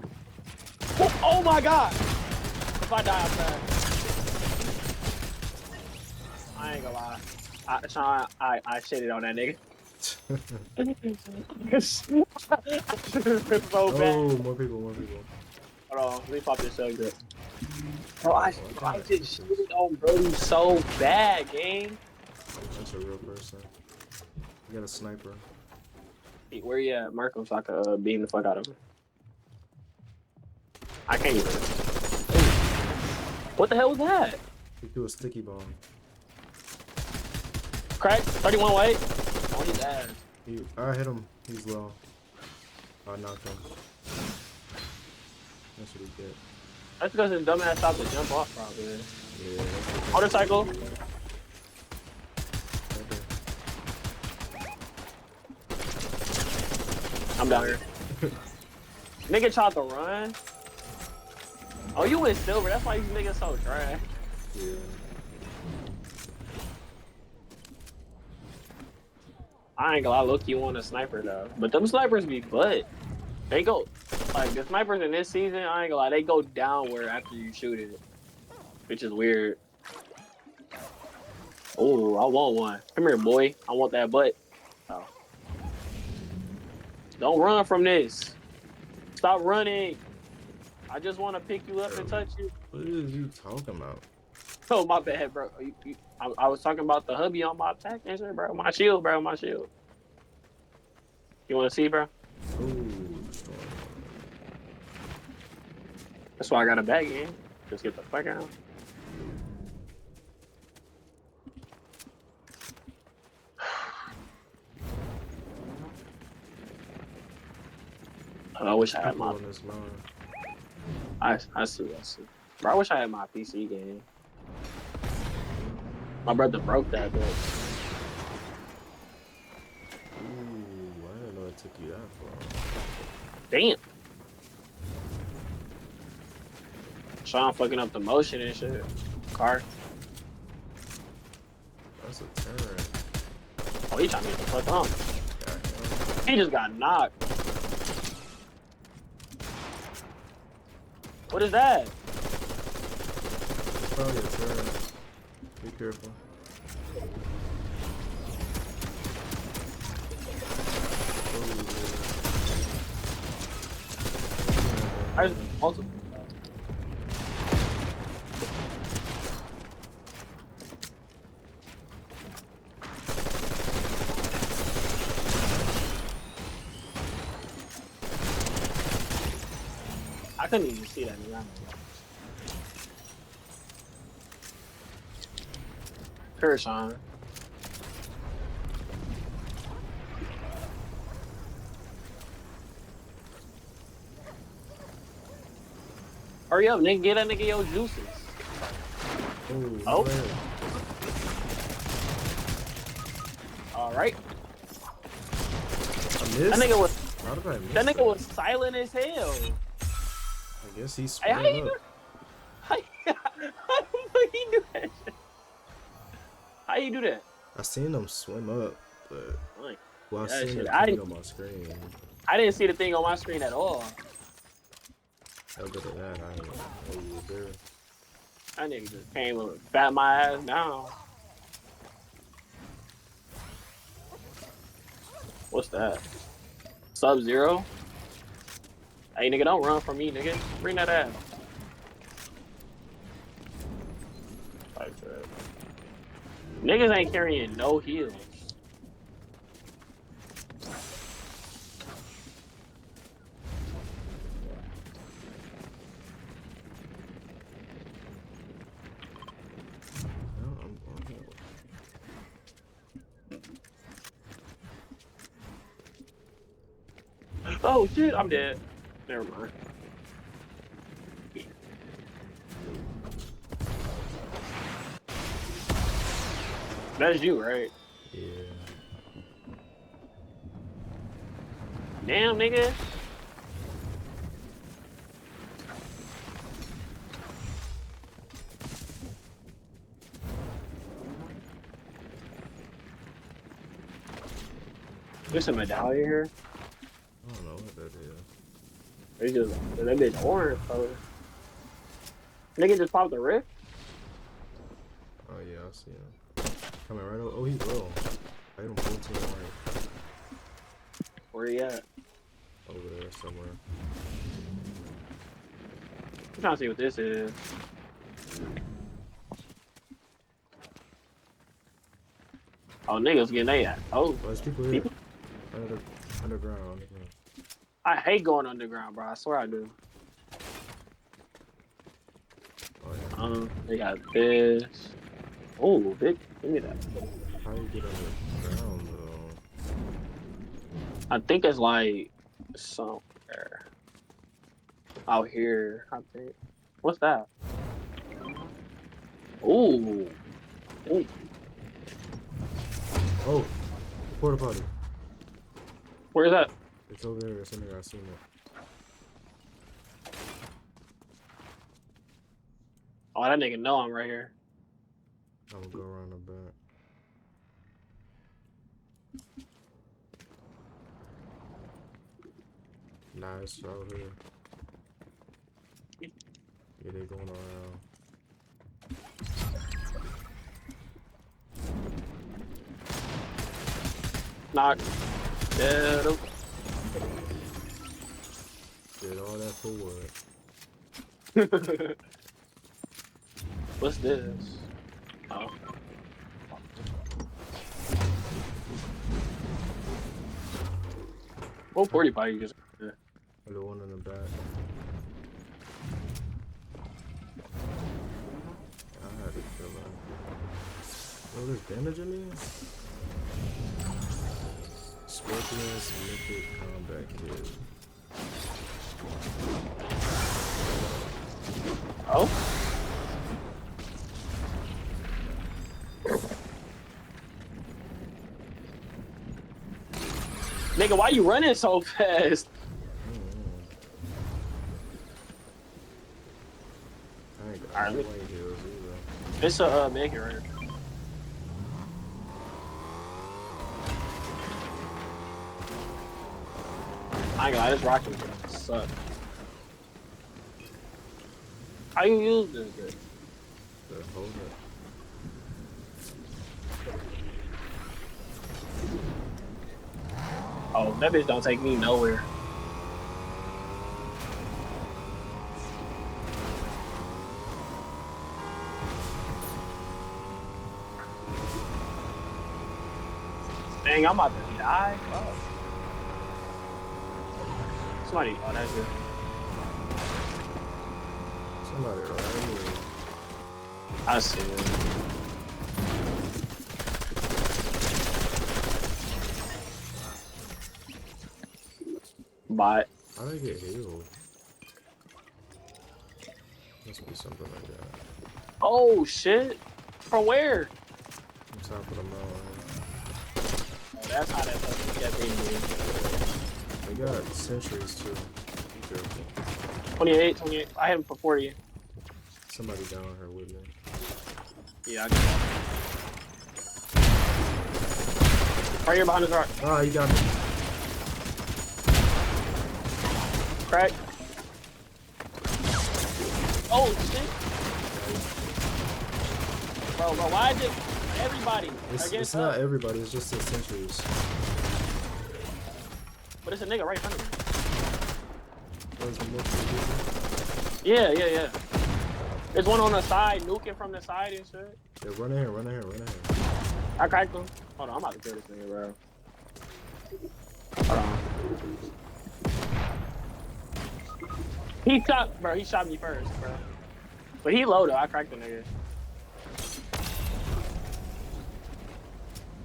Oh my god! If I die outside. I ain't gonna lie. Sean, I shitted on that nigga. So bad. Oh, more people. Hold on, let me pop this subject. Bro, I just shitted on Brody so bad, gang. That's a real person. You got a sniper. Hey, where you at? Mark him so I can beam the fuck out of him. I can't even. What the hell was that? He threw a sticky bomb. Crack, 31 weight. On his ass. I hit him. He's low. I knocked him. That's what he did. That's because his dumbass stopped to jump off, probably. Yeah. Motorcycle. I'm down here. Nigga tried to run. Oh, you went silver. That's why these niggas so trash. Yeah. I ain't gonna lie, look, you want a sniper though. But them snipers be butt. They go, like the snipers in this season, I ain't gonna lie, they go downward after you shoot it. Which is weird. Oh, I want one. Come here, boy. I want that butt. Oh. Don't run from this. Stop running. I just want to pick you up and touch you. What is you talking about? Oh, my bad, bro. I was talking about the hubby on my attack and shit, bro. My shield, bro. My shield. You want to see, bro? Ooh. That's why I got a bag in. Just get the fuck out. I wish I had my. I see. Bro, I wish I had my PC game. My brother broke that, but. Ooh, I didn't know it took you that far. Damn. Sean fucking up the motion and shit. Car. That's a turn. Oh, he trying to get the fuck on. He just got knocked. What is that? It's probably a turn. Be careful. I just also. I couldn't even see that. Sean. Hurry up, nigga. Get that nigga your juices. Ooh, oh. Man. All right. I missed. That nigga was silent as hell. I guess he's Hey, how you do? How you do that? How you do that? I seen him swim up, but well, I seen shit, the thing on my screen. I didn't see the thing on my screen at all. Other than that, I didn't know you were there. That nigga just came and fat my ass down. What's that? Sub-Zero? Hey, nigga, don't run from me, nigga. Bring that ass. Niggas ain't carrying no heals. Oh shit, I'm dead. Never mind. That's you, right? Yeah. Damn, nigga. There's a medallion here. I don't know what that is. They just that bitch orange color. Nigga just popped the rift. Oh yeah, I see him. Coming right over. Oh, he's low. I hit him 14 right. Where he at? Over there somewhere. I'm trying to see what this is. Oh, niggas getting they at. Oh, there's people here. Underground. I hate going underground, bro. I swear I do. Oh, yeah. They got this. Oh, big. Give me that. How you get underground though? I think it's like somewhere out here. I think. What's that? Ooh. Ooh. Oh, porta potty. Where is that? It's over there. It's in there. I seen it. Oh, that nigga know I'm right here. I'm gonna go around the back. Nah, it's out here. Yeah, they going around. Knock. Dead. Did all that for what? What's this? Oh. 140 body just. The one in the back. I had it feeling. Oh, there's damage in me? Scorpion's Mythic Combat Kit. Oh? Nigga, why you running so fast? I ain't got no lane heals either. It's a make it right here. I ain't gonna lie, this rocket suck. How you use this thing? Hold it. Oh, that bitch don't take me nowhere. Dang, I'm about to die. Oh. Somebody, oh, that's good. Somebody right here. I see it. Bot. How did I get healed? Must be something like that. Oh shit! From where? On top of the mountain. Oh, that's how that fucking kept being. They got sentries too. Be careful. 28, 28. I hit him for 40. Somebody down here with me. Yeah, I got that. Right here behind this rock. Ah, you got me. Crack. Oh shit! Bro, why is it everybody? It's not everybody, it's just the sentries. But it's a nigga right in front of me. Where's the multiple? Yeah. There's one on the side, nuking from the side and shit. Yeah, run in here. I cracked him. Hold on, I'm about to kill this nigga, bro. Hold on. He shot me first, bro. But he low though, I cracked the nigga.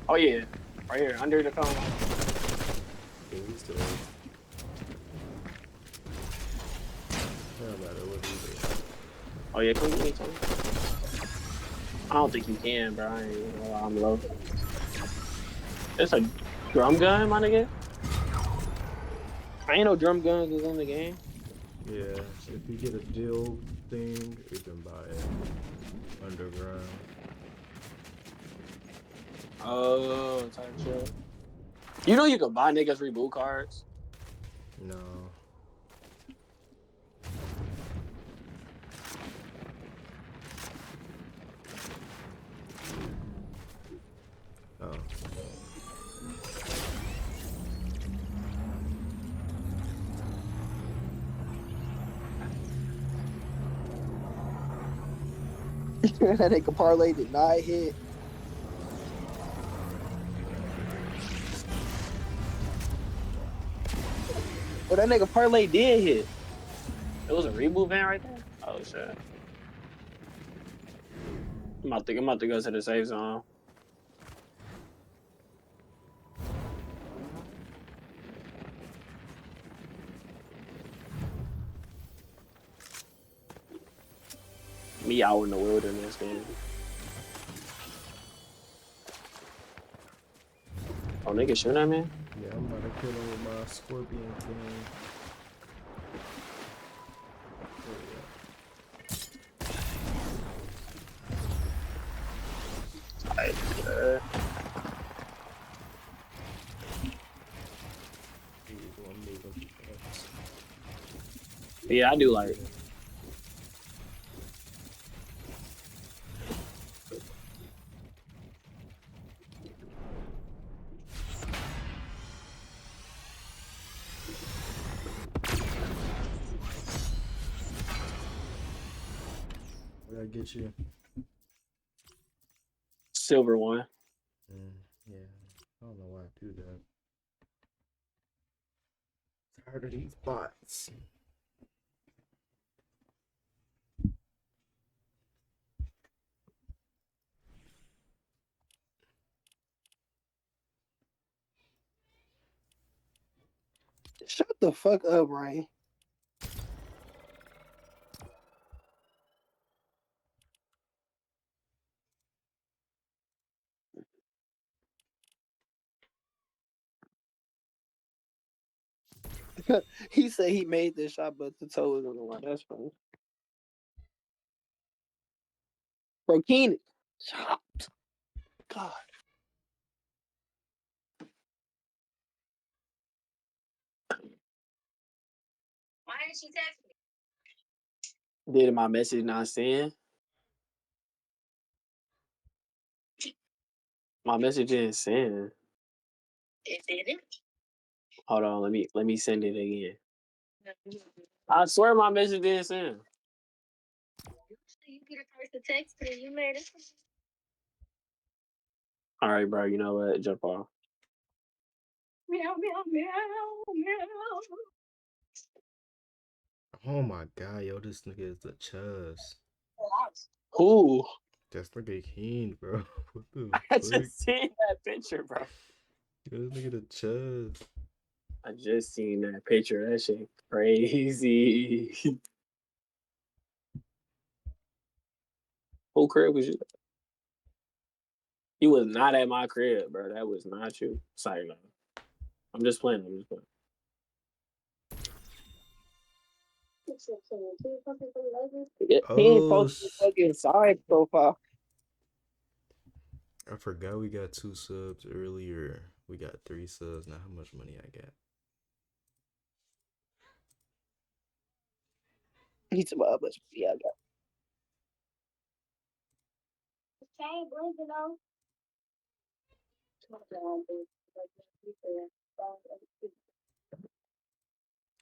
Oh yeah, right here, under the cone. Yeah, he's still Oh yeah, come get me, Tony. I don't think you can, bro. I'm low. It's a drum gun, my nigga. I ain't no drum guns was in the game. Yeah, if you get a deal thing, you can buy it underground. Oh, type shit. You know you can buy niggas reboot cards? No. Oh. That nigga parlay did not hit. Well, that nigga parlay did hit. It was a reboot van right there? Oh shit. I'm about to go to the safe zone. Me out in the wilderness, man. Oh, nigga shooting at me? Yeah, I'm about to kill him with my scorpion thing. Yeah, I do like it. get you? Silver one. Yeah. I don't know why I do that. Tired of these bots. Shut the fuck up, Ryan. He said he made this shot, but the toe was on the line. That's funny. Bro, Keenan. Shut up. God. Why didn't she text me? Did my message not send? My message didn't send. It didn't. Hold on, let me send it again. I swear my message didn't send. You be the first to text me. You made it. All right, bro. You know what? Jump off. Meow meow meow meow. Oh my god, yo, this nigga is the chuzz. Who? That's nigga Keen, bro. What the I fuck? just seen that picture, bro. Yo, this nigga the chuzz. I just seen that picture. That shit crazy. Who crib was you? You was not at my crib, bro. That was not you. Sorry, no. I'm just playing. I'm just playing. He ain't Oh, posted the fucking side profile. I forgot we got 2 subs earlier. We got 3 subs. Now how much money I got? He's about much. Yeah, I got. Chain blinking on.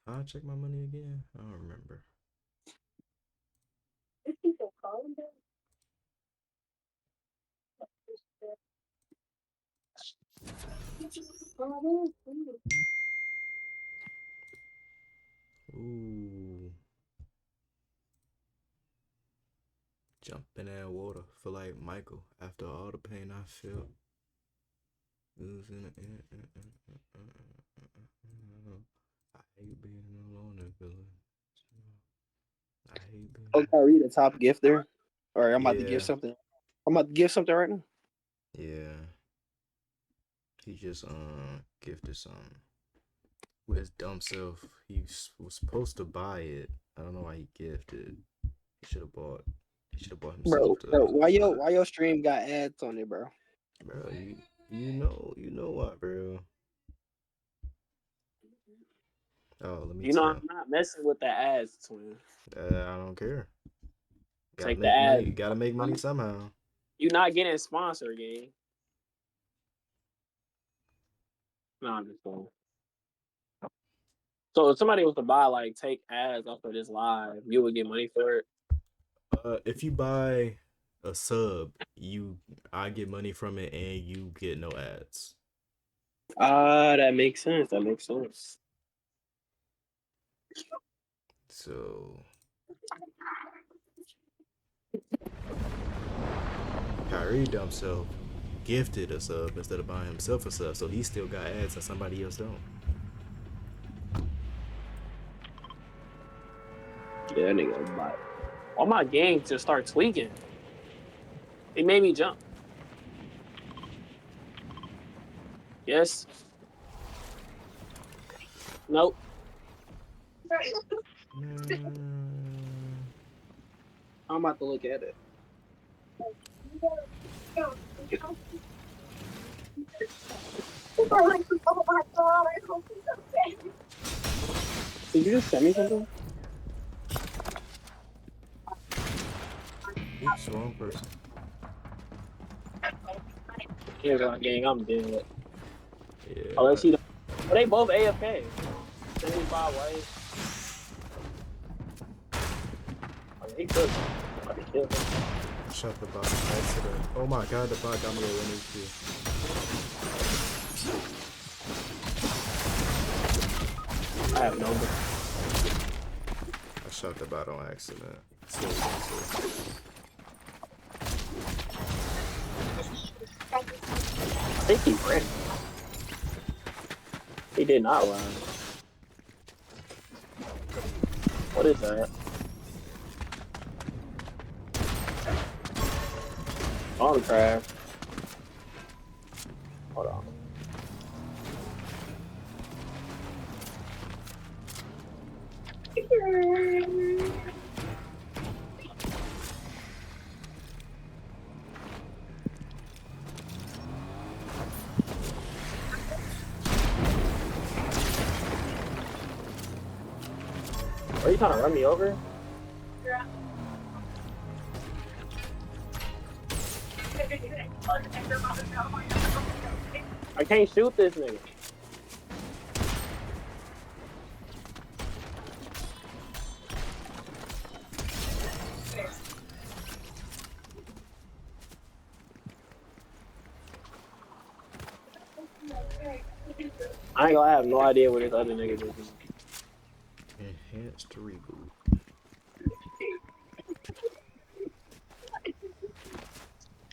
I'll check my money again. I don't remember. People calling them. Ooh. Jump in that water. Feel like Michael after all the pain I felt. I hate being alone and feeling. I hate being. Oh, Kyrie, the top gifter. Or I'm about to Yeah. give something. I'm about to give something right now. Yeah. He just gifted something. With his dumb self. He was supposed to buy it. I don't know why he gifted. He should have bought himself. Bro, why your stream got ads on it, bro? Bro, you know what, bro? Oh, let me You know tell. I'm not messing with the ads, twin. I don't care. Gotta Take the make money. ads. You gotta make money somehow. You not getting sponsored, gang. No, I'm just going. So if somebody was to buy, like, take ads off of this live, you would get money for it? If you buy a sub, I get money from it and you get no ads. That makes sense. That makes sense. So Kyrie dumb self gifted a sub instead of buying himself a sub, so he still got ads and somebody else don't. Yeah, that nigga buy. All my games just start tweaking. It made me jump. Yes. Nope. I'm about to look at it. Did you just send me something? Oops, wrong person. Yeah, gang, I'm dead. Yeah. Unless you don't. Oh, they both AFK. 75 ways. Oh, he cooked. kill him. Shut the bot. Accident. Oh my god, the bot got me a 1 HP. I have no. I shot the bot on accident. So, I think he ran. He did not run. What is that? On crash. Hold on. Are you trying to run me over? I can't shoot this nigga. I ain't gonna have no idea what this other nigga is. enhanced reboot.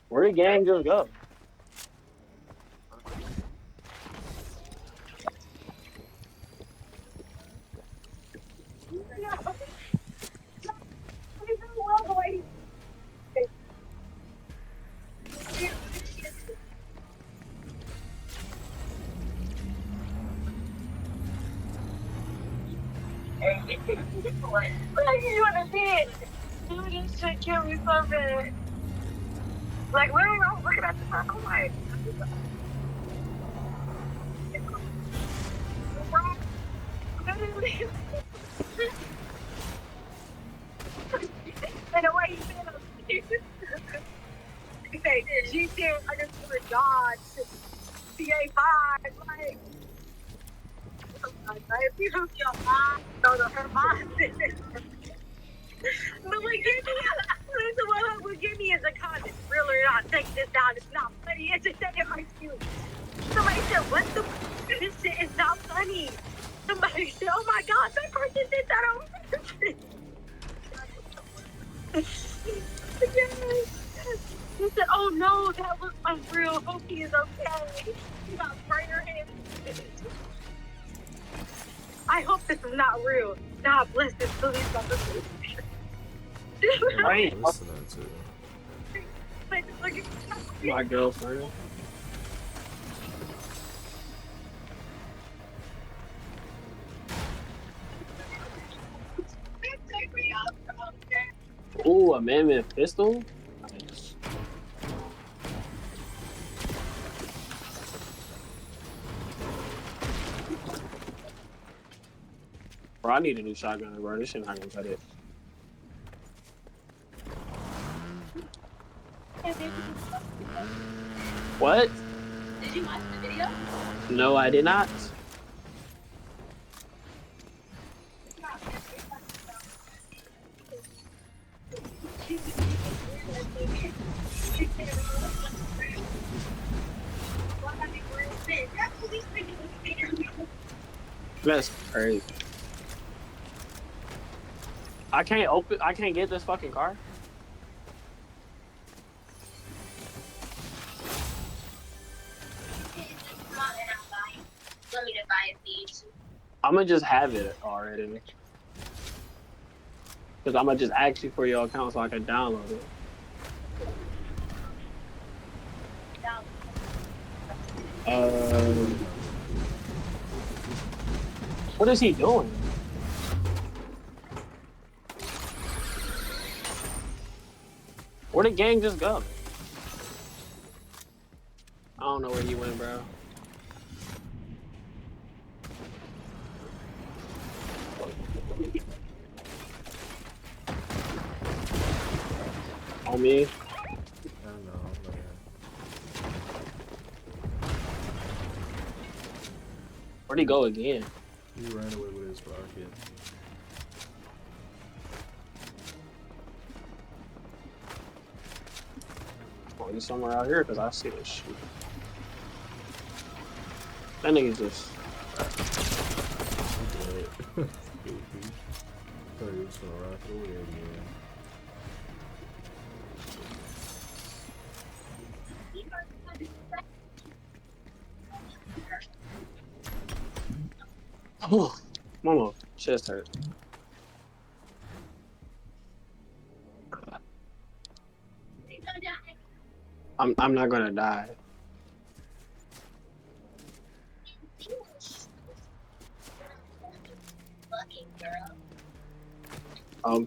Where did gang just go? What you understand? Dude, this shit killed me so bad. Like, literally, I was looking at the time. I'm like, literally. And the way he said, he said, G10 underscore Dodge, CA5, like, if you don't your mom, no, no, her mom. But like, give me listen, what would give me is a comment. Real or not, take this down. It's not funny. It's just that it hurts you. Somebody said, what the f? This shit is not funny. Somebody said, oh my god, that person did that on purpose. Yes. He said, oh no, that was unreal. Hope he is okay. He got brighter hands. I hope this is not real. God bless this police officer. Right. Listening to. My girlfriend. Ooh, a mammoth pistol? Nice. Bro, I need a new shotgun, bro. This shit not gonna cut it. What? Did you watch the video? No, I did not. That's crazy. I can't get this fucking car. Want me to buy it for you? I'm gonna just have it already. Cause I'm gonna just ask you for your account so I can download it. What is he doing? Where did gang just go? I don't know where he went, bro. On me. I don't know, man. Where'd he go again? He ran away with his rocket. Oh, he's somewhere out here because I see this shit. That nigga just. Thought he was gonna rock it over there again. Oh, mama, chest hurt. I'm not gonna die.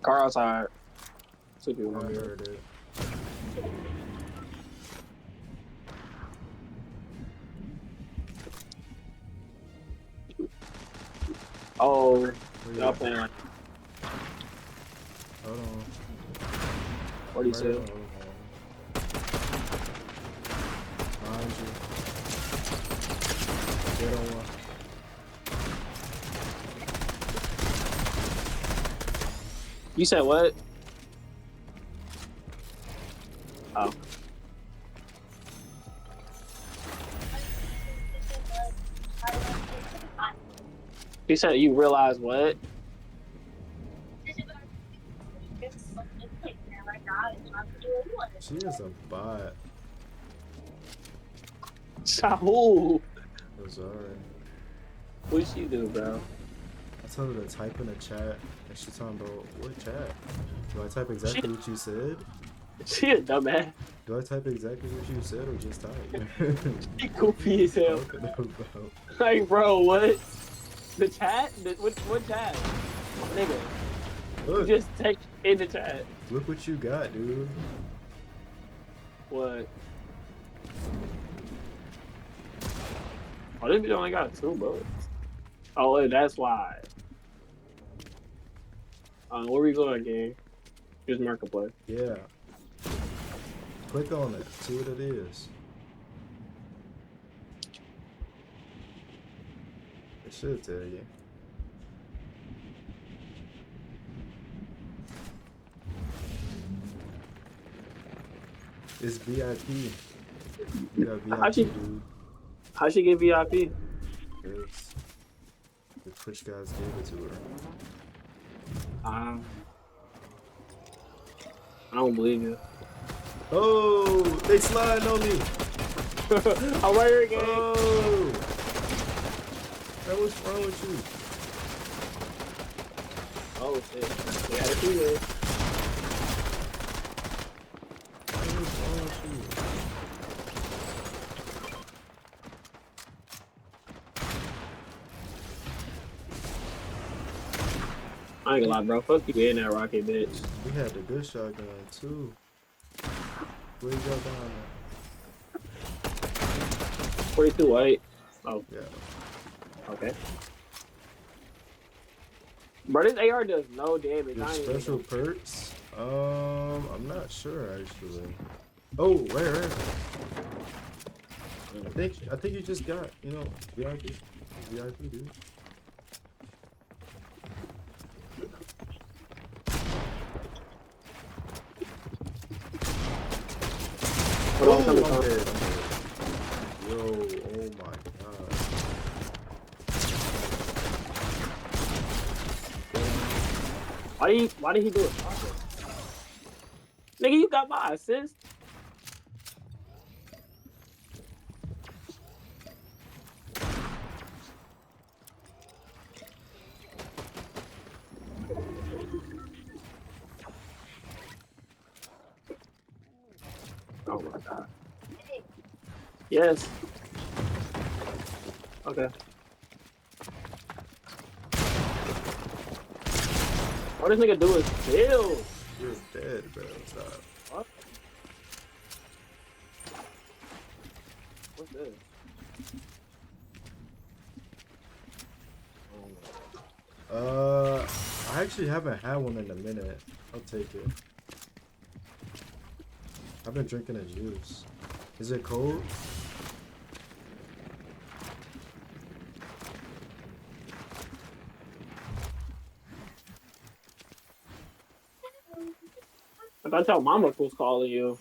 Car outside. Two people I on here. heard it. Oh, y'all playing like. Hold on. What do you say? Behind you. Get on one. You said what? Oh. You said you realize what? She is a bot. Shahoo! I'm sorry. What'd she do, bro? I told her to type in the chat, and she's talking about what chat? Do I type exactly what you said? She a dumbass. Do I type exactly what you said, or just type? She goofy as hell. About? Like, bro, what? The chat? What chat? Nigga. Look. Just take in the chat. Look what you got, dude. What? Oh, this bitch only got 2 bullets. Oh, that's why. Where we going, gang? Just marketplace. Yeah. Click on it. See what it is. It should tell you. It's VIP. You got VIP, dude. How'd she get VIP? Because the Twitch guys gave it to her. I don't believe you. Oh, they sliding on me. I'm right here again. Oh, hey, what's wrong with you? Oh shit. We had a two-way. What's wrong with you? I ain't gonna lie, bro. Fuck you in that rocket, bitch. We had the good shotgun too. Where you go down there? 42 white. Oh. Yeah. Okay. Bro, this AR does no damage. Your I ain't even special know. perks? I'm not sure actually. Oh, where? I think you just got, you know, VIP, dude. Oh, I'm dead. Yo, oh my god. Why did he do it? Nigga, you got my assist. Oh my god. Yes. Okay. All this nigga do is kill. You're dead, bro. Stop. What? What's this? I actually haven't had one in a minute. I'll take it. I've been drinking a juice. Is it cold? I thought your mama was calling you.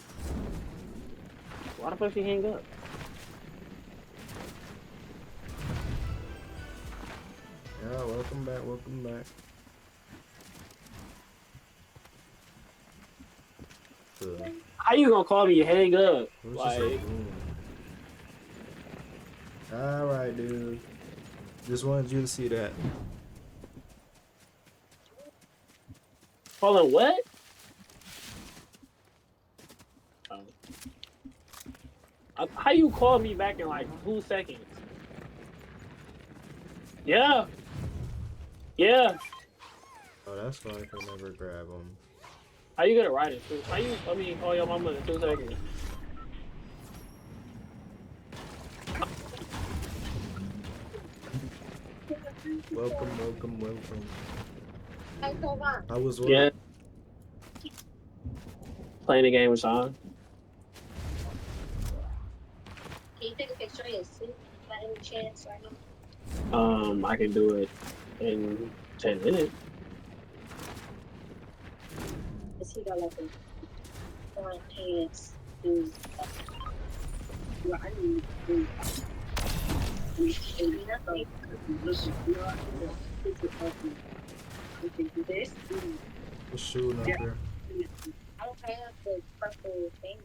Why the fuck she hang up? Yeah, welcome back, welcome back. How you gonna call me hang up? Like, alright, dude. Just wanted you to see that. hold on, what? How you call me back in like 2 seconds? Yeah. Yeah. Oh, that's why I can never grab them. How you gonna write it? How you? I mean, call your mama in 2 seconds. Welcome, welcome, welcome. How was work? Yeah. Playing the game with Sean. Can you take a picture of your suit by any chance right now? I can do it in 10 minutes. Cause he got like a orange pants, shoes. Well, I need to do nothing. This. What's shooting up there? I don't have the purple thing.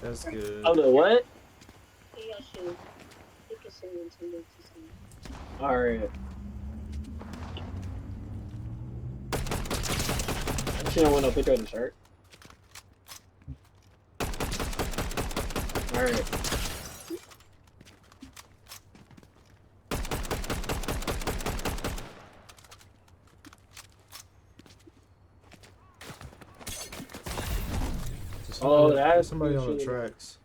That's good. Oh, the what? Your shoe. You can send it to me. All right. She don't want no picture of the shirt. All right. Somebody, that's somebody on the shooting. tracks.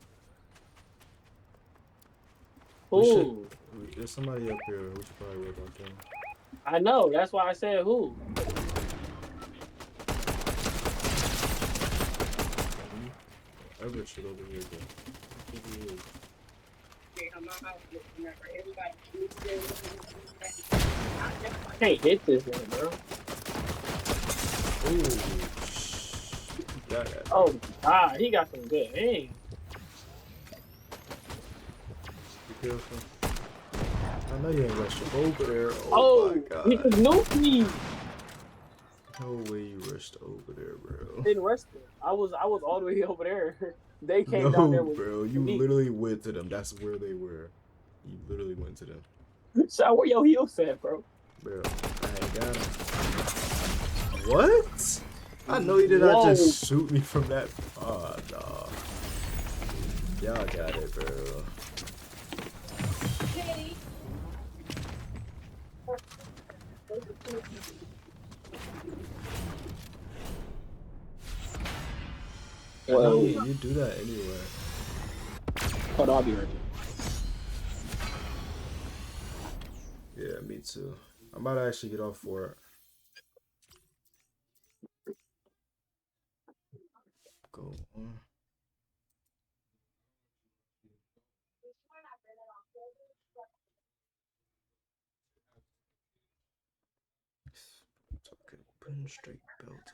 Who? There's somebody up here. We should probably work on them. I know. That's why I said who. Other shit over here, though. I can't hit this one, bro. Ooh. Got that. Oh, God. He got some good aim. Be careful. I know you ain't rushed over there. Oh, my God. he just nuked me. No way you rushed over there, bro. Didn't rush them. I was all the way over there. They came No, down there with bro. You me. literally went to them. That's where they were. You literally went to them. So where your heels at, bro? Bro, I ain't got him. What? I know you did not just shoot me from that. Oh, no. Y'all got it, bro. Well, you do that anyway. Hold on, I'll be right back. Yeah, me too. I'm about to actually get off for it. Go on. Okay, pin straight belt.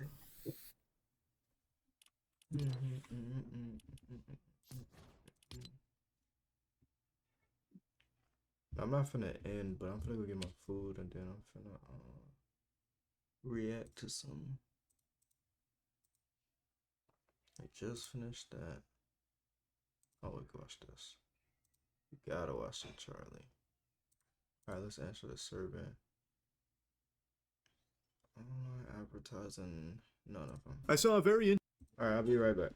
I'm not finna end, but I'm finna go get my food and then I'm finna react to some. I just finished that. Oh, we can watch this. You gotta watch it, Charlie. Alright, let's answer the survey. Advertising. No. I saw a very Alright, I'll be right back.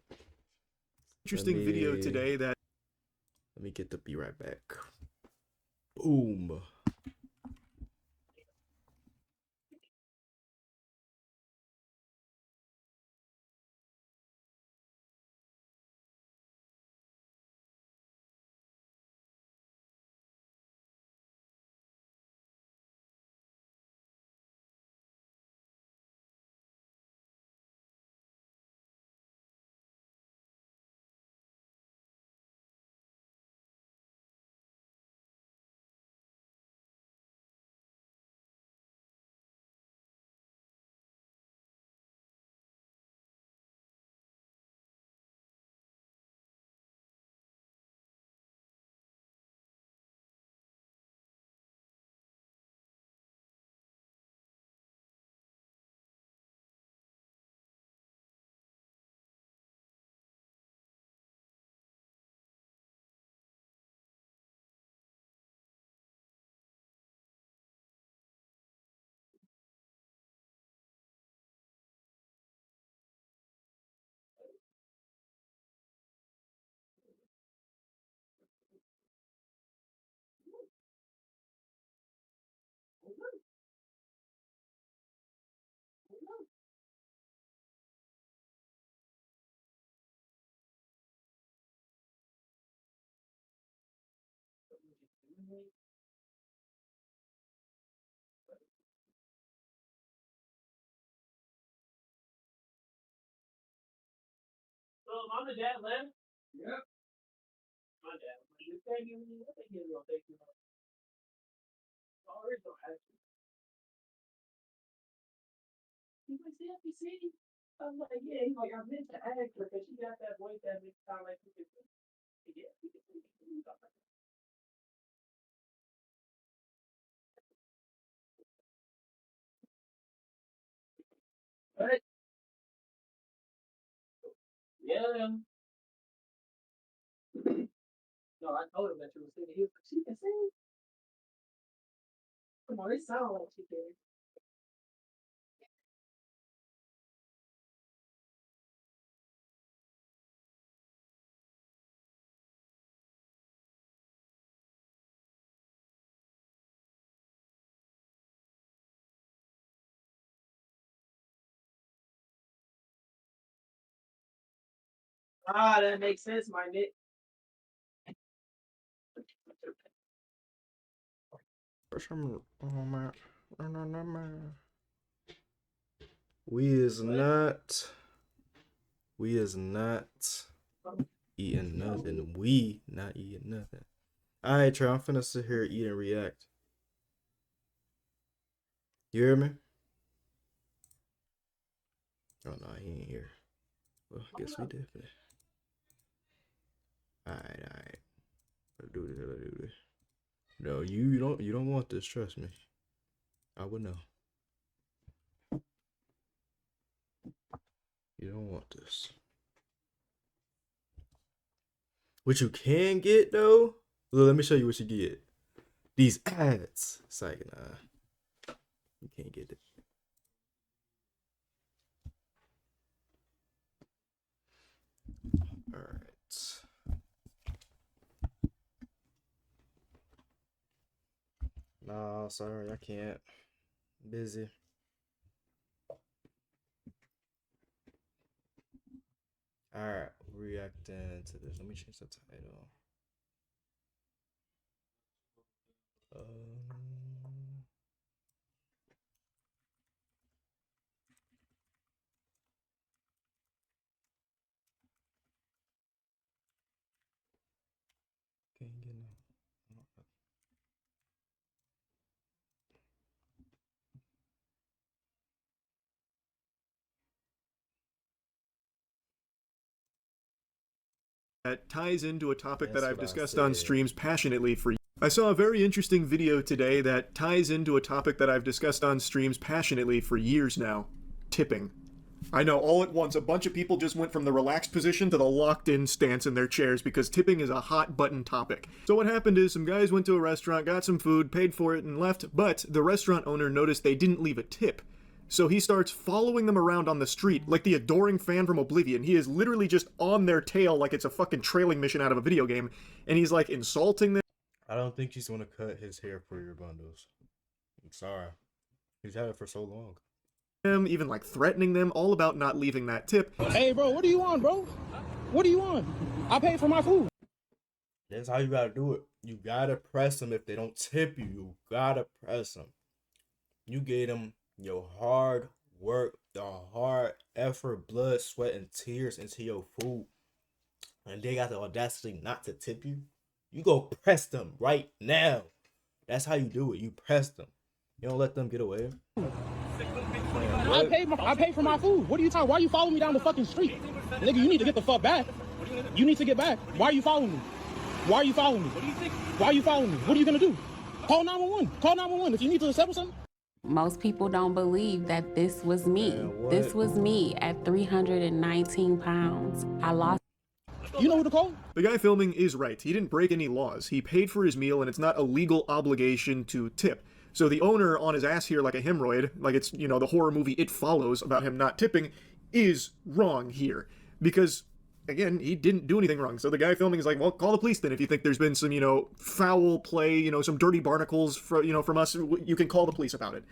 interesting video today that. Let me get the be right back. Boom. So, mom and dad left? Yep. My dad. Thank you. What they give you? Thank you. Oh, there's no action. He was CFPC. I'm like, yeah. He's like, I meant to ask her because she got that voice that makes it sound like she could. Yeah, she could. What? Yeah. No, I told him that you were singing. He was like, she can sing. Come on, it sounds like she can. Ah, that makes sense, my Nick. We is not eating nothing. We not eating nothing. Alright, Trey, I'm finna sit here, eat, and react. You hear me? Oh no, he ain't here. Well, I guess we did. Alright. Let's do this. No, you don't want this, trust me. I would know. You don't want this. What you can get though? Look, let me show you what you get. These ads. It's like, nah. You can't get it. Alright. No, sorry, I can't. Busy. Alright, reacting to this. Let me change the title. Can't get no. That ties into a topic that I've discussed on streams passionately for years. I saw a very interesting video today that ties into a topic that I've discussed on streams passionately for years now. Tipping. I know, all at once, a bunch of people just went from the relaxed position to the locked-in stance in their chairs because tipping is a hot-button topic. So what happened is some guys went to a restaurant, got some food, paid for it, and left, but the restaurant owner noticed they didn't leave a tip. So he starts following them around on the street, like the adoring fan from Oblivion. He is literally just on their tail like it's a fucking trailing mission out of a video game, and he's like insulting them. I don't think he's gonna cut his hair for your bundles. I'm sorry. He's had it for so long. Even like threatening them, all about not leaving that tip. Hey bro, what do you want, bro? What do you want? I paid for my food. That's how you gotta do it. You gotta press them if they don't tip you. You gotta press them. You gave them your hard work, the hard effort, blood, sweat, and tears into your food, and they got the audacity not to tip you. You go press them right now. That's how you do it. You press them. You don't let them get away. I paid for my food. What are you talking? Why are you following me down the fucking street? Nigga, you need to get the fuck back. You need to get back. Why are you following me? Why are you following me? Why are you following me? What are you gonna do? Call 911. Call 911 if you need to settle something. Most people don't believe that this was me. This was me at 319 pounds. I lost. You know who to call? The guy filming is right. He didn't break any laws. He paid for his meal, and it's not a legal obligation to tip. So the owner on his ass here like a hemorrhoid, like it's, you know, the horror movie It Follows about him not tipping, is wrong here. Because, again, he didn't do anything wrong. So the guy filming is like, well, call the police then if you think there's been some, you know, foul play, you know, some dirty barnacles, from us, you can call the police about it.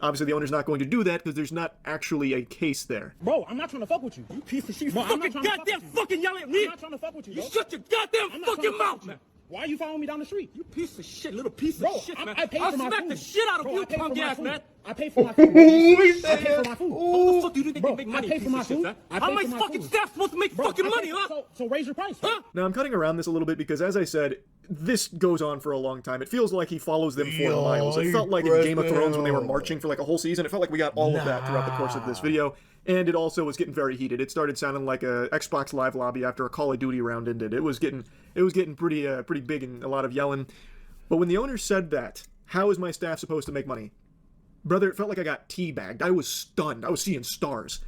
Obviously, the owner's not going to do that because there's not actually a case there. Bro, I'm not trying to fuck with you. You piece of shit. Bro, I'm not trying to fucking yell at me. I'm not trying to fuck with you, bro. You shut your goddamn fucking mouth, man. Why are you following me down the street? You piece of shit, little piece Bro, of shit, man. I paid for my food. I'll smack the shit out of you, punk ass, man. I paid for my food. I paid for my food. How the fuck do you think they make money, I paid for my food. How my fucking staff supposed to make fucking money, huh? So raise your price. Huh? Now, I'm cutting around this a little bit because, as I said, this goes on for a long time. It feels like he follows them for miles. It felt like in Game of Thrones when they were marching for like a whole season. It felt like we got all of that throughout the course of this video. And it also was getting very heated. It started sounding like a Xbox Live lobby after a Call of Duty round ended. It was getting pretty big and a lot of yelling. But when the owner said that, how is my staff supposed to make money? Brother, it felt like I got teabagged. I was stunned. I was seeing stars.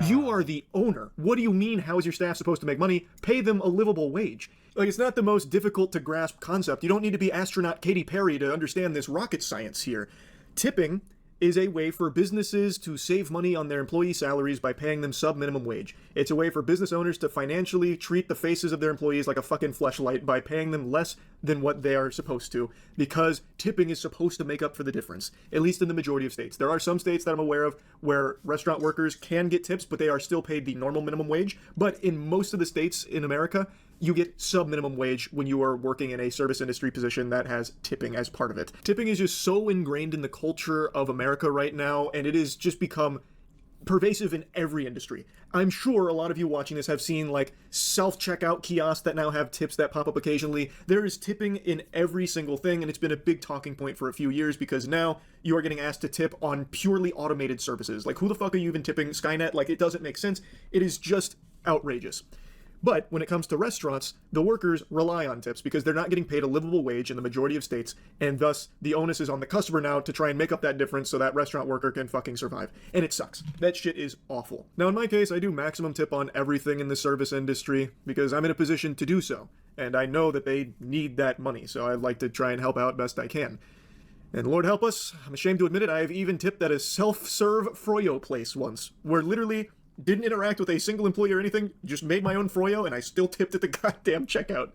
You are the owner. What do you mean, how is your staff supposed to make money? Pay them a livable wage. Like, it's not the most difficult to grasp concept. You don't need to be astronaut Katy Perry to understand this rocket science here. Tipping is a way for businesses to save money on their employee salaries by paying them sub-minimum wage. It's a way for business owners to financially treat the faces of their employees like a fucking fleshlight by paying them less than what they are supposed to, because tipping is supposed to make up for the difference, at least in the majority of states. There are some states that I'm aware of where restaurant workers can get tips, but they are still paid the normal minimum wage. But in most of the states in America, you get sub-minimum wage when you are working in a service industry position that has tipping as part of it. Tipping is just so ingrained in the culture of America right now, and it has just become pervasive in every industry. I'm sure a lot of you watching this have seen like self-checkout kiosks that now have tips that pop up occasionally. There is tipping in every single thing, and it's been a big talking point for a few years because now you are getting asked to tip on purely automated services. Like, who the fuck are you even tipping? Skynet? Like, it doesn't make sense. It is just outrageous. But when it comes to restaurants, the workers rely on tips because they're not getting paid a livable wage in the majority of states, and thus the onus is on the customer now to try and make up that difference so that restaurant worker can fucking survive. And it sucks. That shit is awful. Now, in my case, I do maximum tip on everything in the service industry because I'm in a position to do so, and I know that they need that money, so I'd like to try and help out best I can. And Lord help us, I'm ashamed to admit it, I have even tipped at a self-serve froyo place once, where literally didn't interact with a single employee or anything, just made my own froyo, and I still tipped at the goddamn checkout.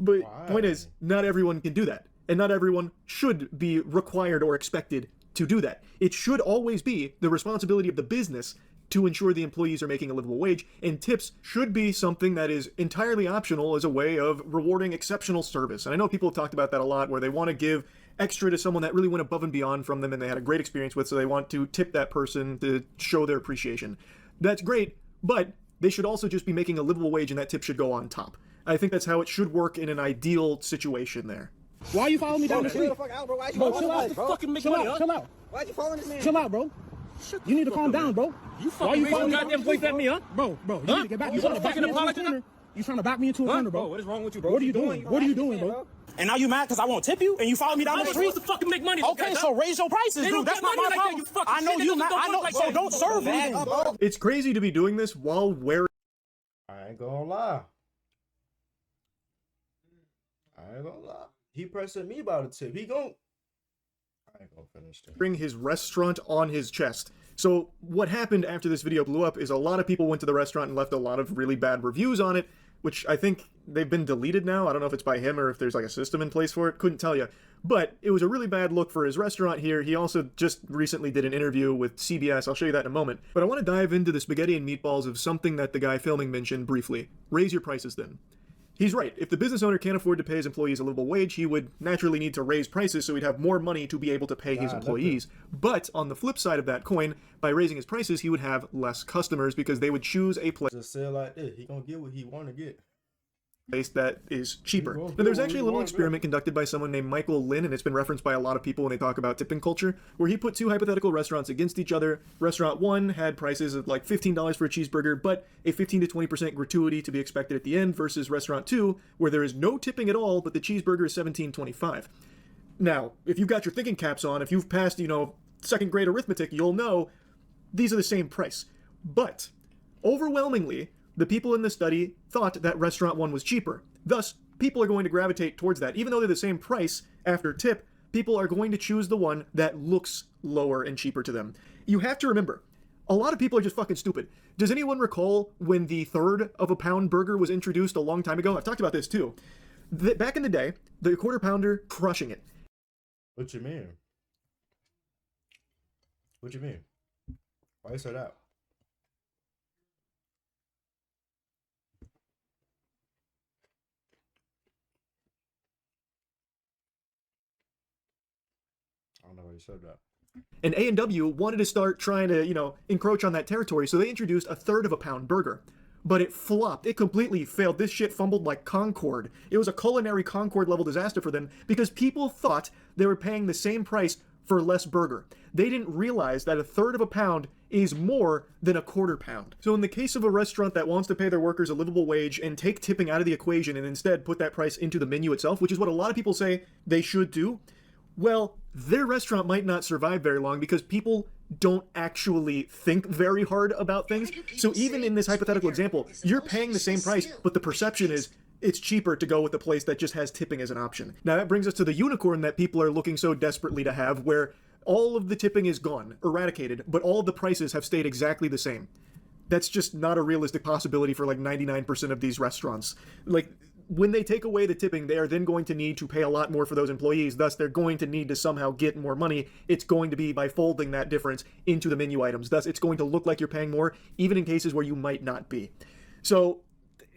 But point is, not everyone can do that, and not everyone should be required or expected to do that. It should always be the responsibility of the business to ensure the employees are making a livable wage, and tips should be something that is entirely optional as a way of rewarding exceptional service. And I know people have talked about that a lot, where they want to give extra to someone that really went above and beyond from them and they had a great experience with, so they want to tip that person to show their appreciation. That's great, but they should also just be making a livable wage, and that tip should go on top. I think that's how it should work in an ideal situation there. Why are you following me down the street? Chill the fuck out, bro. Why'd you Bro, follow chill this out. man, bro? Fucking make Chill money, out, huh? chill out. Why'd you follow this man? Chill out, bro. You need to calm down, bro. You Why are fucking you raise your following me goddamn voice at me, huh? Bro, you need to get back. You trying to back me into a corner? You trying to back me into a corner, bro? What is wrong with you, bro? What are you doing? What are you doing, bro? And now you mad because I won't tip you and you follow me down the street? I'm supposed to fucking make money. Okay, so raise your prices, They dude. don't That's get not my money like that, problem. you fucking I know shit. you Niggas mad. don't I know. work like So that. don't serve me. It's crazy to be doing this while wearing... I ain't gonna lie. He pressing me about a tip. I ain't gonna finish that. Bring his restaurant on his chest. So what happened after this video blew up is a lot of people went to the restaurant and left a lot of really bad reviews on it, which I think they've been deleted now. I don't know if it's by him or if there's like a system in place for it. Couldn't tell you. But it was a really bad look for his restaurant here. He also just recently did an interview with CBS. I'll show you that in a moment. But I want to dive into the spaghetti and meatballs of something that the guy filming mentioned briefly. Raise your prices then. He's right. If the business owner can't afford to pay his employees a livable wage, he would naturally need to raise prices so he'd have more money to be able to pay his employees. But on the flip side of that coin, by raising his prices, he would have less customers because they would choose a place. Just say it like this. He gonna get what he want to get. That is cheaper. Now, there's actually a little experiment conducted by someone named Michael Lynn, and it's been referenced by a lot of people when they talk about tipping culture, where he put two hypothetical restaurants against each other. Restaurant 1 had prices of like $15 for a cheeseburger, but a 15 to 20% gratuity to be expected at the end, versus Restaurant 2, where there is no tipping at all, but the cheeseburger is $17.25. Now, if you've got your thinking caps on, if you've passed, second grade arithmetic, you'll know these are the same price. But overwhelmingly, the people in the study thought that Restaurant 1 was cheaper. Thus, people are going to gravitate towards that. Even though they're the same price after tip, people are going to choose the one that looks lower and cheaper to them. You have to remember, a lot of people are just fucking stupid. Does anyone recall when the third of a pound burger was introduced a long time ago? I've talked about this too. Back in the day, the quarter pounder, crushing it. What you mean? What you mean? Why you say that? don't know what he said that. And A&W wanted to start trying to, encroach on that territory, so they introduced a third of a pound burger. But it flopped. It completely failed. This shit fumbled like Concorde. It was a culinary Concorde level disaster for them because people thought they were paying the same price for less burger. They didn't realize that a third of a pound is more than a quarter pound. So in the case of a restaurant that wants to pay their workers a livable wage and take tipping out of the equation and instead put that price into the menu itself, which is what a lot of people say they should do, well, their restaurant might not survive very long because people don't actually think very hard about things. So even in this hypothetical example, you're paying the same price, but the perception is it's cheaper to go with the place that just has tipping as an option. Now that brings us to the unicorn that people are looking so desperately to have, where all of the tipping is gone, eradicated, but all of the prices have stayed exactly the same. That's just not a realistic possibility for like 99% of these restaurants. Like, when they take away the tipping, they are then going to need to pay a lot more for those employees. Thus, they're going to need to somehow get more money. It's going to be by folding that difference into the menu items. Thus, it's going to look like you're paying more, even in cases where you might not be. So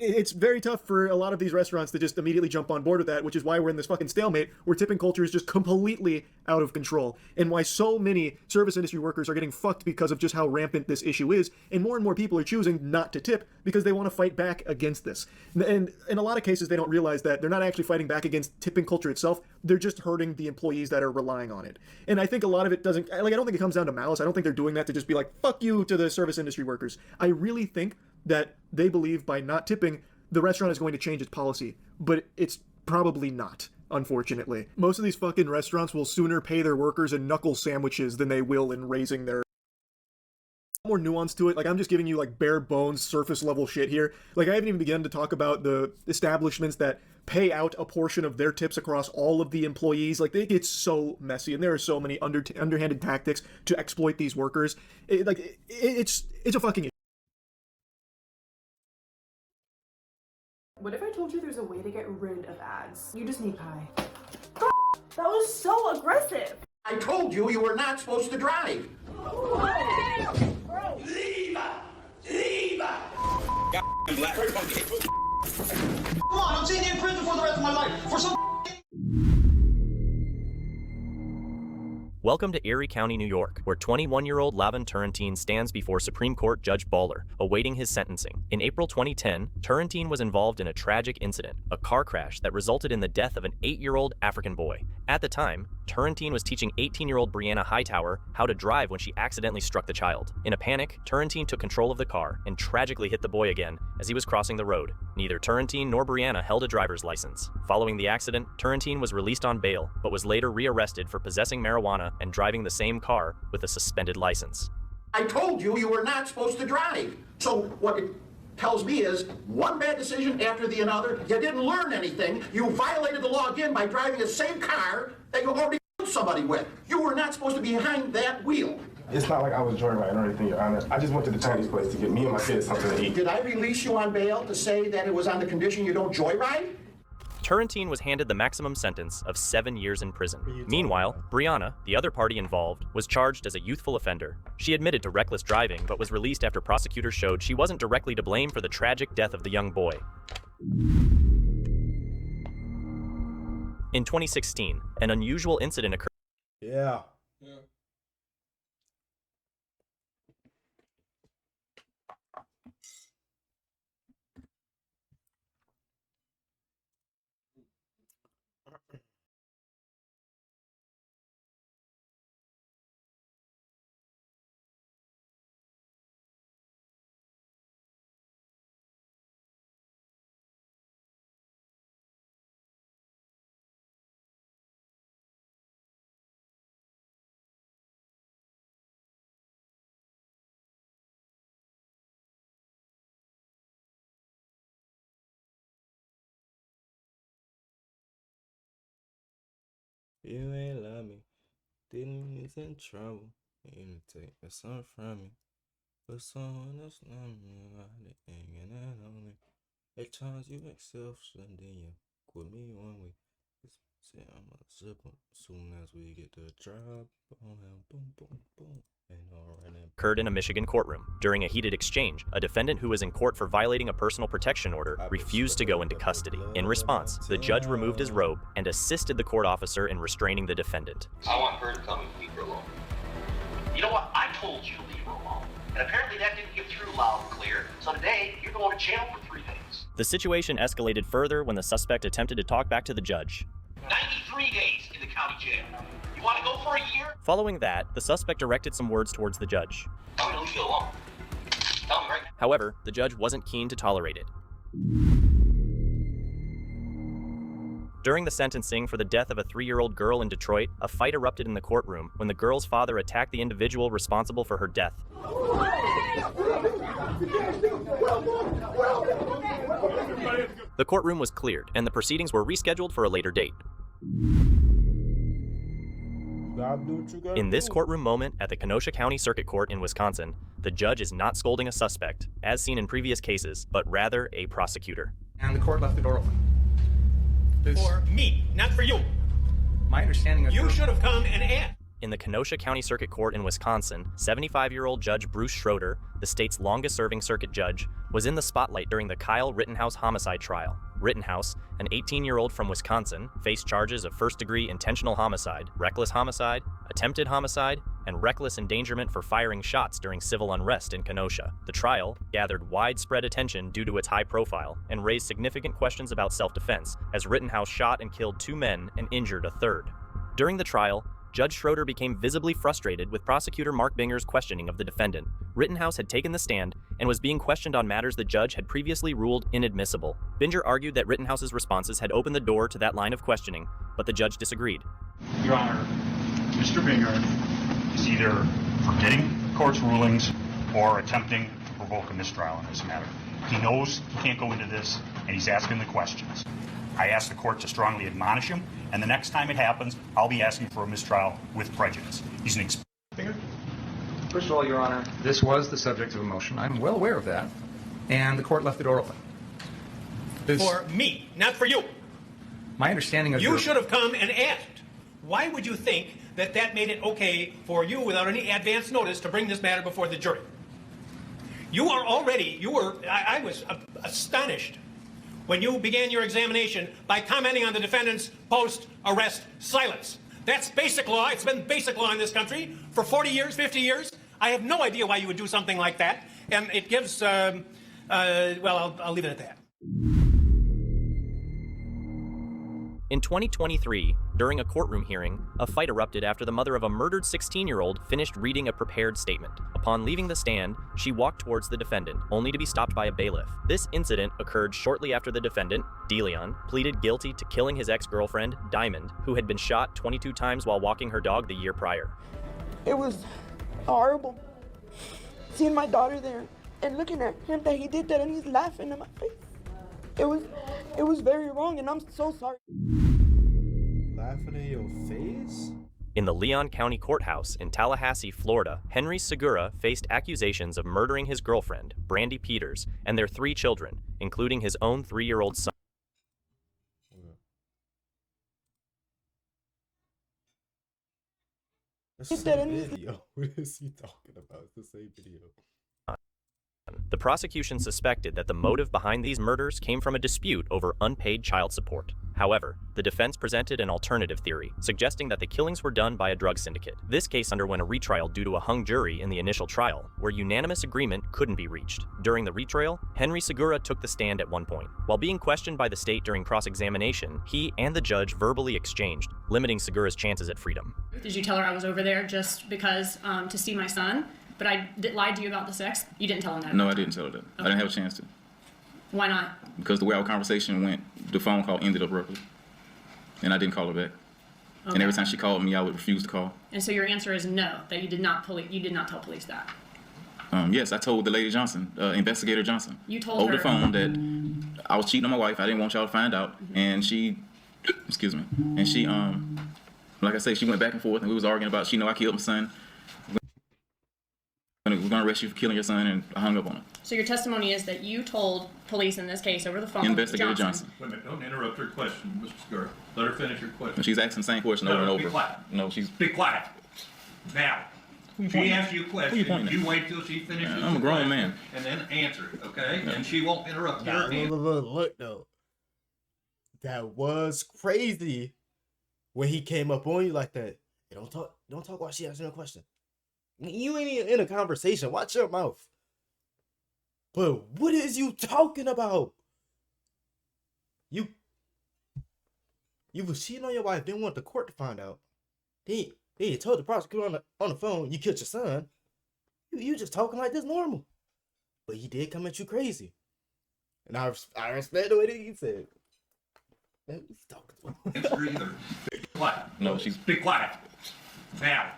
it's very tough for a lot of these restaurants to just immediately jump on board with that, which is why we're in this fucking stalemate where tipping culture is just completely out of control, and why so many service industry workers are getting fucked because of just how rampant this issue is, and more people are choosing not to tip because they want to fight back against this. And in a lot of cases, they don't realize that they're not actually fighting back against tipping culture itself, they're just hurting the employees that are relying on it. And I think a lot of it doesn't, like, I don't think it comes down to malice. I don't think they're doing that to just be like, fuck you to the service industry workers. I really think that they believe by not tipping, the restaurant is going to change its policy, but it's probably not, unfortunately. Most of these fucking restaurants will sooner pay their workers in knuckle sandwiches than they will in raising their... More nuance to it. Like, I'm just giving you like bare bones surface level shit here. Like, I haven't even begun to talk about the establishments that pay out a portion of their tips across all of the employees. Like, it gets so messy, and there are so many underhanded tactics to exploit these workers. It's a fucking... What if I told you there's a way to get rid of ads? You just need pie. That was so aggressive. I told you you were not supposed to drive. Leave her! Leave her! Black. Come on, I'm sitting in prison for the rest of my life for some. Welcome to Erie County, New York, where 21-year-old Lavin Turrentine stands before Supreme Court Judge Baller, awaiting his sentencing. In April 2010, Turrentine was involved in a tragic incident, a car crash that resulted in the death of an 8-year-old African boy. At the time, Turrentine was teaching 18-year-old Brianna Hightower how to drive when she accidentally struck the child. In a panic, Turrentine took control of the car and tragically hit the boy again as he was crossing the road. Neither Turrentine nor Brianna held a driver's license. Following the accident, Turrentine was released on bail, but was later rearrested for possessing marijuana and driving the same car with a suspended license. I told you you were not supposed to drive. So what it tells me is one bad decision after the another. You didn't learn anything. You violated the law again by driving the same car that you already killed somebody with. You were not supposed to be behind that wheel. It's not like I was joyriding or anything, Your Honor. I just went to the Chinese place to get me and my kids something to eat. Did I release you on bail to say that it was on the condition you don't joyride? Turrentine was handed the maximum sentence of 7 years in prison. Meanwhile, Brianna, the other party involved, was charged as a youthful offender. She admitted to reckless driving, but was released after prosecutors showed she wasn't directly to blame for the tragic death of the young boy. In 2016, an unusual incident occurred. Yeah. You ain't love me. Didn't mean it's in trouble. You take the sun from me. But someone else love me. And that only. At times you make selfish and then you quit me one way. See, I'm gonna zip him soon as we get the drop on him. Boom, boom, boom. Occurred in a Michigan courtroom. During a heated exchange, a defendant who was in court for violating a personal protection order refused to go into custody. In response, the judge removed his robe and assisted the court officer in restraining the defendant. I want her to come and leave her alone. You know what? I told you to leave her alone. And apparently that didn't get through loud and clear. So today, you're going to jail for 3 days. The situation escalated further when the suspect attempted to talk back to the judge. 93 days in the county jail. You want to go for a year? Following that, the suspect directed some words towards the judge. Tell me to leave you alone. Tell me right now. However, the judge wasn't keen to tolerate it. During the sentencing for the death of a 3-year-old girl in Detroit, a fight erupted in the courtroom when the girl's father attacked the individual responsible for her death. The courtroom was cleared, and the proceedings were rescheduled for a later date. In this courtroom moment at the Kenosha County Circuit Court in Wisconsin, the judge is not scolding a suspect, as seen in previous cases, but rather a prosecutor. And the court left the door open. For me, not for you. My understanding is you should have come and asked. In the Kenosha County Circuit Court in Wisconsin, 75-year-old Judge Bruce Schroeder, the state's longest-serving circuit judge, was in the spotlight during the Kyle Rittenhouse homicide trial. Rittenhouse, an 18-year-old from Wisconsin, faced charges of first-degree intentional homicide, reckless homicide, attempted homicide, and reckless endangerment for firing shots during civil unrest in Kenosha. The trial gathered widespread attention due to its high profile and raised significant questions about self-defense, as Rittenhouse shot and killed 2 men and injured a third. During the trial, Judge Schroeder became visibly frustrated with prosecutor Mark Binger's questioning of the defendant. Rittenhouse had taken the stand and was being questioned on matters the judge had previously ruled inadmissible. Binger argued that Rittenhouse's responses had opened the door to that line of questioning, but the judge disagreed. Your Honor, Mr. Binger is either forgetting the court's rulings or attempting to provoke a mistrial in this matter. He knows he can't go into this, and he's asking the questions. I asked the court to strongly admonish him, and the next time it happens, I'll be asking for a mistrial with prejudice. He's an Binger? First of all, Your Honor, this was the subject of a motion. I'm well aware of that, and the court left the door open. For me, not for you. My understanding of you should have come and asked. Why would you think that that made it okay for you without any advance notice to bring this matter before the jury? I was astonished when you began your examination by commenting on the defendant's post-arrest silence. That's basic law. It's been basic law in this country for 40 years, 50 years. I have no idea why you would do something like that. And it gives, well, I'll leave it at that. In 2023, during a courtroom hearing, a fight erupted after the mother of a murdered 16-year-old finished reading a prepared statement. Upon leaving the stand, she walked towards the defendant, only to be stopped by a bailiff. This incident occurred shortly after the defendant, DeLeon, pleaded guilty to killing his ex-girlfriend, Diamond, who had been shot 22 times while walking her dog the year prior. It was horrible seeing my daughter there and looking at him that he did that and he's laughing in my face. It was very wrong, and I'm so sorry. Laughing in your face? In the Leon County Courthouse in Tallahassee, Florida, Henry Segura faced accusations of murdering his girlfriend, Brandy Peters, and their 3 children, including his own 3-year-old son. That's the same video. What is he talking about? It's the same video. The prosecution suspected that the motive behind these murders came from a dispute over unpaid child support. However, the defense presented an alternative theory, suggesting that the killings were done by a drug syndicate. This case underwent a retrial due to a hung jury in the initial trial, where unanimous agreement couldn't be reached. During the retrial, Henry Segura took the stand at one point. While being questioned by the state during cross-examination, he and the judge verbally exchanged, limiting Segura's chances at freedom. Did you tell her I was over there just because to see my son? But I lied to you about the sex? You didn't tell him that? No, I didn't tell her that. Okay. I didn't have a chance to. Why not? Because the way our conversation went, the phone call ended abruptly. And I didn't call her back. Okay. And every time she called me, I would refuse to call. And so your answer is no, that you did not tell police that? Yes, I told the lady Johnson, Investigator Johnson. You told over her? the phone that I was cheating on my wife. I didn't want y'all to find out. Mm-hmm. And she, excuse me, and she, like I say, she went back and forth, and we was arguing about, she know I killed my son. We're gonna to arrest you for killing your son, and I hung up on her. So your testimony is that you told police in this case over the phone. Investigator Johnson. Wait a minute, don't interrupt her question, Mr. Segura. Let her finish her question. She's asking the same question over and over. Be quiet. No, she's... Be quiet. Now, she asks you a question. You wait till she finishes. I'm a grown man. And then answer it, okay? And she won't interrupt your answer. Look though. That was crazy when he came up on you like that. Hey, don't talk while she asking a question. You ain't even in a conversation. Watch your mouth. But what is you talking about? You was cheating on your wife, didn't want the court to find out. Then you told the prosecutor on the phone you killed your son. You just talking like this normal. But he did come at you crazy. And I respect the way that he said. Man, he's talking to him. Answer either. Be quiet. No, she's... Be quiet. Now.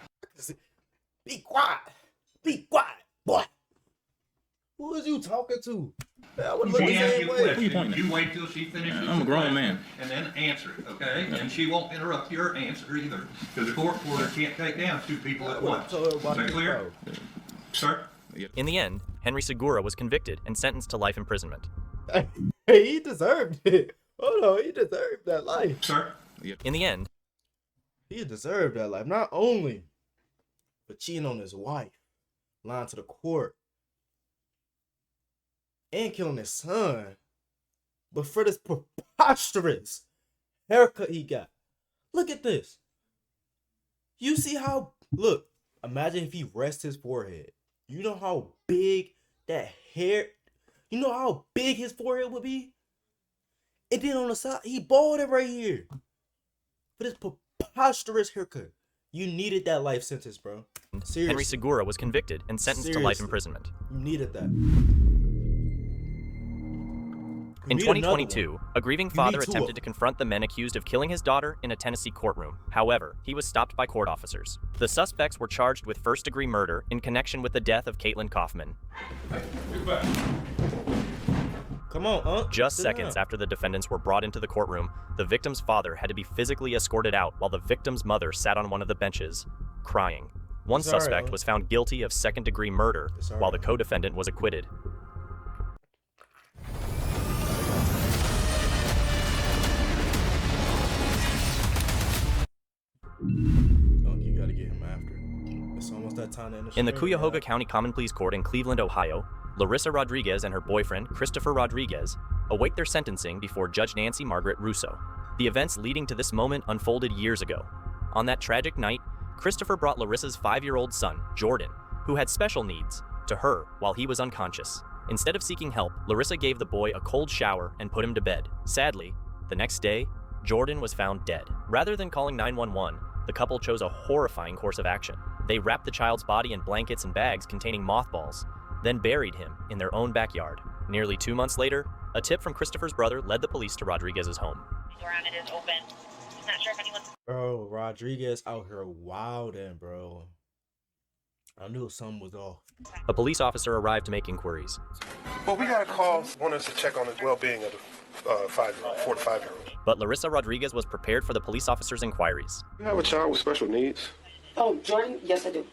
Be quiet. Be quiet, boy. Who is you talking to? She asks you a question. You wait till she finishes. I'm a grown man. And then answer it, okay? And she won't interrupt your answer either. Because the court reporter can't take down two people at once. Is that clear? Sir? In the end, Henry Segura was convicted and sentenced to life imprisonment. Hey, he deserved it. Hold on, he deserved that life. Sir? In the end, he deserved that life. Not only for cheating on his wife, lying to the court, and killing his son, but for this preposterous haircut he got. Look at this. You see how, look, imagine if he rests his forehead. You know how big that hair, you know how big his forehead would be? And then on the side, he bald it right here. For this preposterous haircut. You needed that life sentence, bro. Seriously. Henry Segura was convicted and sentenced to life imprisonment. You needed that. In 2022, a grieving father attempted to confront the men accused of killing his daughter in a Tennessee courtroom. However, he was stopped by court officers. The suspects were charged with first-degree murder in connection with the death of Caitlin Kaufman. Come on, Just seconds after the defendants were brought into the courtroom, the victim's father had to be physically escorted out while the victim's mother sat on one of the benches, crying. One suspect was found guilty of second-degree murder, while the co-defendant was acquitted. You gotta get him after. It's almost that time to end the In the stream, Cuyahoga County Common Pleas Court in Cleveland, Ohio, Larissa Rodriguez and her boyfriend, Christopher Rodriguez, await their sentencing before Judge Nancy Margaret Russo. The events leading to this moment unfolded years ago. On that tragic night, Christopher brought Larissa's 5-year-old son, Jordan, who had special needs, to her while he was unconscious. Instead of seeking help, Larissa gave the boy a cold shower and put him to bed. Sadly, the next day, Jordan was found dead. Rather than calling 911, the couple chose a horrifying course of action. They wrapped the child's body in blankets and bags containing mothballs, then buried him in their own backyard. Nearly 2 months later, a tip from Christopher's brother led the police to Rodriguez's home. Around it is open. He's not sure if anyone's. Bro, Rodriguez out here wilding, bro. I knew something was off. A police officer arrived to make inquiries. Well, we got a call wanting us to check on the well-being of the 4 to 5-year-old. But Larissa Rodriguez was prepared for the police officer's inquiries. You have a child with special needs? Oh, Jordan? Yes, I do.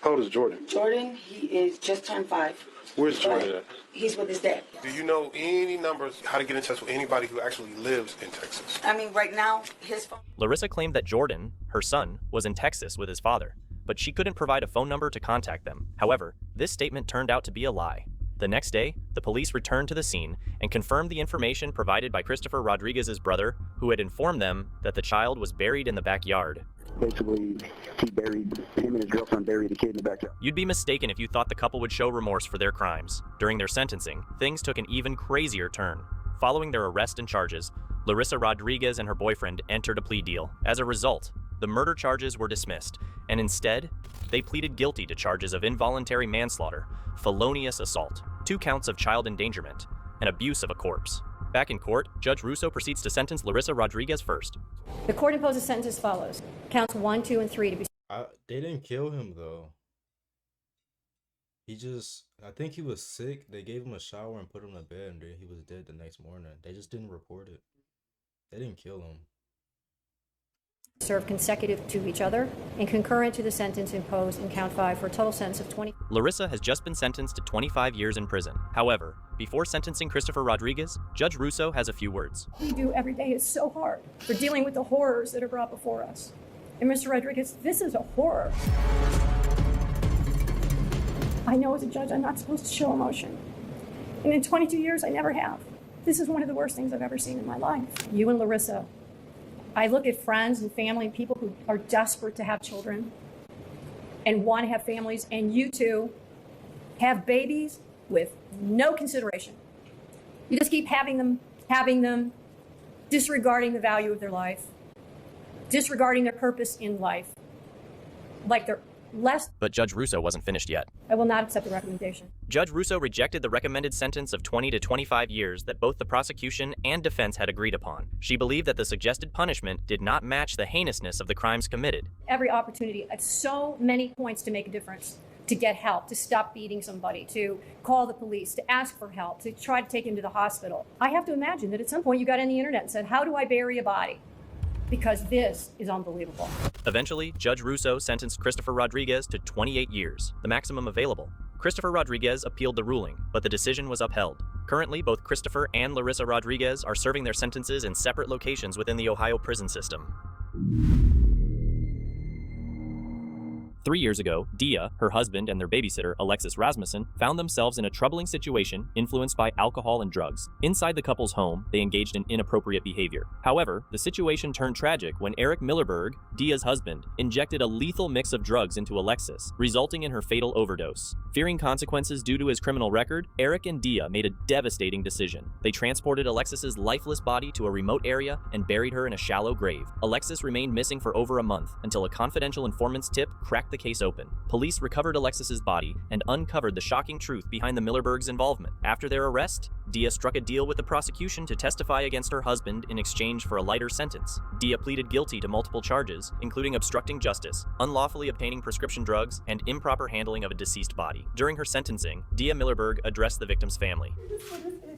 How old is Jordan? Jordan, he is just turned 5. Where's Jordan at? He's with his dad. Do you know any numbers, how to get in touch with anybody who actually lives in Texas? I mean, right now, his phone. Larissa claimed that Jordan, her son, was in Texas with his father, but she couldn't provide a phone number to contact them. However, this statement turned out to be a lie. The next day, the police returned to the scene and confirmed the information provided by Christopher Rodriguez's brother, who had informed them that the child was buried in the backyard. Basically, him and his girlfriend buried the kid in the backyard. You'd be mistaken if you thought the couple would show remorse for their crimes. During their sentencing, things took an even crazier turn. Following their arrest and charges, Larissa Rodriguez and her boyfriend entered a plea deal. As a result, the murder charges were dismissed, and instead, they pleaded guilty to charges of involuntary manslaughter, felonious assault, 2 counts of child endangerment, and abuse of a corpse. Back in court, Judge Russo proceeds to sentence Larissa Rodriguez first. The court imposes sentence as follows. Counts 1, 2, and 3 to be... They didn't kill him, though. I think he was sick. They gave him a shower and put him to bed, and he was dead the next morning. They just didn't report it. They didn't kill him. serve consecutive to each other and concurrent to the sentence imposed in count 5 for a total sentence of 20. Larissa has just been sentenced to 25 years in prison. However, before sentencing Christopher Rodriguez, Judge Russo has a few words. What we do every day is so hard. We're dealing with the horrors that are brought before us. And Mr. Rodriguez, this is a horror. I know as a judge I'm not supposed to show emotion. And in 22 years, I never have. This is one of the worst things I've ever seen in my life. You and Larissa, I look at friends and family and people who are desperate to have children and want to have families, and you two have babies with no consideration. You just keep having them, disregarding the value of their life, disregarding their purpose in life, like they're less. But Judge Russo wasn't finished yet. I will not accept the recommendation. Judge Russo rejected the recommended sentence of 20 to 25 years that both the prosecution and defense had agreed upon. She believed that the suggested punishment did not match the heinousness of the crimes committed. Every opportunity at so many points to make a difference, to get help, to stop beating somebody, to call the police, to ask for help, to try to take him to the hospital. I have to imagine that at some point you got on the internet and said, how do I bury a body? Because this is unbelievable. Eventually, Judge Russo sentenced Christopher Rodriguez to 28 years, the maximum available. Christopher Rodriguez appealed the ruling, but the decision was upheld. Currently, both Christopher and Larissa Rodriguez are serving their sentences in separate locations within the Ohio prison system. 3 years ago, Dia, her husband, and their babysitter, Alexis Rasmussen, found themselves in a troubling situation influenced by alcohol and drugs. Inside the couple's home, they engaged in inappropriate behavior. However, the situation turned tragic when Eric Millerberg, Dia's husband, injected a lethal mix of drugs into Alexis, resulting in her fatal overdose. Fearing consequences due to his criminal record, Eric and Dia made a devastating decision. They transported Alexis's lifeless body to a remote area and buried her in a shallow grave. Alexis remained missing for over a month until a confidential informant's tip cracked the case open. Police recovered Alexis's body and uncovered the shocking truth behind the Millerbergs' involvement. After their arrest, Dia struck a deal with the prosecution to testify against her husband in exchange for a lighter sentence. Dia pleaded guilty to multiple charges, including obstructing justice, unlawfully obtaining prescription drugs, and improper handling of a deceased body. During her sentencing, Dia Millerberg addressed the victim's family. I just want to say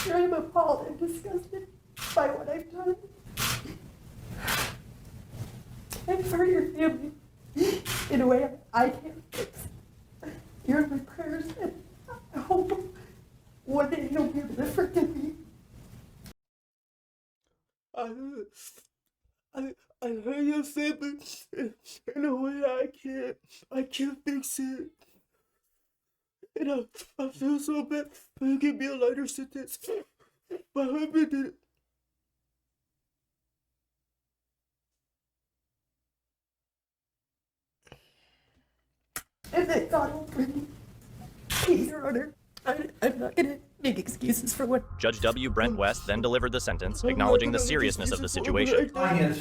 that I'm appalled and disgusted by what I've done. I've hurt your family in a way I can't fix. You're in my prayers, and I hope one day you'll be able to forgive me. I hurt your family in a way I can't fix it. And I feel so bad. But give me a lighter sentence. My husband did it. And that God will bring me peace, Your Honor. I'm not going to make excuses for what. Judge W. Brent West then delivered the sentence, acknowledging the seriousness of the situation. The thing is,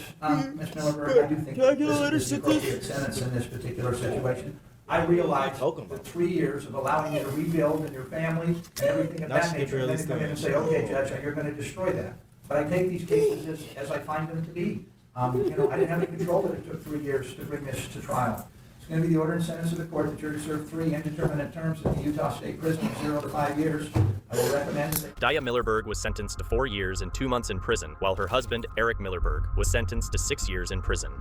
Ms. Millerberg, I do think that this is the appropriate sentence in this particular situation. I realize that 3 years of allowing you to rebuild and your family and everything of that nature, and then come in and say, okay, Judge, you're going to destroy that. But I take these cases as I find them to be. I didn't have any control that it took 3 years to bring this to trial. It's going to be the order and sentence of the court that you're to serve 3 indeterminate terms in the Utah State Prison of 0 to 5 years. I will recommend that. Dia Millerberg was sentenced to 4 years and 2 months in prison, while her husband, Eric Millerberg, was sentenced to 6 years in prison.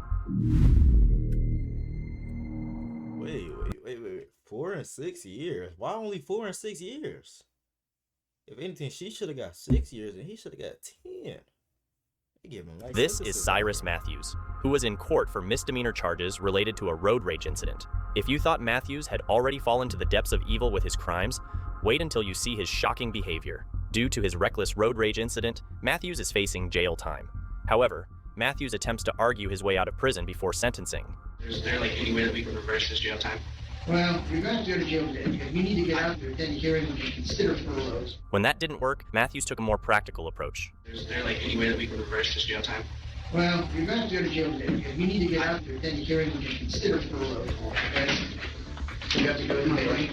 Wait. 4 and 6 years? Why only 4 and 6 years? If anything, she should have got 6 years and he should have got 10. This is Cyrus Matthews, who was in court for misdemeanor charges related to a road rage incident. If you thought Matthews had already fallen to the depths of evil with his crimes, wait until you see his shocking behavior. Due to his reckless road rage incident, Matthews is facing jail time. However, Matthews attempts to argue his way out of prison before sentencing. Is there any way that we can reverse this jail time? Well, you're going to go to jail today because we need to get out there, then hearing when you consider furloughs. When that didn't work, Matthews took a more practical approach. Is there any way that we can reverse this jail time? Well, you're going to go to jail today because we need to get out there, then hearing when you consider furloughs. Okay? So you have to go today, right?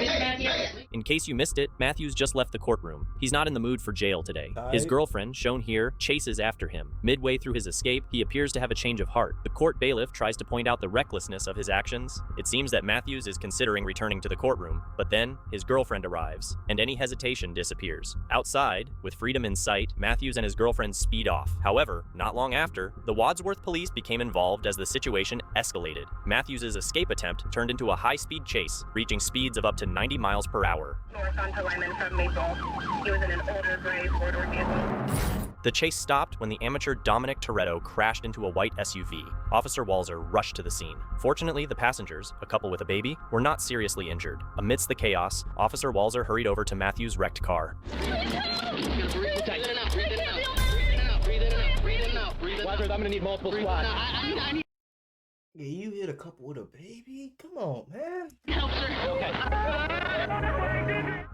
Hey! In case you missed it, Matthews just left the courtroom. He's not in the mood for jail today. His girlfriend, shown here, chases after him. Midway through his escape, he appears to have a change of heart. The court bailiff tries to point out the recklessness of his actions. It seems that Matthews is considering returning to the courtroom, but then his girlfriend arrives, and any hesitation disappears. Outside, with freedom in sight, Matthews and his girlfriend speed off. However, not long after, the Wadsworth police became involved as the situation escalated. Matthews' escape attempt turned into a high-speed chase, reaching speeds of up to 90 miles per hour. North onto Lyman from Maple. He was in an older gray four-door vehicle. The chase stopped when the amateur Dominic Toretto crashed into a white SUV. Officer Walzer rushed to the scene. Fortunately, the passengers, a couple with a baby, were not seriously injured. Amidst the chaos, Officer Walzer hurried over to Matthews' wrecked car. I'm gonna need multiple squads. Yeah, you hit a couple with a baby? Come on, man.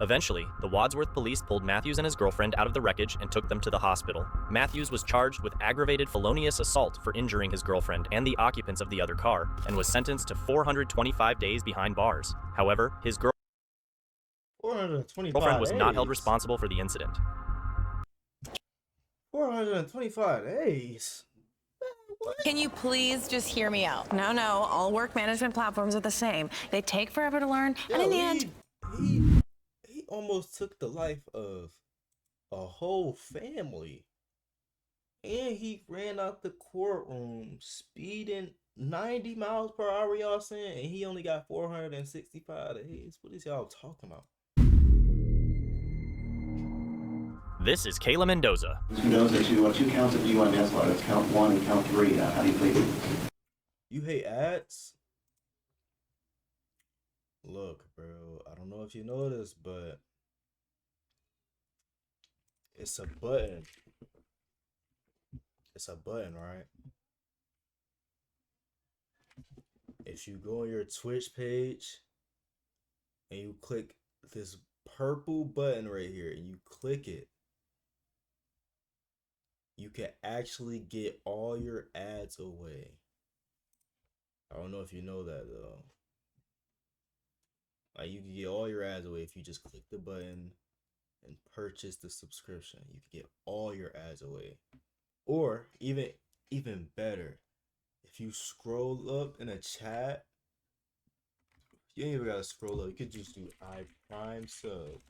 Eventually, the Wadsworth police pulled Matthews and his girlfriend out of the wreckage and took them to the hospital. Matthews was charged with aggravated felonious assault for injuring his girlfriend and the occupants of the other car, and was sentenced to 425 days behind bars. However, his girlfriend was not held responsible for the incident. 425 days? Can you please just hear me out? No, all work management platforms are the same. They take forever to learn, and in the end... He almost took the life of a whole family. And he ran out the courtroom speeding 90 miles per hour, y'all saying? And he only got 465 days. What is y'all talking about? This is Kayla Mendoza. Ms. Mendoza, two counts of DUI manslaughter. That's count 1 and count 3. How do you plead? You hate ads? Look, bro, I don't know if you know this, but it's a button. It's a button, right? If you go on your Twitch page and you click this purple button right here and you click it, you can actually get all your ads away. I don't know if you know that though. Like, you can get all your ads away if you just click the button and purchase the subscription. You can get all your ads away. Or even better, if you scroll up in a chat, you ain't even gotta scroll up. You could just do iPrime sub,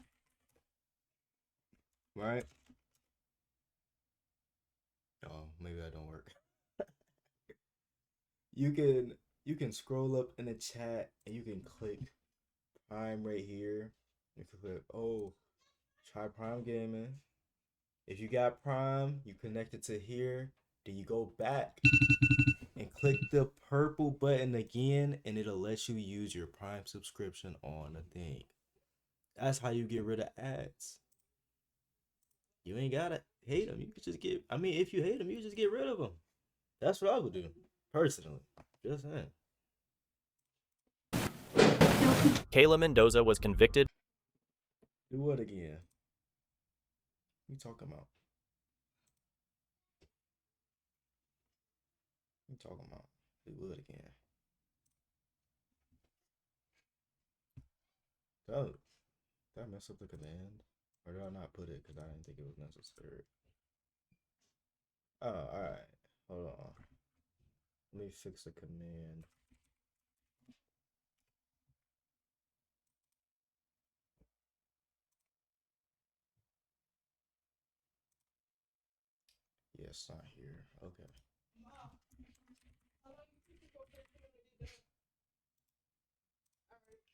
right? Oh, maybe that don't work. You can scroll up in the chat and you can click Prime right here. You can click, oh, try Prime Gaming. If you got Prime, you connect it to here. Then you go back and click the purple button again, and it'll let you use your Prime subscription on the thing. That's how you get rid of ads. You ain't gotta hate them. You could just get, I mean, if you hate them, you just get rid of them. That's what I would do, personally. Just saying. Kayla Mendoza was convicted. Do what again? What you talking about? What you talking about? Do what again? Did I mess up the command? Or did I not put it because I didn't think it was necessary? Oh, alright. Hold on. Let me fix the command. Yeah, it's not here. Okay.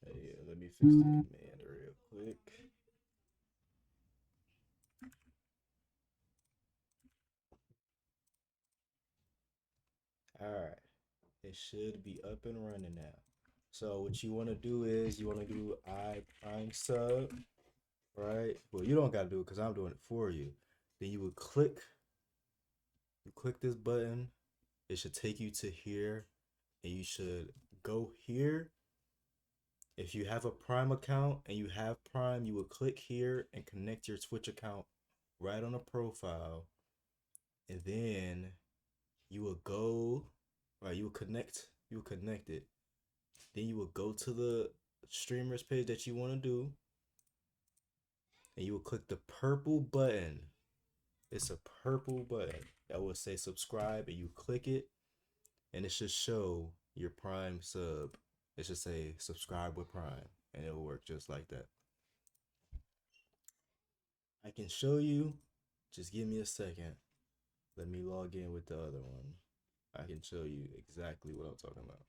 Hey, let me fix the command real quick. Alright. It should be up and running now. So what you want to do is you want to do iPrime sub, right? Well, you don't got to do it because I'm doing it for you. Then you would click this button. It should take you to here, and you should go here. If you have a Prime account and you have Prime, you would click here and connect your Twitch account right on the profile, and then you will go, right, you will connect it. Then you will go to the streamers page that you want to do. and you will click the purple button. It's a purple button that will say subscribe, and you click it, and it should show your Prime sub. It should say subscribe with Prime, and it will work just like that. I can show you. Just give me a second. Let me log in with the other one. I can show you exactly what I'm talking about.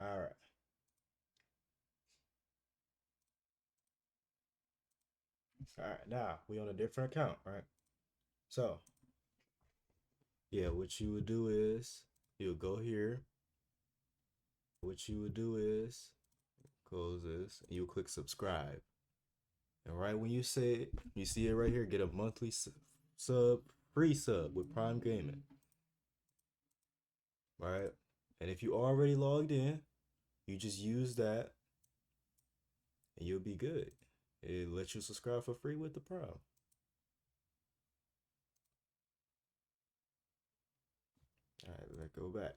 All right. All right, now we on a different account, right? So, yeah, what you would do is you'll go here. What you would do is close this, and you'll click subscribe. And right when you say it, you see it right here, get a monthly sub, free sub with Prime Gaming. Right? And if you already logged in, you just use that and you'll be good. It lets you subscribe for free with the Prime. All right, let's go back.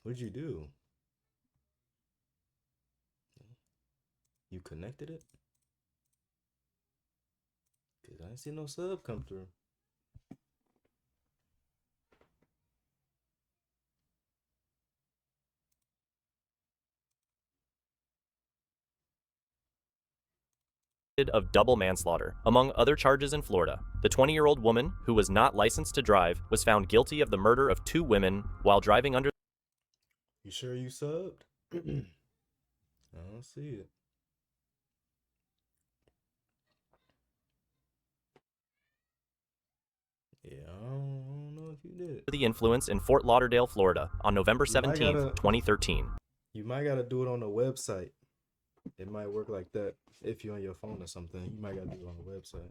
What'd you do? You connected it? Cause I didn't see no sub come through. Of double manslaughter. Among other charges in Florida, the 20-year-old woman, who was not licensed to drive, was found guilty of the murder of 2 women while driving under. You sure you subbed? I don't see it. Yeah, I don't know if you did. The influence in Fort Lauderdale, Florida, on November 17th, 2013. You might gotta do it on the website. It might work like that if you're on your phone or something. You might gotta do it on the website.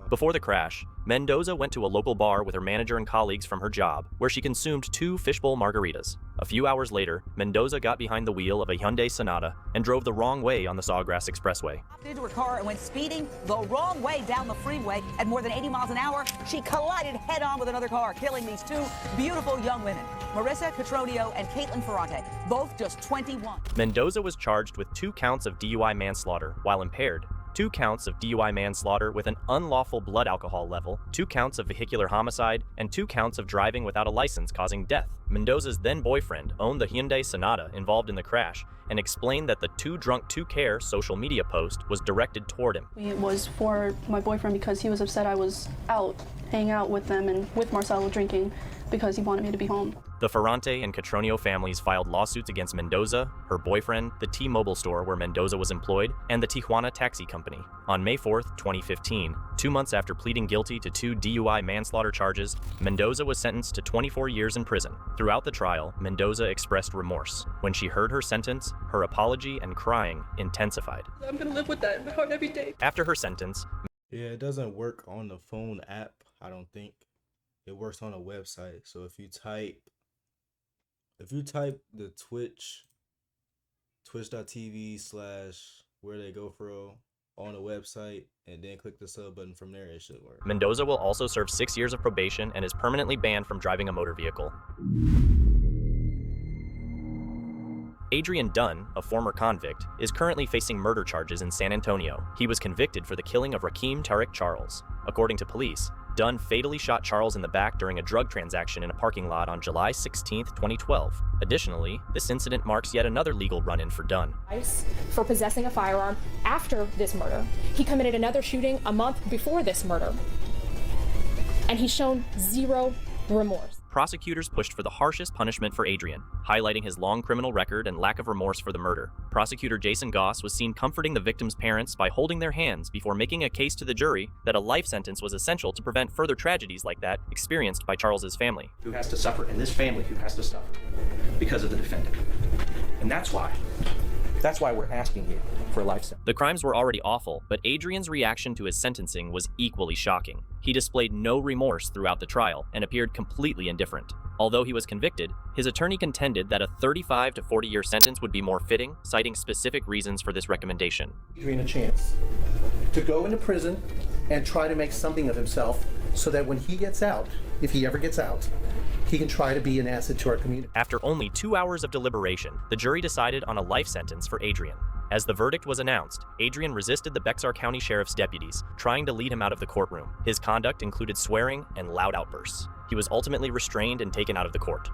Before the crash, Mendoza went to a local bar with her manager and colleagues from her job, where she consumed 2 fishbowl margaritas. A few hours later, Mendoza got behind the wheel of a Hyundai Sonata and drove the wrong way on the Sawgrass Expressway. Hopped into her car and went speeding the wrong way down the freeway at more than 80 miles an hour. She collided head-on with another car, killing these 2 beautiful young women, Marissa Catronio and Caitlin Ferrante, both just 21. Mendoza was charged with 2 counts of DUI manslaughter while impaired, 2 counts of DUI manslaughter with an unlawful blood alcohol level, 2 counts of vehicular homicide, and 2 counts of driving without a license causing death. Mendoza's then boyfriend owned the Hyundai Sonata involved in the crash and explained that the Too Drunk to Care social media post was directed toward him. It was for my boyfriend because he was upset I was out hanging out with them and with Marcelo drinking because he wanted me to be home. The Ferrante and Catronio families filed lawsuits against Mendoza, her boyfriend, the T-Mobile store where Mendoza was employed, and the Tijuana Taxi Company. On May 4th, 2015, 2 months after pleading guilty to 2 DUI manslaughter charges, Mendoza was sentenced to 24 years in prison. Throughout the trial, Mendoza expressed remorse. When she heard her sentence, her apology and crying intensified. I'm gonna live with that in my heart every day. After her sentence, yeah, it doesn't work on the phone app, I don't think. It works on a website. So if you type the twitch.tv/wheretheygofrs on a website and then click the sub button from there, it should work. Mendoza will also serve 6 years of probation and is permanently banned from driving a motor vehicle. Adrian Dunn, a former convict, is currently facing murder charges in San Antonio. He was convicted for the killing of Rakeem Tariq Charles. According to police, Dunn fatally shot Charles in the back during a drug transaction in a parking lot on July 16, 2012. Additionally, this incident marks yet another legal run-in for Dunn. For possessing a firearm after this murder. He committed another shooting a month before this murder. And he's shown 0 remorse. Prosecutors pushed for the harshest punishment for Adrian, highlighting his long criminal record and lack of remorse for the murder. Prosecutor Jason Goss was seen comforting the victims' parents by holding their hands before making a case to the jury that a life sentence was essential to prevent further tragedies like that experienced by Charles's family. Who has to suffer, and this family who has to suffer because of the defendant. And that's why we're asking you for a life sentence. The crimes were already awful, but Adrian's reaction to his sentencing was equally shocking. He displayed no remorse throughout the trial and appeared completely indifferent. Although he was convicted, his attorney contended that a 35 to 40-year sentence would be more fitting, citing specific reasons for this recommendation. Adrian a chance to go into prison and try to make something of himself so that when he gets out, if he ever gets out, he can try to be an asset to our community. After only 2 hours of deliberation, the jury decided on a life sentence for Adrian. As the verdict was announced, Adrian resisted the Bexar County Sheriff's deputies, trying to lead him out of the courtroom. His conduct included swearing and loud outbursts. He was ultimately restrained and taken out of the court.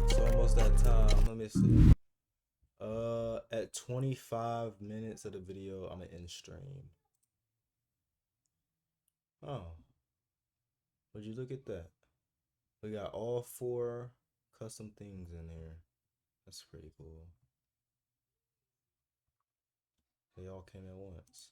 It's almost that time. Let me see. At 25 minutes of the video, I'm gonna end stream. Oh, would you look at that? We got all 4 custom things in there. That's pretty cool. They all came at once.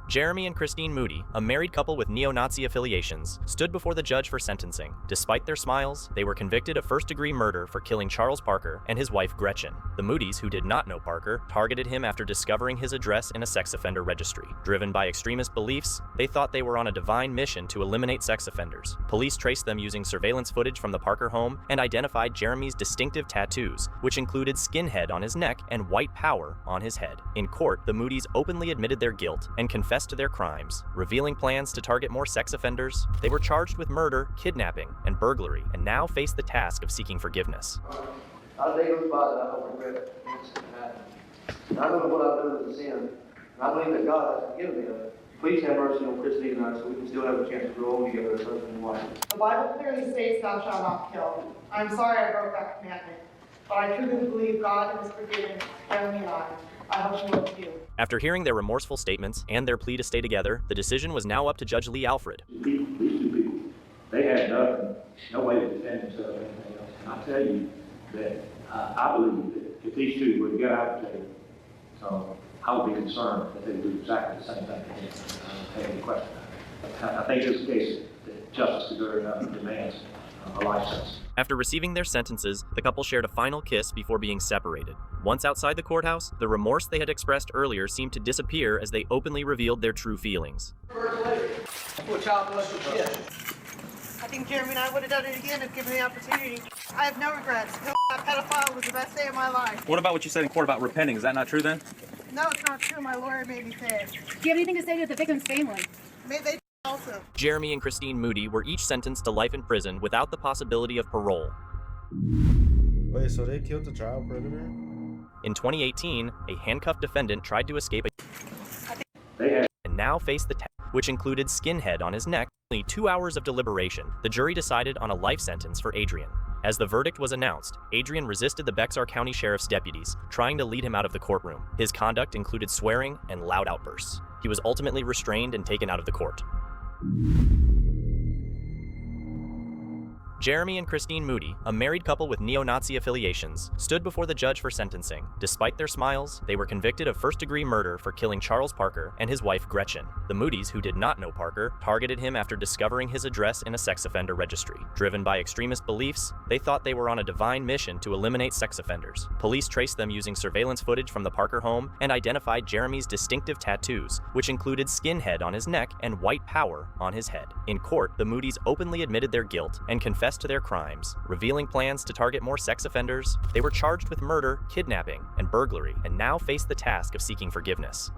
Jeremy and Christine Moody, a married couple with neo-Nazi affiliations, stood before the judge for sentencing. Despite their smiles, they were convicted of first-degree murder for killing Charles Parker and his wife Gretchen. The Moodys, who did not know Parker, targeted him after discovering his address in a sex offender registry. Driven by extremist beliefs, they thought they were on a divine mission to eliminate sex offenders. Police traced them using surveillance footage from the Parker home and identified Jeremy's distinctive tattoos, which included skinhead on his neck and white power on his head. In court, the Moodys openly admitted their guilt and confessed to their crimes, revealing plans to target more sex offenders. They were charged with murder, kidnapping, and burglary, and now face the task of seeking forgiveness. I day goes by that I don't regret it. And I know what I've done is a sin. And I believe that God has forgiven me of it. Please have mercy on Christine and I so we can still have a chance to grow old together as husband and wife. The Bible clearly states, "Thou shalt not kill." I'm sorry I broke that commandment, but I truly believe God has forgiven Jeremy and I. I hope you will too. After hearing their remorseful statements and their plea to stay together, the decision was now up to Judge Lee Alfred. These two people, they had no way to defend themselves or anything else. And I tell you that I believe that if these two were to get out of jail, so I would be concerned that they would do exactly the same thing to him. I don't have any question. I think it's the case that justice demands a life sentence. After receiving their sentences, the couple shared a final kiss before being separated. Once outside the courthouse, the remorse they had expressed earlier seemed to disappear as they openly revealed their true feelings. I think Jeremy and I would have done it again if given the opportunity. I have no regrets. That pedophile was the best day of my life. What about what you said in court about repenting? Is that not true then? No, it's not true. My lawyer made me say it. Do you have anything to say to the victim's family? Maybe they also. Jeremy and Christine Moody were each sentenced to life in prison without the possibility of parole. Wait, so they killed the child predator? In 2018, a handcuffed defendant tried to escape and now faced the which included skinhead on his neck. Only 2 hours of deliberation, the jury decided on a life sentence for Adrian. As the verdict was announced, Adrian resisted the Bexar County Sheriff's deputies, trying to lead him out of the courtroom. His conduct included swearing and loud outbursts. He was ultimately restrained and taken out of the court. Jeremy and Christine Moody, a married couple with neo-Nazi affiliations, stood before the judge for sentencing. Despite their smiles, they were convicted of first-degree murder for killing Charles Parker and his wife Gretchen. The Moodys, who did not know Parker, targeted him after discovering his address in a sex offender registry. Driven by extremist beliefs, they thought they were on a divine mission to eliminate sex offenders. Police traced them using surveillance footage from the Parker home and identified Jeremy's distinctive tattoos, which included skinhead on his neck and white power on his head. In court, the Moodys openly admitted their guilt and confessed to their crimes, revealing plans to target more sex offenders. They were charged with murder, kidnapping, and burglary, and now face the task of seeking forgiveness.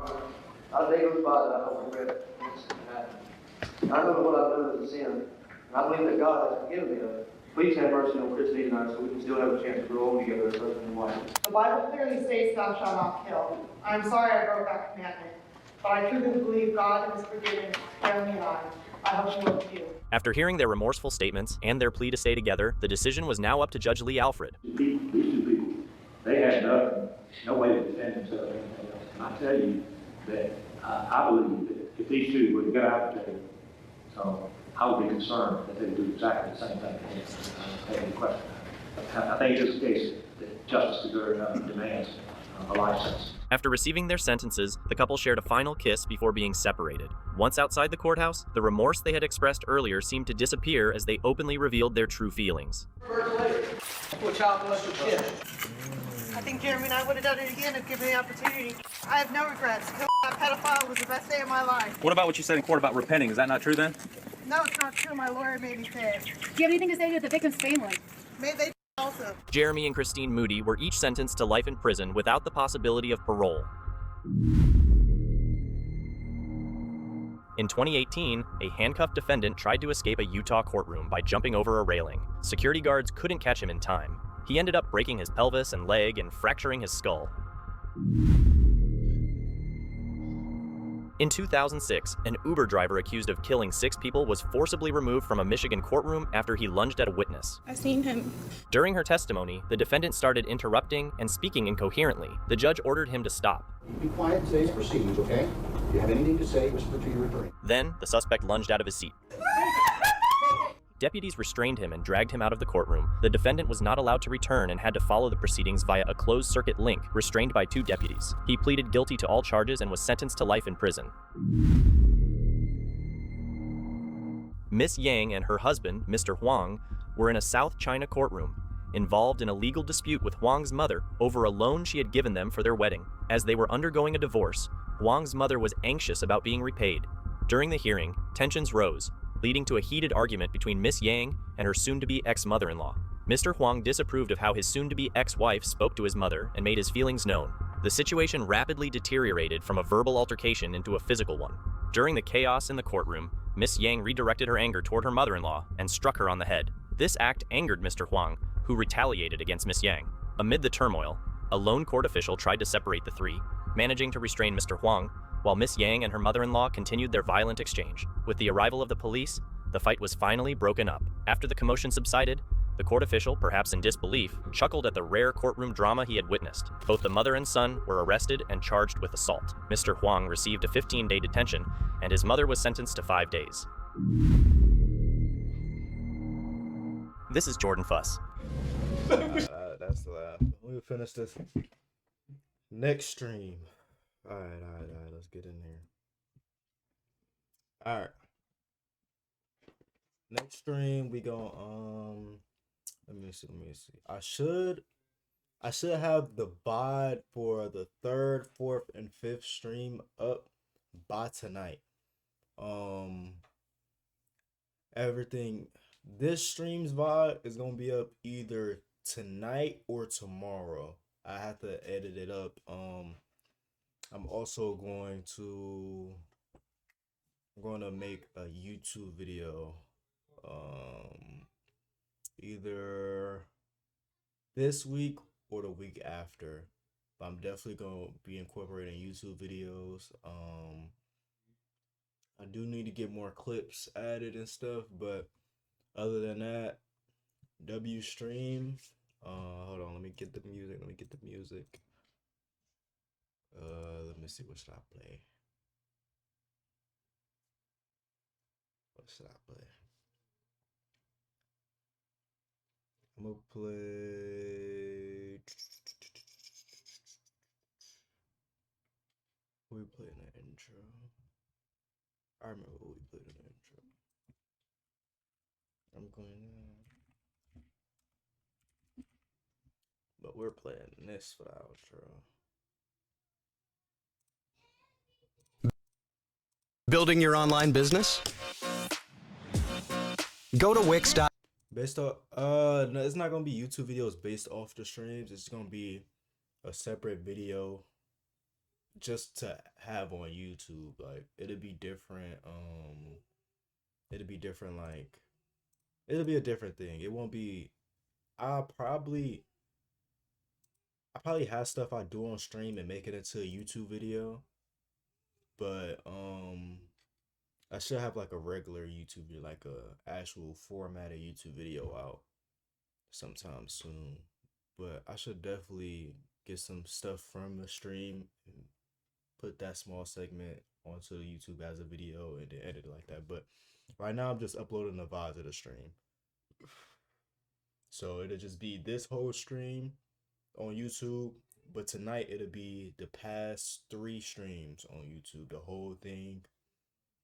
I day goes by that I don't regret it. And I know what I've done is a sin. And I believe that God has forgiven me of it. Please have mercy on Christine and I so we can still have a chance to grow old together as husband and wife. The Bible clearly states, "Thou shalt not kill." I'm sorry I broke that commandment, but I truly believe God has forgiven Jeremy and I. I hope you will too. After hearing their remorseful statements and their plea to stay together, the decision was now up to Judge Lee Alfred. These two people, they had no way to defend themselves or anything else. And I tell you that I believe that if these two were to get out of jail, so I would be concerned that they would do exactly the same thing to him. I don't have any question. I think it's the case that justice demands a life sentence. After receiving their sentences, the couple shared a final kiss before being separated. Once outside the courthouse, the remorse they had expressed earlier seemed to disappear as they openly revealed their true feelings. I think Jeremy and I would have done it again if given the opportunity. I have no regrets. That pedophile was the best day of my life. What about what you said in court about repenting? Is that not true then? No, it's not true. My lawyer made me say it. Do you have anything to say to the victim's family? Maybe they salsa. Jeremy and Christine Moody were each sentenced to life in prison without the possibility of parole. In 2018, a handcuffed defendant tried to escape a Utah courtroom by jumping over a railing. Security guards couldn't catch him in time. He ended up breaking his pelvis and leg and fracturing his skull. In 2006, an Uber driver accused of killing 6 people was forcibly removed from a Michigan courtroom after he lunged at a witness. I seen him. During her testimony, the defendant started interrupting and speaking incoherently. The judge ordered him to stop. Be quiet in today's proceedings, okay? If you have anything to say, whisper to your attorney. Then, the suspect lunged out of his seat. Deputies restrained him and dragged him out of the courtroom. The defendant was not allowed to return and had to follow the proceedings via a closed-circuit link, restrained by 2 deputies. He pleaded guilty to all charges and was sentenced to life in prison. Miss Yang and her husband, Mr. Huang, were in a South China courtroom, involved in a legal dispute with Huang's mother over a loan she had given them for their wedding. As they were undergoing a divorce, Huang's mother was anxious about being repaid. During the hearing, tensions rose, leading to a heated argument between Miss Yang and her soon-to-be ex-mother-in-law. Mr. Huang disapproved of how his soon-to-be ex-wife spoke to his mother and made his feelings known. The situation rapidly deteriorated from a verbal altercation into a physical one. During the chaos in the courtroom, Miss Yang redirected her anger toward her mother-in-law and struck her on the head. This act angered Mr. Huang, who retaliated against Miss Yang. Amid the turmoil, a lone court official tried to separate the 3, managing to restrain Mr. Huang, while Miss Yang and her mother-in-law continued their violent exchange. With the arrival of the police, the fight was finally broken up. After the commotion subsided, the court official, perhaps in disbelief, chuckled at the rare courtroom drama he had witnessed. Both the mother and son were arrested and charged with assault. Mr. Huang received a 15-day detention, and his mother was sentenced to 5 days. This is Jordan Fuss. That's the laugh. We'll finish this next stream. All right, let's get in here. All right. Next stream we go let me see. I should have the VOD for the 3rd, 4th, and 5th stream up by tonight. Everything, this stream's VOD is gonna be up either tonight or tomorrow. I have to edit it up. I'm also going to make a YouTube video either this week or the week after. But I'm definitely gonna be incorporating YouTube videos. I do need to get more clips added and stuff, but other than that, W stream. Hold on, let me get the music. Let me see, what should I play? I'm gonna play. What we played in the intro? I remember what we played in the intro. I'm going to. But we're playing this for the outro. Building your online business? Go to Wix. Based off, no, it's not gonna be YouTube videos based off the streams. It's gonna be a separate video just to have on YouTube. Like, it'll be different. Like, it'll be a different thing. It won't be. I probably have stuff I do on stream and make it into a YouTube video, but I should have like a regular YouTube video, like a actual formatted YouTube video out sometime soon. But I should definitely get some stuff from the stream and put that small segment onto YouTube as a video and then edit it like that. But right now I'm just uploading the VOD to the stream. So it'll just be this whole stream on YouTube, but tonight it'll be the past 3 streams on YouTube, the whole thing.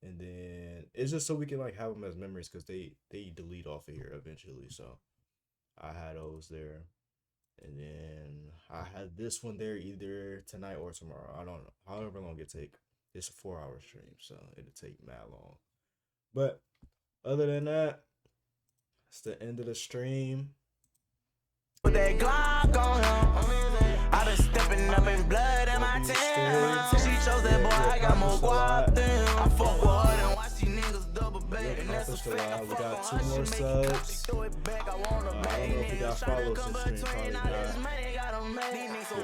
And then it's just so we can like have them as memories, because they delete off of here eventually. So I had those there, and then I had this one there either tonight or tomorrow. I don't know, however long it take. It's a 4-hour stream, so it'll take mad long. But other than that, it's the end of the stream. Put that Glock on him. I been stepping up in blood in my town. She chose that boy, I got more guap than him. I fuck with her and watch these niggas double back. And that's a fact. We got 2 more subs. I don't know if we got follows this stream, probably not. Yeah,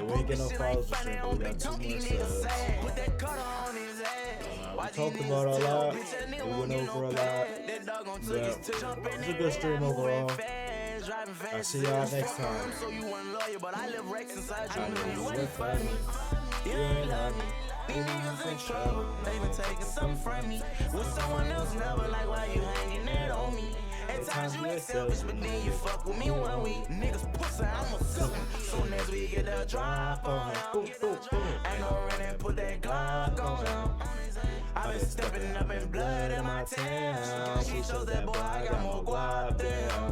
we ain't get no follows this stream, but we got 2 more subs. We talked about a lot, we went over a lot, but it's a good stream overall. I'll see y'all next time. These niggas in trouble, they been taking something from me. With someone else never like why you hanging it on me. At times you ain't selfish, but then you fuck with me one week. Niggas pussy, I'ma suck him. Soon as we get the drop on him, ain't no running, put that Glock on him. I been stepping up in blood in my town. She chose that boy, I got more guap than him.